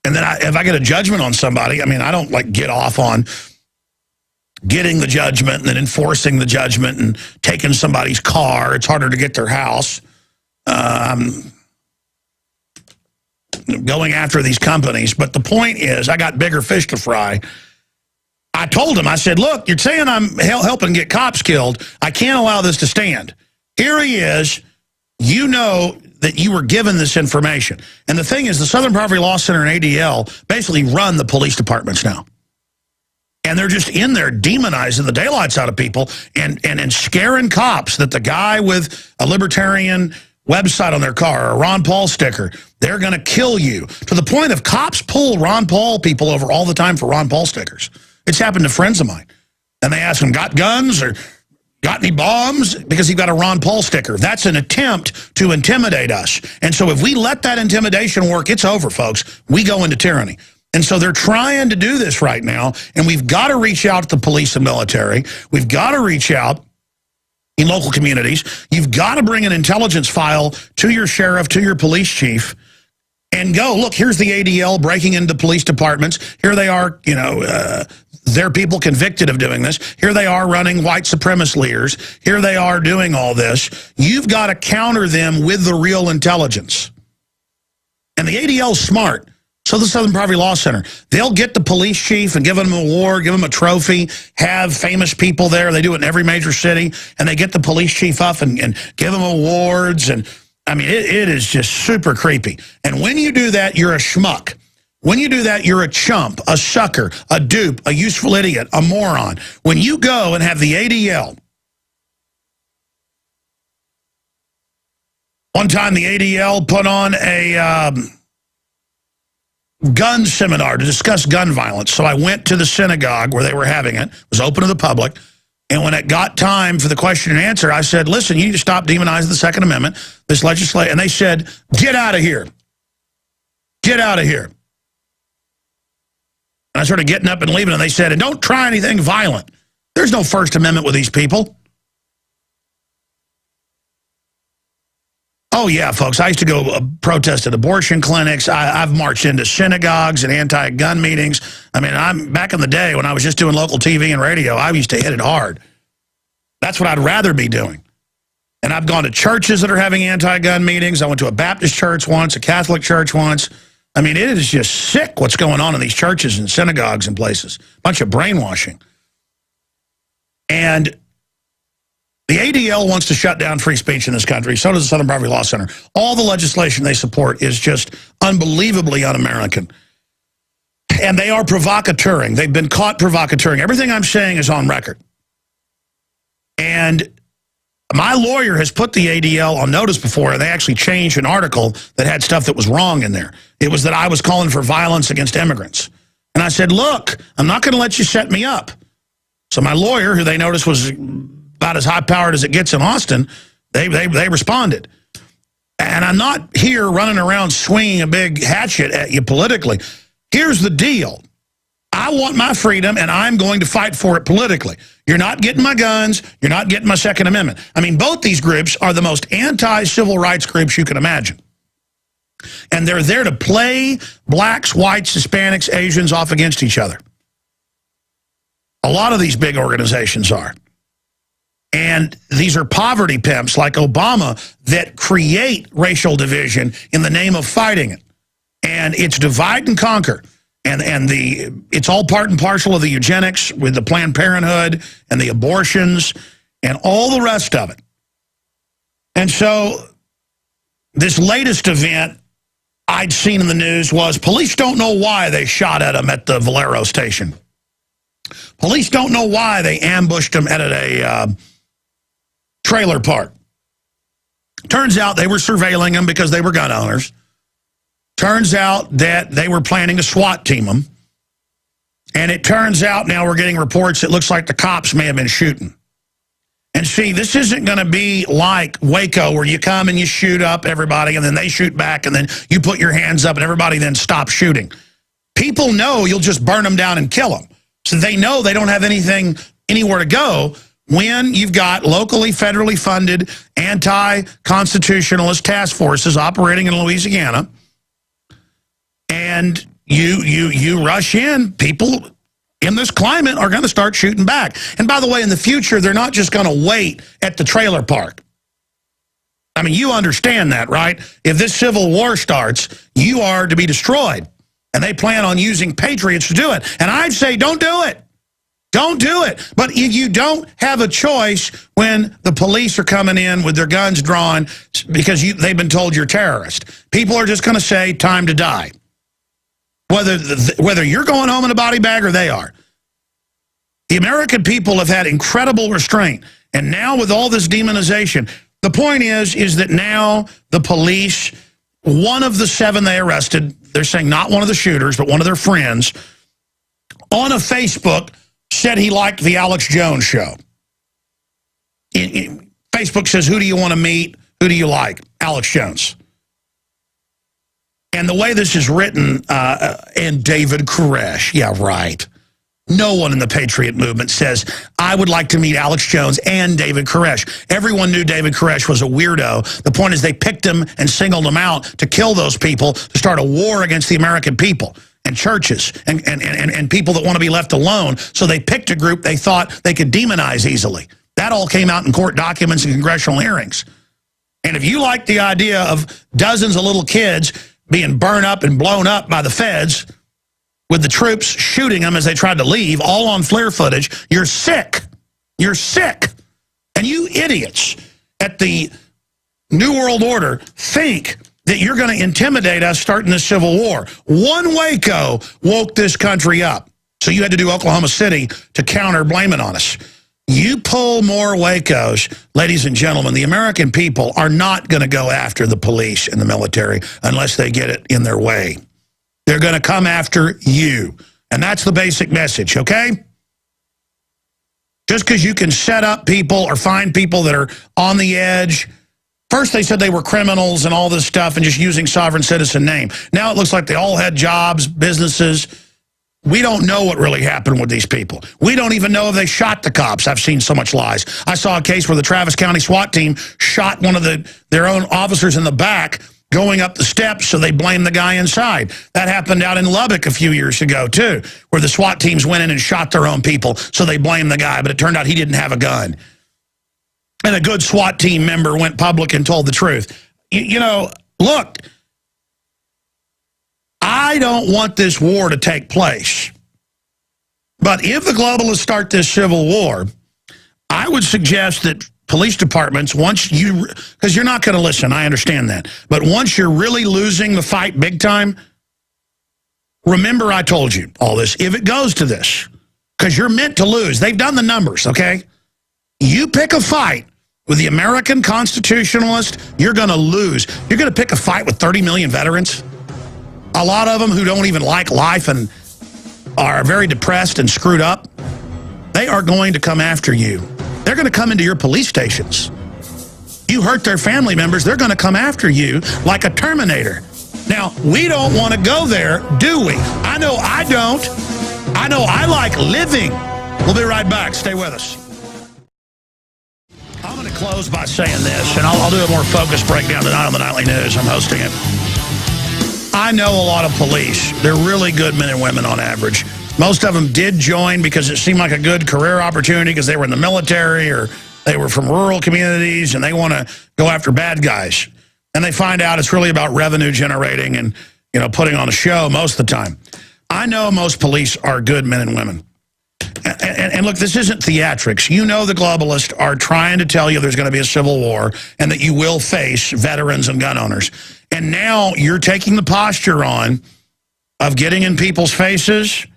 And then if I get a judgment on somebody, I mean, I don't like get off on getting the judgment and then enforcing the judgment and taking somebody's car. It's harder to get their house. Going after these companies. But the point is, I got bigger fish to fry. I told him, I said, look, you're saying I'm helping get cops killed. I can't allow this to stand. Here he is. You know that you were given this information. And the thing is, the Southern Poverty Law Center and ADL basically run the police departments now. And they're just in there demonizing the daylights out of people and scaring cops that the guy with a libertarian website on their car or a Ron Paul sticker, they're going to kill you. To the point of cops pull Ron Paul people over all the time for Ron Paul stickers. It's happened to friends of mine. And they ask them, got guns or got any bombs? Because he got a Ron Paul sticker. That's an attempt to intimidate us. And so if we let that intimidation work, it's over, folks. We go into tyranny. And so they're trying to do this right now, and we've got to reach out to the police and military. We've got to reach out in local communities. You've got to bring an intelligence file to your sheriff, to your police chief, and go, look, here's the ADL breaking into police departments. Here they are, they're people convicted of doing this. Here they are running white supremacist leaders. Here they are doing all this. You've got to counter them with the real intelligence. And the ADL's smart. So the Southern Poverty Law Center. They'll get the police chief and give him an award, give him a trophy, have famous people there. They do it in every major city. And they get the police chief up and give him awards. And, I mean, it is just super creepy. And when you do that, you're a schmuck. When you do that, you're a chump, a sucker, a dupe, a useful idiot, a moron. When you go and have the ADL, one time the ADL put on a gun seminar to discuss gun violence. So I went to the synagogue where they were having it. It was open to the public. And when it got time for the question and answer, I said, listen, you need to stop demonizing the Second Amendment, this legislation. And they said, get out of here. Get out of here. And I started getting up and leaving, and they said, and don't try anything violent. There's no First Amendment with these people. Oh, yeah, folks. I used to go protest at abortion clinics. I've marched into synagogues and anti-gun meetings. I mean, I'm back in the day when I was just doing local TV and radio, I used to hit it hard. That's what I'd rather be doing. And I've gone to churches that are having anti-gun meetings. I went to a Baptist church once, a Catholic church once. I mean, it is just sick what's going on in these churches and synagogues and places. A bunch of brainwashing. And the ADL wants to shut down free speech in this country. So does the Southern Poverty Law Center. All the legislation they support is just unbelievably un-American. And they are provocateuring. They've been caught provocateuring. Everything I'm saying is on record. And my lawyer has put the ADL on notice before, and they actually changed an article that had stuff that was wrong in there. It was that I was calling for violence against immigrants. And I said, look, I'm not going to let you set me up. So my lawyer, who they noticed was about as high-powered as it gets in Austin, they responded. And I'm not here running around swinging a big hatchet at you politically. Here's the deal. I want my freedom, and I'm going to fight for it politically. You're not getting my guns. You're not getting my Second Amendment. I mean, both these groups are the most anti-civil rights groups you can imagine. And they're there to play blacks, whites, Hispanics, Asians off against each other. A lot of these big organizations are. And these are poverty pimps like Obama that create racial division in the name of fighting it. And it's divide and conquer. And it's all part and parcel of the eugenics with the Planned Parenthood and the abortions and all the rest of it. And so this latest event I'd seen in the news was police don't know why they shot at him at the Valero station. Police don't know why they ambushed him at a trailer park. Turns out they were surveilling him because they were gun owners. Turns out that they were planning to SWAT team him. And it turns out now we're getting reports it looks like the cops may have been shooting. And see, this isn't going to be like Waco where you come and you shoot up everybody and then they shoot back and then you put your hands up and everybody then stops shooting. People know you'll just burn them down and kill them. So they know they don't have anywhere to go when you've got locally, federally funded anti-constitutionalist task forces operating in Louisiana, and you rush in, people in this climate are going to start shooting back. And by the way, in the future, they're not just going to wait at the trailer park. I mean, you understand that, right? If this civil war starts, you are to be destroyed. And they plan on using patriots to do it. And I'd say, don't do it. Don't do it. But if you don't have a choice when the police are coming in with their guns drawn because they've been told you're a terrorist, people are just going to say, time to die. Whether you're going home in a body bag or they are. The American people have had incredible restraint. And now with all this demonization, the point is that now the police, one of the 7 they arrested, they're saying not one of the shooters, but one of their friends, on a Facebook said he liked the Alex Jones show. Facebook says, who do you want to meet? Who do you like? Alex Jones. And the way this is written, and David Koresh, yeah, right. No one in the Patriot movement says, I would like to meet Alex Jones and David Koresh. Everyone knew David Koresh was a weirdo. The point is they picked him and singled him out to kill those people, to start a war against the American people and churches and people that want to be left alone. So they picked a group they thought they could demonize easily. That all came out in court documents and congressional hearings. And if you like the idea of dozens of little kids being burned up and blown up by the feds with the troops shooting them as they tried to leave, all on FLIR footage. You're sick. You're sick. And you idiots at the New World Order think that you're going to intimidate us starting this civil war. One Waco woke this country up. So you had to do Oklahoma City to counter blame it on us. You pull more Wacos, ladies and gentlemen, the American people are not going to go after the police and the military unless they get it in their way. They're going to come after you. And that's the basic message, okay? Just because you can set up people or find people that are on the edge. First they said they were criminals and all this stuff and just using sovereign citizen name. Now it looks like they all had jobs, businesses. We don't know what really happened with these people. We don't even know if they shot the cops. I've seen so much lies. I saw a case where the Travis County SWAT team shot one of their own officers in the back going up the steps, so they blamed the guy inside. That happened out in Lubbock a few years ago, too, where the SWAT teams went in and shot their own people, so they blamed the guy, but it turned out he didn't have a gun. And a good SWAT team member went public and told the truth. You know, look, I don't want this war to take place. But if the globalists start this civil war, I would suggest that police departments, once you, because you're not going to listen, I understand that. But once you're really losing the fight big time, remember I told you all this. If it goes to this, because you're meant to lose. They've done the numbers, okay? You pick a fight with the American constitutionalist, you're going to lose. You're going to pick a fight with 30 million veterans. A lot of them who don't even like life and are very depressed and screwed up. They are going to come after you. They're going to come into your police stations. You hurt their family members, they're going to come after you like a Terminator. Now, we don't want to go there, do we? I know I don't. I know I like living. We'll be right back. Stay with us. I'm going to close by saying this, and I'll do a more focused breakdown tonight on the Nightly News. I'm hosting it. I know a lot of police. They're really good men and women on average. Most of them did join because it seemed like a good career opportunity because they were in the military or they were from rural communities and they want to go after bad guys. And they find out it's really about revenue generating and, you know, putting on a show most of the time. I know most police are good men and women. And look, this isn't theatrics. You know the globalists are trying to tell you there's going to be a civil war and that you will face veterans and gun owners. And now you're taking the posture on of getting in people's faces.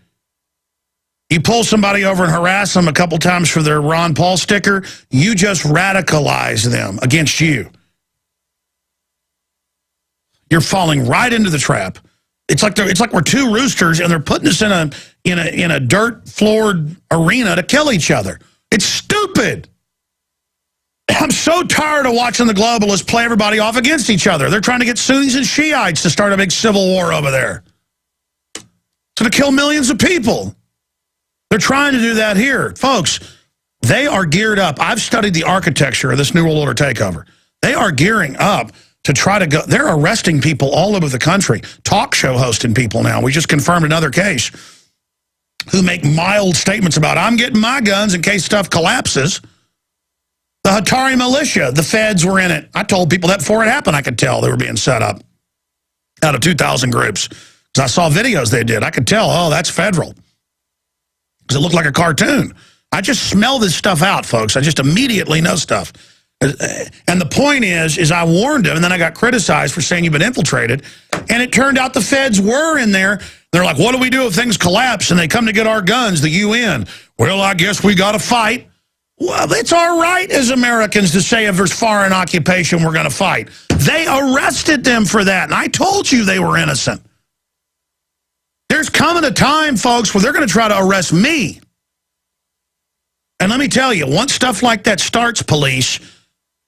You pull somebody over and harass them a couple times for their Ron Paul sticker, you just radicalize them against you. You're falling right into the trap. It's like we're two roosters and they're putting us in a dirt floored arena to kill each other. It's stupid. I'm so tired of watching the globalists play everybody off against each other. They're trying to get Sunnis and Shiites to start a big civil war over there. It's going to kill millions of people. They're trying to do that here. Folks, they are geared up. I've studied the architecture of this New World Order takeover. They are gearing up to try to go. They're arresting people all over the country. Talk show hosting people now. We just confirmed another case who make mild statements about, I'm getting my guns in case stuff collapses. The Hatari militia, the feds were in it. I told people that before it happened, I could tell they were being set up out of 2,000 groups. Because I saw videos they did. I could tell, oh, that's federal. Because it looked like a cartoon. I just smell this stuff out, folks. I just immediately know stuff. And the point is I warned them, and then I got criticized for saying you've been infiltrated. And it turned out the feds were in there. They're like, what do we do if things collapse and they come to get our guns, the UN? Well, I guess we got to fight. Well, it's our right as Americans to say if there's foreign occupation, we're going to fight. They arrested them for that, and I told you they were innocent. There's coming a time, folks, where they're going to try to arrest me. And let me tell you, once stuff like that starts, police,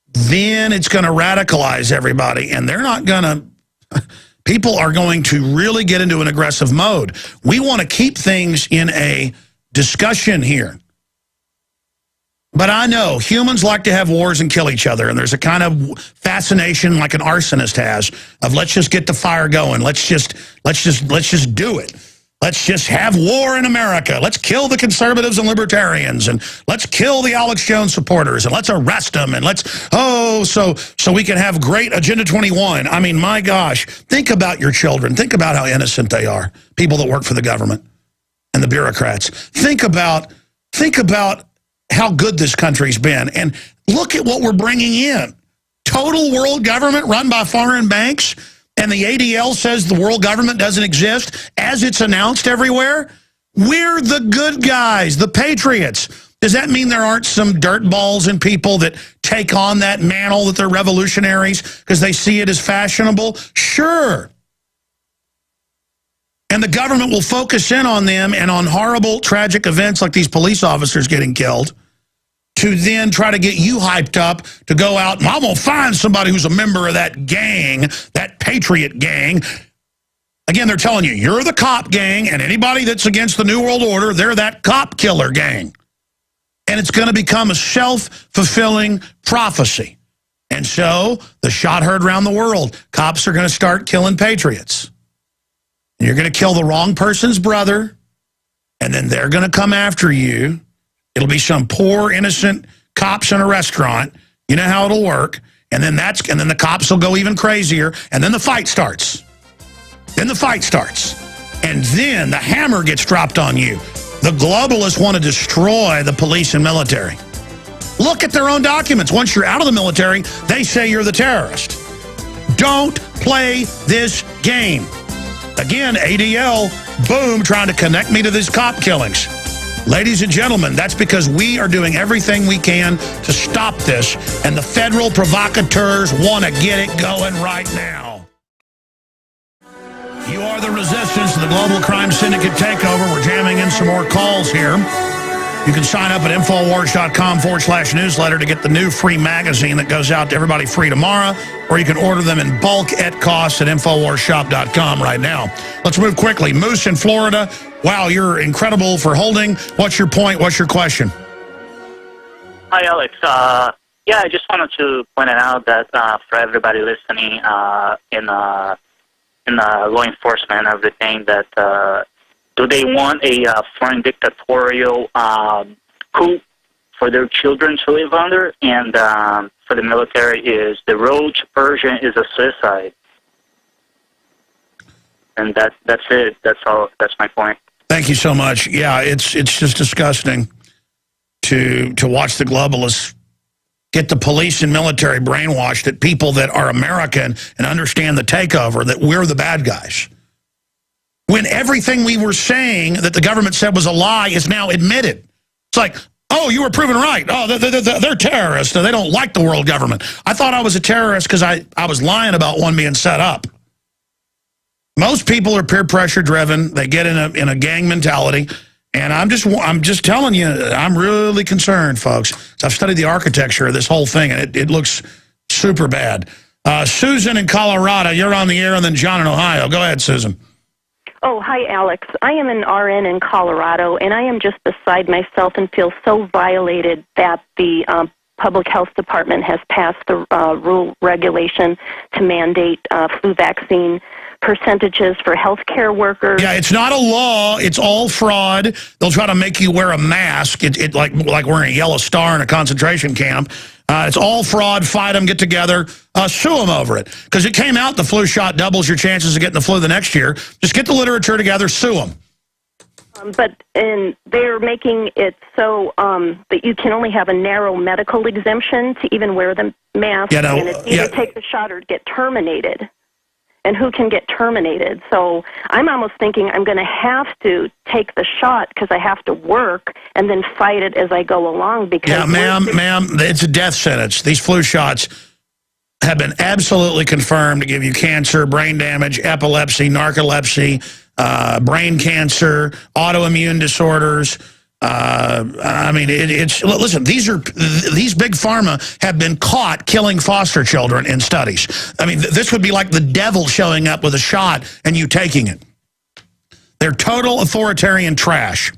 then it's going to radicalize everybody, and they're not going to... People are going to really get into an aggressive mode. We want to keep things in a discussion here. But I know humans like to have wars and kill each other, and there's a kind of fascination like an arsonist has of let's just get the fire going. Let's just do it. Let's just have war in America. Let's kill the conservatives and libertarians, and let's kill the Alex Jones supporters, and let's arrest them, and let's, so we can have great Agenda 21. I mean, my gosh, think about your children. Think about how innocent they are, people that work for the government and the bureaucrats. Think about how good this country's been, and look at what we're bringing in. Total world government run by foreign banks. And the ADL says the world government doesn't exist, as it's announced everywhere. We're the good guys, the patriots. Does that mean there aren't some dirtballs and people that take on that mantle that they're revolutionaries because they see it as fashionable? Sure. And the government will focus in on them and on horrible, tragic events like these police officers getting killed to then try to get you hyped up to go out, and I'm going to find somebody who's a member of that gang, that patriot gang. Again, they're telling you, you're the cop gang, and anybody that's against the New World Order, they're that cop killer gang. And it's going to become a self-fulfilling prophecy. And so, the shot heard around the world, cops are going to start killing patriots. And you're going to kill the wrong person's brother, and then they're going to come after you. It'll be some poor, innocent cops in a restaurant. You know how it'll work. And then the cops will go even crazier. And then the fight starts. And then the hammer gets dropped on you. The globalists want to destroy the police and military. Look at their own documents. Once you're out of the military, they say you're the terrorist. Don't play this game. Again, ADL, boom, trying to connect me to these cop killings. Ladies and gentlemen, that's because we are doing everything we can to stop this, and the federal provocateurs want to get it going right now. You are the resistance to the global crime syndicate takeover. We're jamming in some more calls here. You can sign up at Infowars.com/newsletter to get the new free magazine that goes out to everybody free tomorrow, or you can order them in bulk at cost at Infowarshop.com right now. Let's move quickly. Moose in Florida. Wow, you're incredible for holding. What's your point? What's your question? Hi, Alex. Yeah, I just wanted to point it out that for everybody listening in law enforcement and everything, that do they want a foreign dictatorial coup for their children to live under? And for the military, is the road to Persia is a suicide. And that's it. That's all. That's my point. Thank you so much. Yeah, it's just disgusting to watch the globalists get the police and military brainwashed that people that are American and understand the takeover, that we're the bad guys. When everything we were saying that the government said was a lie is now admitted. It's like, oh, you were proven right. Oh, they're terrorists. They don't like the world government. I thought I was a terrorist because I was lying about one being set up. Most people are peer pressure driven. They get in a gang mentality. And I'm just telling you, I'm really concerned, folks. So I've studied the architecture of this whole thing, and it looks super bad. Susan in Colorado, you're on the air, and then John in Ohio. Go ahead, Susan. Oh, hi, Alex. I am an RN in Colorado, and I am just beside myself and feel so violated that the Public Health Department has passed the regulation to mandate flu vaccine percentages for healthcare workers. Yeah, it's not a law. It's all fraud. They'll try to make you wear a mask. It like wearing a yellow star in a concentration camp. It's all fraud. Fight them. Get together. Sue them over it. Because it came out the flu shot doubles your chances of getting the flu the next year. Just get the literature together. Sue them. And they're making it so that you can only have a narrow medical exemption to even wear the mask. And it's either take the shot or get terminated. And who can get terminated? So I'm almost thinking I'm going to have to take the shot because I have to work and then fight it as I go along. Because yeah, ma'am, it's a death sentence. These flu shots have been absolutely confirmed to give you cancer, brain damage, epilepsy, narcolepsy, brain cancer, autoimmune disorders. I mean, listen, these big pharma have been caught killing foster children in studies. I mean, this would be like the devil showing up with a shot and you taking it. They're total authoritarian trash.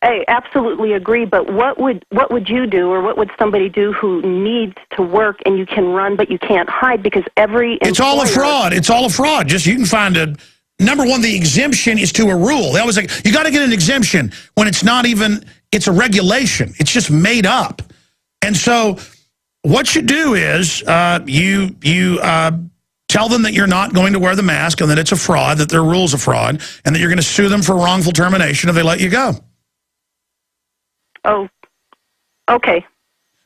I absolutely agree, but what would you do, or what would somebody do who needs to work and you can run but you can't hide because every employer... It's all a fraud. It's all a fraud. Just you can find number one, the exemption is to a rule. They always like, you got to get an exemption when it's not even, it's a regulation. It's just made up. And so what you do is you tell them that you're not going to wear the mask and that it's a fraud, that their rule's a fraud, and that you're going to sue them for wrongful termination if they let you go. Oh, okay.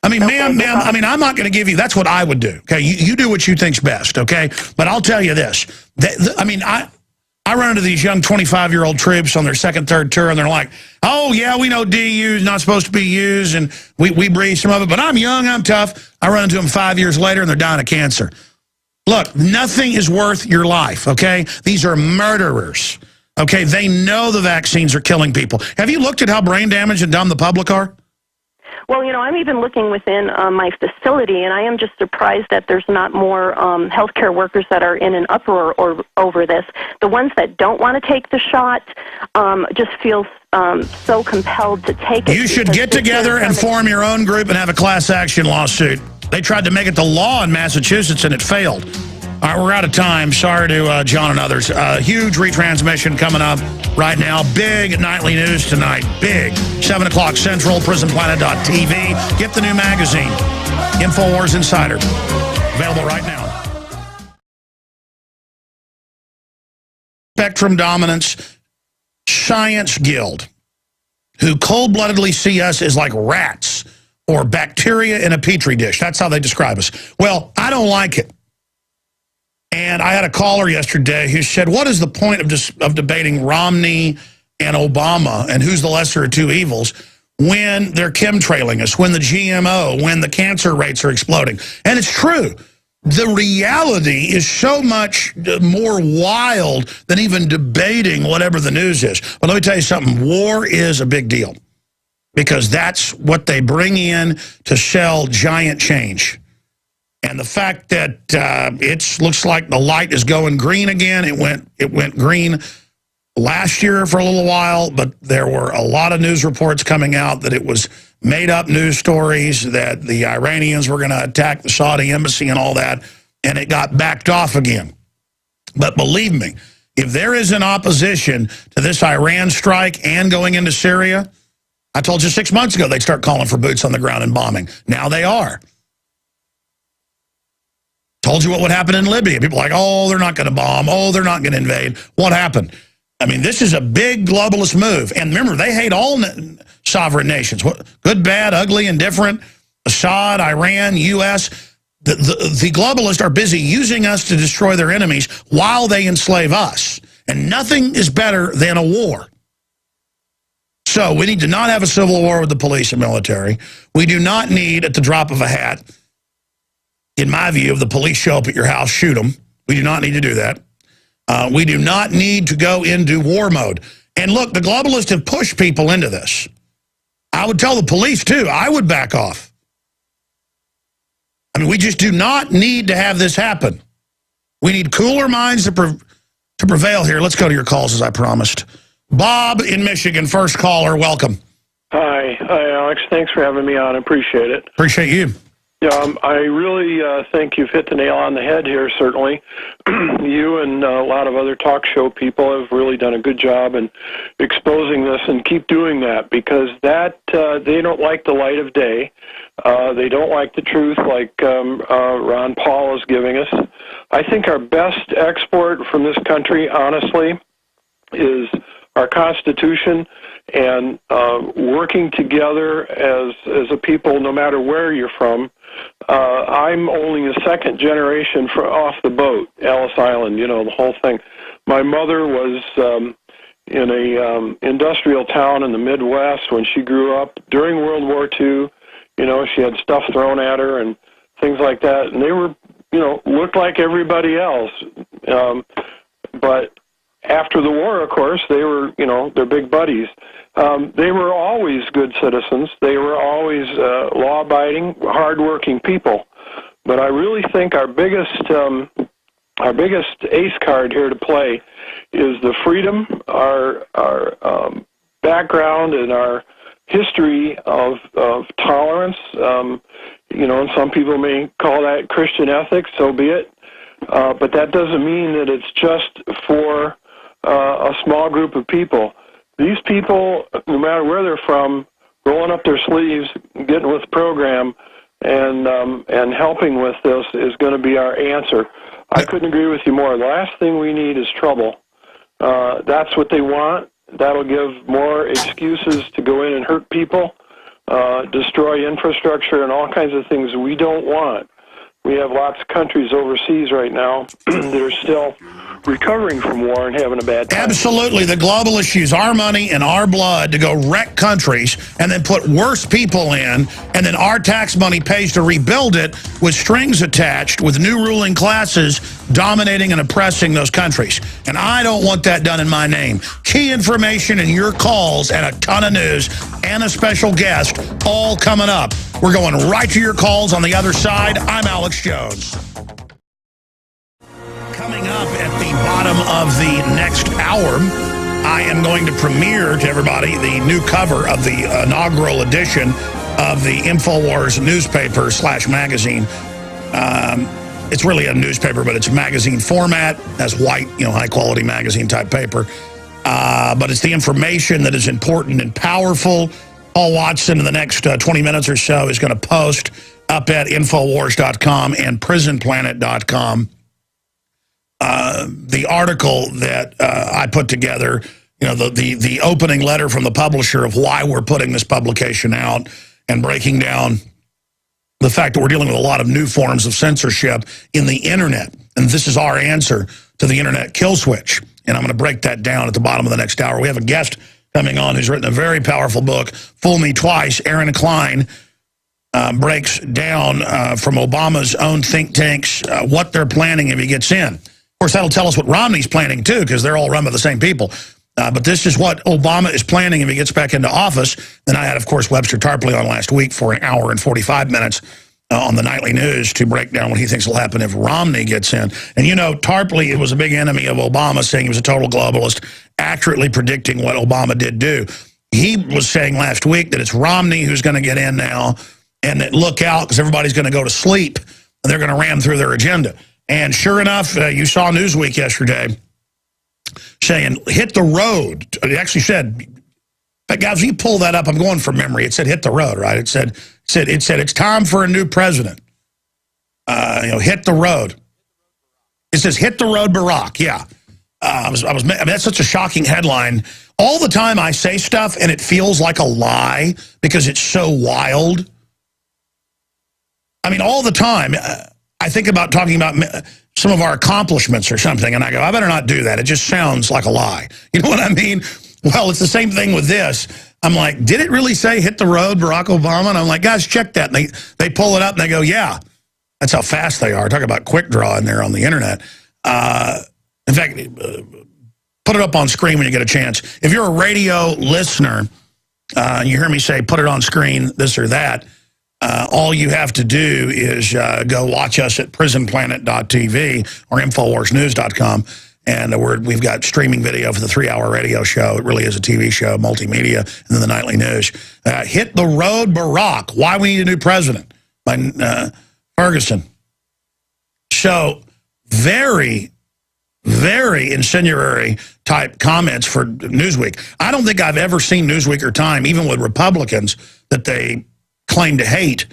I mean, ma'am, I mean, I'm not going to give you, that's what I would do, okay? You do what you think's best, okay? But I'll tell you this. I mean, I run into these young 25-year-old troops on their second, third tour, and they're like, oh, yeah, we know DU is not supposed to be used, and we breathe some of it, but I'm young, I'm tough. I run into them 5 years later, and they're dying of cancer. Look, nothing is worth your life, okay? These are murderers, okay? They know the vaccines are killing people. Have you looked at how brain damaged and dumb the public are? Well, you know, I'm even looking within my facility, and I am just surprised that there's not more healthcare workers that are in an uproar over this. The ones that don't want to take the shot just feel so compelled to take it. You should get together and form your own group and have a class action lawsuit. They tried to make it the law in Massachusetts, and it failed. All right, we're out of time. Sorry to John and others. Huge retransmission coming up right now. Big nightly news tonight. Big. 7 o'clock Central, PrisonPlanet.tv. Get the new magazine, InfoWars Insider. Available right now. Spectrum Dominance Science Guild, who cold-bloodedly see us as like rats or bacteria in a petri dish. That's how they describe us. Well, I don't like it. And I had a caller yesterday who said, what is the point of debating Romney and Obama and who's the lesser of two evils when they're chemtrailing us, when the GMO, when the cancer rates are exploding? And it's true. The reality is so much more wild than even debating whatever the news is. But let me tell you something. War is a big deal because that's what they bring in to sell giant change. And the fact that it looks like the light is going green again, it went green last year for a little while, but there were a lot of news reports coming out that it was made-up news stories, that the Iranians were going to attack the Saudi embassy and all that, and it got backed off again. But believe me, if there is an opposition to this Iran strike and going into Syria, I told you 6 months ago they'd start calling for boots on the ground and bombing. Now they are. Told you what would happen in Libya. People are like, oh, they're not going to bomb. Oh, they're not going to invade. What happened? I mean, this is a big globalist move. And remember, they hate all sovereign nations. Good, bad, ugly, indifferent. Assad, Iran, U.S. The globalists are busy using us to destroy their enemies while they enslave us. And nothing is better than a war. So we need to not have a civil war with the police and military. We do not need, at the drop of a hat, in my view, if the police show up at your house, shoot them. We do not need to do that. We do not need to go into war mode. And look, the globalists have pushed people into this. I would tell the police, too, I would back off. I mean, we just do not need to have this happen. We need cooler minds to prevail here. Let's go to your calls, as I promised. Bob in Michigan, first caller, welcome. Hi, Alex. Thanks for having me on. I appreciate it. Appreciate you. Yeah, I really think you've hit the nail on the head here, certainly. You and a lot of other talk show people have really done a good job in exposing this, and keep doing that, because that they don't like the light of day. They don't like the truth like Ron Paul is giving us. I think our best export from this country, honestly, is our Constitution and working together as a people, no matter where you're from. I'm only a second generation off the boat, Ellis Island, you know, the whole thing. My mother was in a industrial town in the Midwest when she grew up. During World War II, you know, she had stuff thrown at her and things like that. And they were, you know, looked like everybody else. But after the war, of course, they were, you know, they're big buddies. They were always good citizens. They were always law-abiding, hard-working people. But I really think our biggest ace card here to play is the freedom, our background, and our history of tolerance. You know, and some people may call that Christian ethics. So be it. But that doesn't mean that it's just for a small group of people. These people, no matter where they're from, rolling up their sleeves, getting with the program, and helping with this is going to be our answer. I couldn't agree with you more. The last thing we need is trouble. That's what they want. That'll give more excuses to go in and hurt people, destroy infrastructure, and all kinds of things we don't want. We have lots of countries overseas right now that are still recovering from war and having a bad time. Absolutely. The globalists use our money and our blood to go wreck countries and then put worse people in, and then our tax money pays to rebuild it with strings attached with new ruling classes dominating and oppressing those countries. And I don't want that done in my name. Key information and your calls and a ton of news and a special guest all coming up. We're going right to your calls on the other side. I'm Alex Jones. Coming up at the bottom of the next hour, I am going to premiere to everybody the new cover of the inaugural edition of the InfoWars newspaper / magazine. It's really a newspaper, but it's magazine format, has white, high-quality magazine type paper. But it's the information that is important and powerful. Paul Watson in the next 20 minutes or so is going to post up at Infowars.com and PrisonPlanet.com the article that I put together, the opening letter from the publisher of why we're putting this publication out and breaking down the fact that we're dealing with a lot of new forms of censorship in the internet. And this is our answer to the internet kill switch. And I'm going to break that down at the bottom of the next hour. We have a guest coming on who's written a very powerful book, Fool Me Twice. Aaron Klein breaks down from Obama's own think tanks what they're planning if he gets in. Of course, that'll tell us what Romney's planning, too, because they're all run by the same people. But this is what Obama is planning if he gets back into office. Then I had, of course, Webster Tarpley on last week for an hour and 45 minutes on the nightly news to break down what he thinks will happen if Romney gets in. And, Tarpley was a big enemy of Obama, saying he was a total globalist, accurately predicting what Obama did do. He was saying last week that it's Romney who's going to get in now, and that look out because everybody's going to go to sleep and they're going to ram through their agenda. And sure enough, you saw Newsweek yesterday saying, hit the road. It actually said, guys, if you pull that up, I'm going from memory. It said, hit the road, right? It said, it's time for a new president. Hit the road. It says, hit the road, Barack. Yeah. I mean, that's such a shocking headline. All the time I say stuff and it feels like a lie because it's so wild. I mean, all the time I think about talking about some of our accomplishments or something, and I go, I better not do that. It just sounds like a lie. You know what I mean? Well, it's the same thing with this. I'm like, did it really say hit the road, Barack Obama? And I'm like, guys, check that. And they pull it up and they go, yeah. That's how fast they are. Talk about quick draw in there on the internet. In fact, put it up on screen when you get a chance. If you're a radio listener and you hear me say put it on screen, this or that, all you have to do is go watch us at prisonplanet.tv or InfoWarsNews.com. And we've got streaming video for the 3-hour radio show. It really is a TV show, multimedia, and then the nightly news. Hit the road, Barack. Why we need a new president by Ferguson. So very, very incendiary type comments for Newsweek. I don't think I've ever seen Newsweek or Time, even with Republicans that they claim to hate,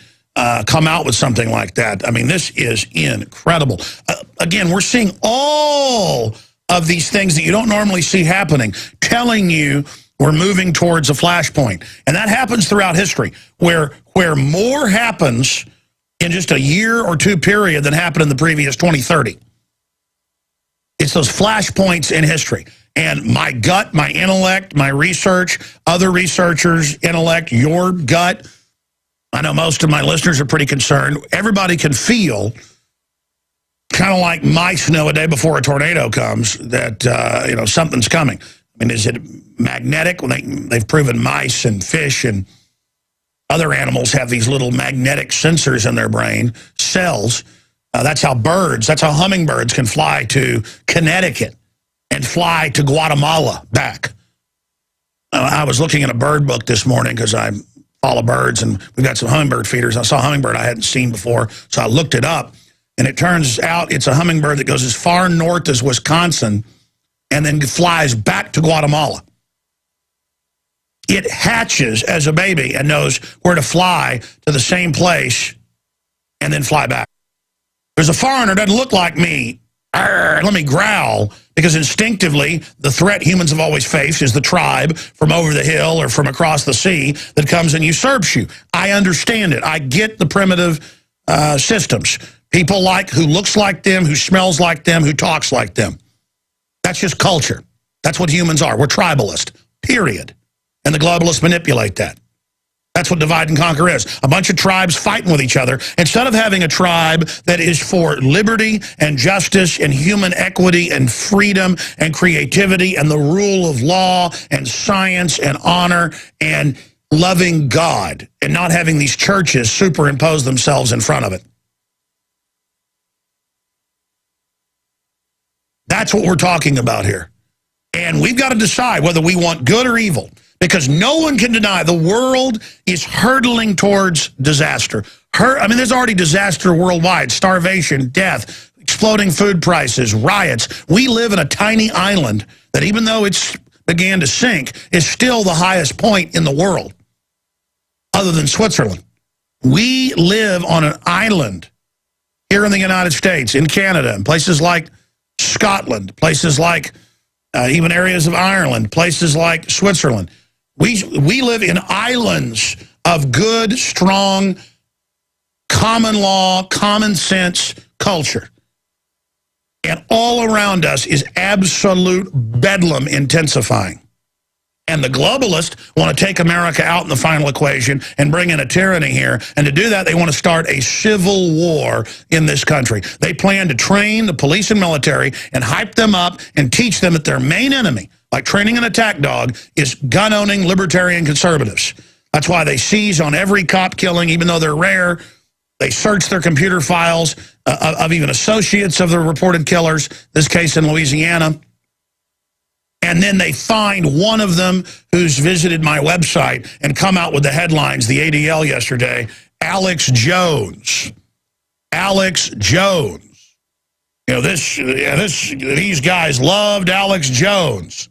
come out with something like that. I mean, this is incredible. Again, we're seeing all of these things that you don't normally see happening, telling you we're moving towards a flashpoint. And that happens throughout history, where more happens in just a year or two period than happened in the previous 20, 30. It's those flashpoints in history. And my gut, my intellect, my research, other researchers' intellect, your gut, I know most of my listeners are pretty concerned. Everybody can feel, kind of like mice know a day before a tornado comes, that something's coming. I mean, is it magnetic? Well, they've proven mice and fish and other animals have these little magnetic sensors in their brain, cells. That's how hummingbirds can fly to Connecticut and fly to Guatemala back. I was looking at a bird book this morning because I follow birds, and we've got some hummingbird feeders. I saw a hummingbird I hadn't seen before, so I looked it up, and it turns out it's a hummingbird that goes as far north as Wisconsin and then flies back to Guatemala. It hatches as a baby and knows where to fly to the same place and then fly back. There's a foreigner that doesn't look like me. Arr, let me growl, because instinctively the threat humans have always faced is the tribe from over the hill or from across the sea that comes and usurps you. I understand it. I get the primitive systems. People like who looks like them, who smells like them, who talks like them. That's just culture. That's what humans are. We're tribalist, period. And the globalists manipulate that. That's what divide and conquer is. A bunch of tribes fighting with each other. Instead of having a tribe that is for liberty and justice and human equity and freedom and creativity and the rule of law and science and honor and loving God and not having these churches superimpose themselves in front of it. That's what we're talking about here. And we've got to decide whether we want good or evil. Because no one can deny the world is hurtling towards disaster. There's already disaster worldwide, starvation, death, exploding food prices, riots. We live in a tiny island that, even though it's began to sink, is still the highest point in the world, other than Switzerland. We live on an island here in the United States, in Canada, in places like Scotland, places like even areas of Ireland, places like Switzerland. We live in islands of good, strong, common law, common sense culture. And all around us is absolute bedlam intensifying. And the globalists want to take America out in the final equation and bring in a tyranny here. And to do that, they want to start a civil war in this country. They plan to train the police and military and hype them up and teach them that their main enemy, like training an attack dog, is gun-owning libertarian conservatives. That's why they seize on every cop killing, even though they're rare. They search their computer files of even associates of the reported killers, this case in Louisiana. And then they find one of them who's visited my website and come out with the headlines, the ADL yesterday, Alex Jones. Alex Jones. You know, these guys loved Alex Jones.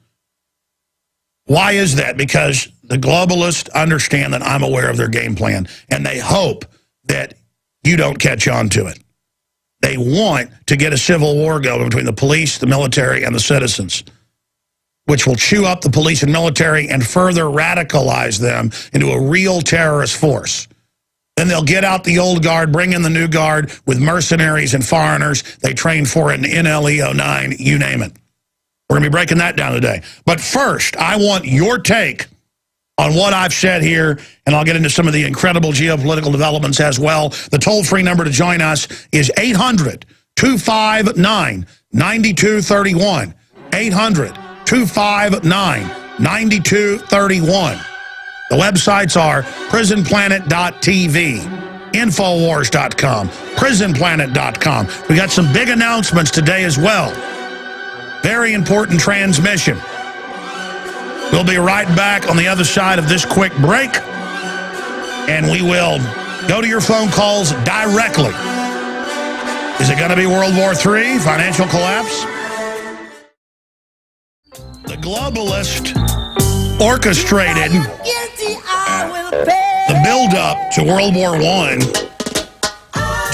Why is that? Because the globalists understand that I'm aware of their game plan, and they hope that you don't catch on to it. They want to get a civil war going between the police, the military, and the citizens, which will chew up the police and military and further radicalize them into a real terrorist force. Then they'll get out the old guard, bring in the new guard with mercenaries and foreigners they trained for in NLE-09, you name it. We're going to be breaking that down today. But first, I want your take on what I've said here, and I'll get into some of the incredible geopolitical developments as well. The toll-free number to join us is 800-259-9231. 800-259-9231. The websites are prisonplanet.tv, Infowars.com, prisonplanet.com. We got some big announcements today as well. Very important transmission. We'll be right back on the other side of this quick break, and we will go to your phone calls directly. Is it going to be World War III, financial collapse? The globalist orchestrated the build-up to World War I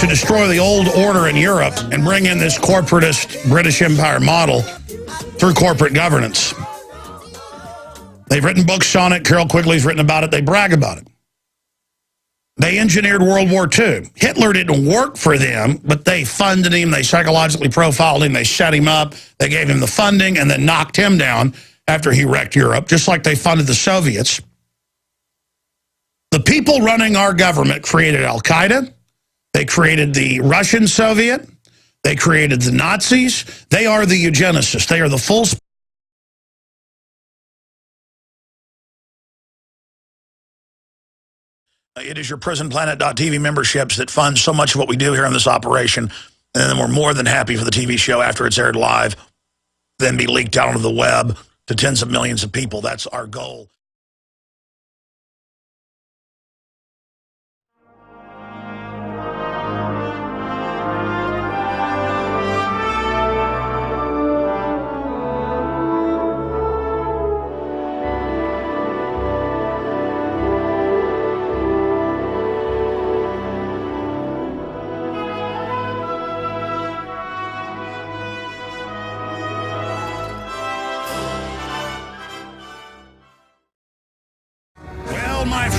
to destroy the old order in Europe and bring in this corporatist British Empire model through corporate governance. They've written books on it. Carol Quigley's written about it. They brag about it. They engineered World War II. Hitler didn't work for them, but they funded him. They psychologically profiled him. They set him up. They gave him the funding and then knocked him down after he wrecked Europe, just like they funded the Soviets. The people running our government created Al-Qaeda. They created the Russian Soviet. They created the Nazis. They are the eugenicists. They are the full... It is your prisonplanet.tv memberships that fund so much of what we do here on this operation. And then we're more than happy for the TV show after it's aired live, then be leaked out onto the web to tens of millions of people. That's our goal.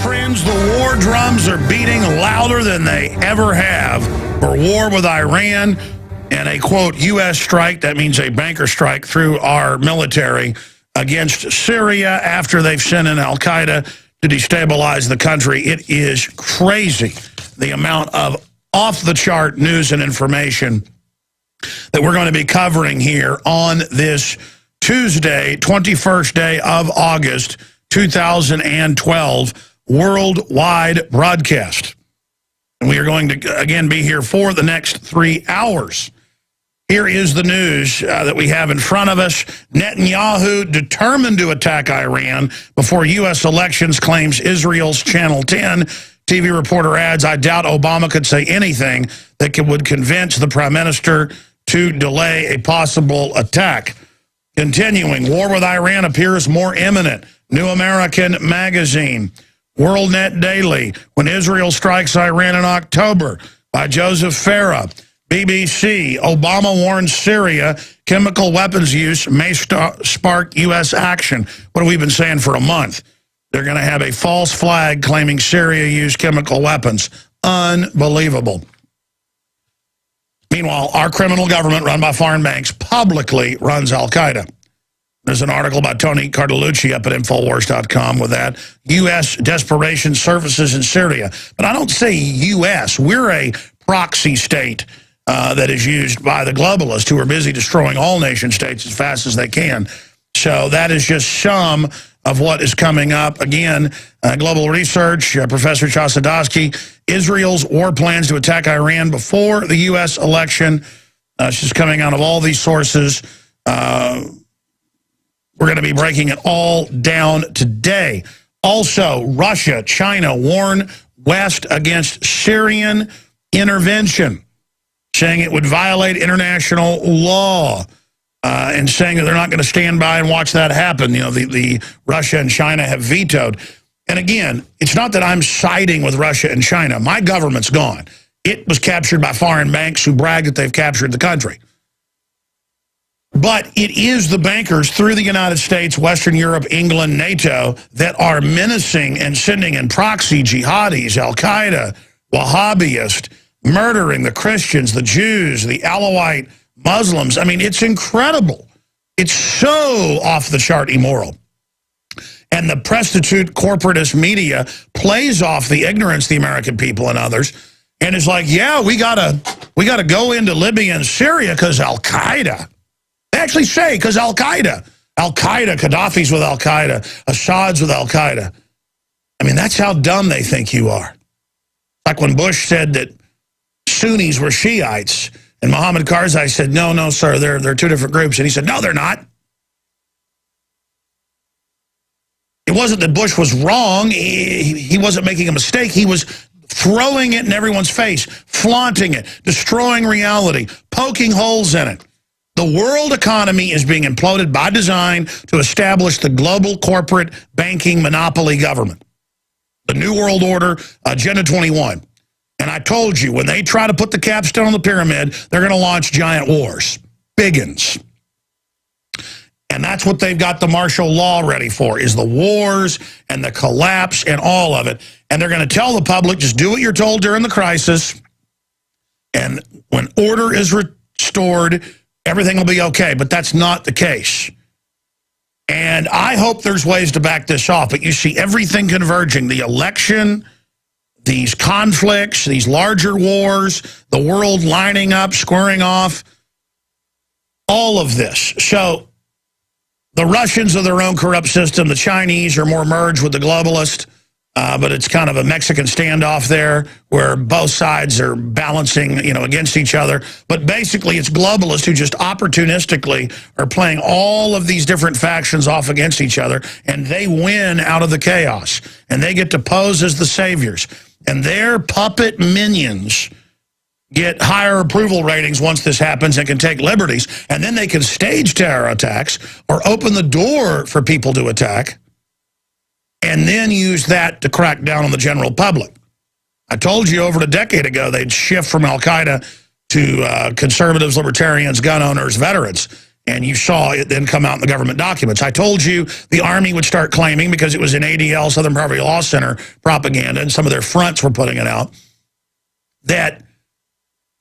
friends, the war drums are beating louder than they ever have for war with Iran and a, quote, U.S. strike, that means a banker strike through our military against Syria after they've sent in al-Qaeda to destabilize the country. It is crazy, the amount of off-the-chart news and information that we're going to be covering here on this Tuesday, 21st day of August, 2012, worldwide broadcast. And we are going to, again, be here for the next 3 hours. Here is the news that we have in front of us. Netanyahu determined to attack Iran before U.S. elections, claims Israel's Channel 10. TV reporter adds, I doubt Obama could say anything that would convince the prime minister to delay a possible attack. Continuing, war with Iran appears more imminent. New American Magazine. WorldNet Daily, when Israel strikes Iran in October, by Joseph Farah. BBC, Obama warns Syria chemical weapons use may spark U.S. action. What have we been saying for a month? They're going to have a false flag claiming Syria used chemical weapons. Unbelievable. Meanwhile, our criminal government run by foreign banks publicly runs al-Qaeda. There's an article by Tony Cardalucci up at Infowars.com with that. U.S. desperation surfaces in Syria. But I don't say U.S. We're a proxy state that is used by the globalists who are busy destroying all nation states as fast as they can. So that is just some of what is coming up. Again, Global Research, Professor Chosadowski, Israel's war plans to attack Iran before the U.S. election. It's just coming out of all these sources. We're going to be breaking it all down today. Also, Russia, China warn West against Syrian intervention, saying it would violate international law, and saying that they're not going to stand by and watch that happen. You know, the Russia and China have vetoed. And again, it's not that I'm siding with Russia and China. My government's gone. It was captured by foreign banks who brag that they've captured the country. But it is the bankers through the United States, Western Europe, England, NATO, that are menacing and sending in proxy jihadis, al-Qaeda, Wahhabists, murdering the Christians, the Jews, the Alawite Muslims. I mean, it's incredible. It's so off the chart immoral. And the prostitute corporatist media plays off the ignorance of the American people and others, and is like, yeah, we gotta go into Libya and Syria because Al-Qaeda. They actually say because Al-Qaeda, Gaddafi's with Al-Qaeda, Assad's with Al-Qaeda. I mean, that's how dumb they think you are. Like when Bush said that Sunnis were Shiites, and Mohammed Karzai said, no, sir, they're two different groups. And he said, no, they're not. It wasn't that Bush was wrong. He wasn't making a mistake. He was throwing it in everyone's face, flaunting it, destroying reality, poking holes in it. The world economy is being imploded by design to establish the global corporate banking monopoly government. The New World Order, Agenda 21. And I told you, when they try to put the capstone on the pyramid, they're going to launch giant wars. Big uns. And that's what they've got the martial law ready for, is the wars and the collapse and all of it. And they're going to tell the public, just do what you're told during the crisis. And when order is restored, everything will be okay. But that's not the case. And I hope there's ways to back this off. But you see everything converging. The election, these conflicts, these larger wars, the world lining up, squaring off, all of this. So the Russians are their own corrupt system. The Chinese are more merged with the globalists. But it's kind of a Mexican standoff there where both sides are balancing, against each other. But basically, it's globalists who just opportunistically are playing all of these different factions off against each other, and they win out of the chaos. And they get to pose as the saviors. And their puppet minions get higher approval ratings once this happens and can take liberties. And then they can stage terror attacks or open the door for people to attack, and then use that to crack down on the general public. I told you over a decade ago they'd shift from Al-Qaeda to conservatives, libertarians, gun owners, veterans. And you saw it then come out in the government documents. I told you the Army would start claiming, because it was in ADL, Southern Poverty Law Center propaganda, and some of their fronts were putting it out, that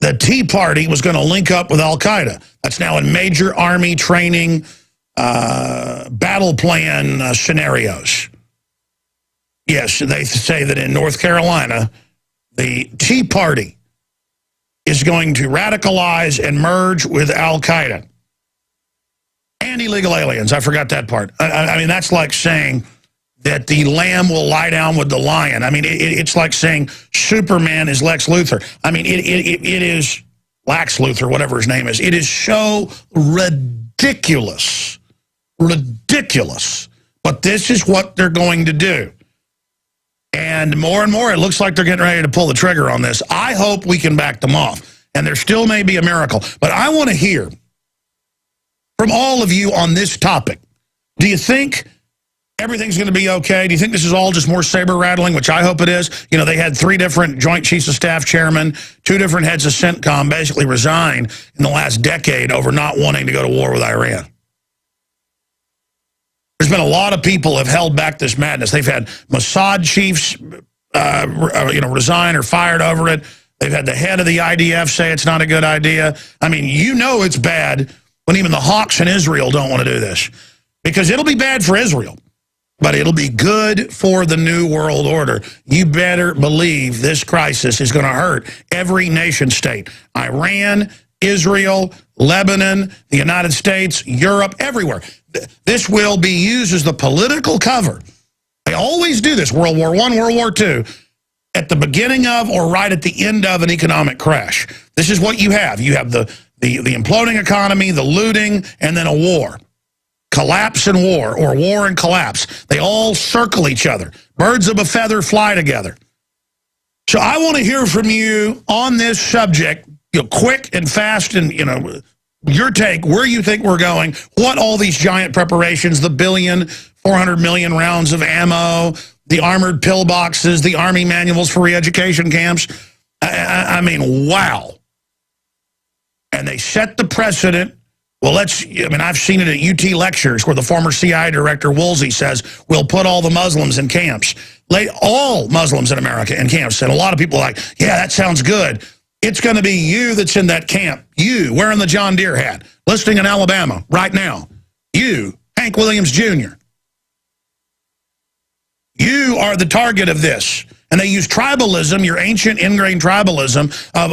the Tea Party was going to link up with Al-Qaeda. That's now in major Army training battle plan scenarios. Yes, they say that in North Carolina, the Tea Party is going to radicalize and merge with Al-Qaeda. And illegal aliens. I forgot that part. I mean, that's like saying that the lamb will lie down with the lion. I mean, it's like saying Superman is Lex Luthor. I mean, it is Lax Luthor, whatever his name is. It is so ridiculous. Ridiculous. But this is what they're going to do. And more, it looks like they're getting ready to pull the trigger on this. I hope we can back them off. And there still may be a miracle. But I want to hear from all of you on this topic. Do you think everything's going to be okay? Do you think this is all just more saber-rattling, which I hope it is? You know, they had 3 different Joint Chiefs of Staff chairmen, 2 different heads of CENTCOM basically resign in the last decade over not wanting to go to war with Iran. There's been a lot of people have held back this madness. They've had Mossad chiefs resign or fired over it. They've had the head of the IDF say it's not a good idea. I mean, you know it's bad when even the hawks in Israel don't want to do this. Because it'll be bad for Israel, but it'll be good for the New World Order. You better believe this crisis is going to hurt every nation state. Iran, Israel, Lebanon, the United States, Europe, everywhere. This will be used as the political cover. They always do this, World War I, World War II, at the beginning of or right at the end of an economic crash. This is what you have. You have the imploding economy, the looting, and then a war. Collapse and war, or war and collapse. They all circle each other. Birds of a feather fly together. So I want to hear from you on this subject, quick and fast, and your take, where you think we're going, what all these giant preparations, the 400 million rounds of ammo, the armored pillboxes, the Army manuals for re-education camps. I mean, wow. And they set the precedent. Well, I've seen it at UT lectures where the former CIA director Woolsey says, we'll put all the Muslims in camps. All Muslims in America in camps. And a lot of people are like, yeah, that sounds good. It's going to be you that's in that camp. You, wearing the John Deere hat, listening in Alabama right now. You, Hank Williams Jr. You are the target of this. And they use tribalism, your ancient ingrained tribalism of,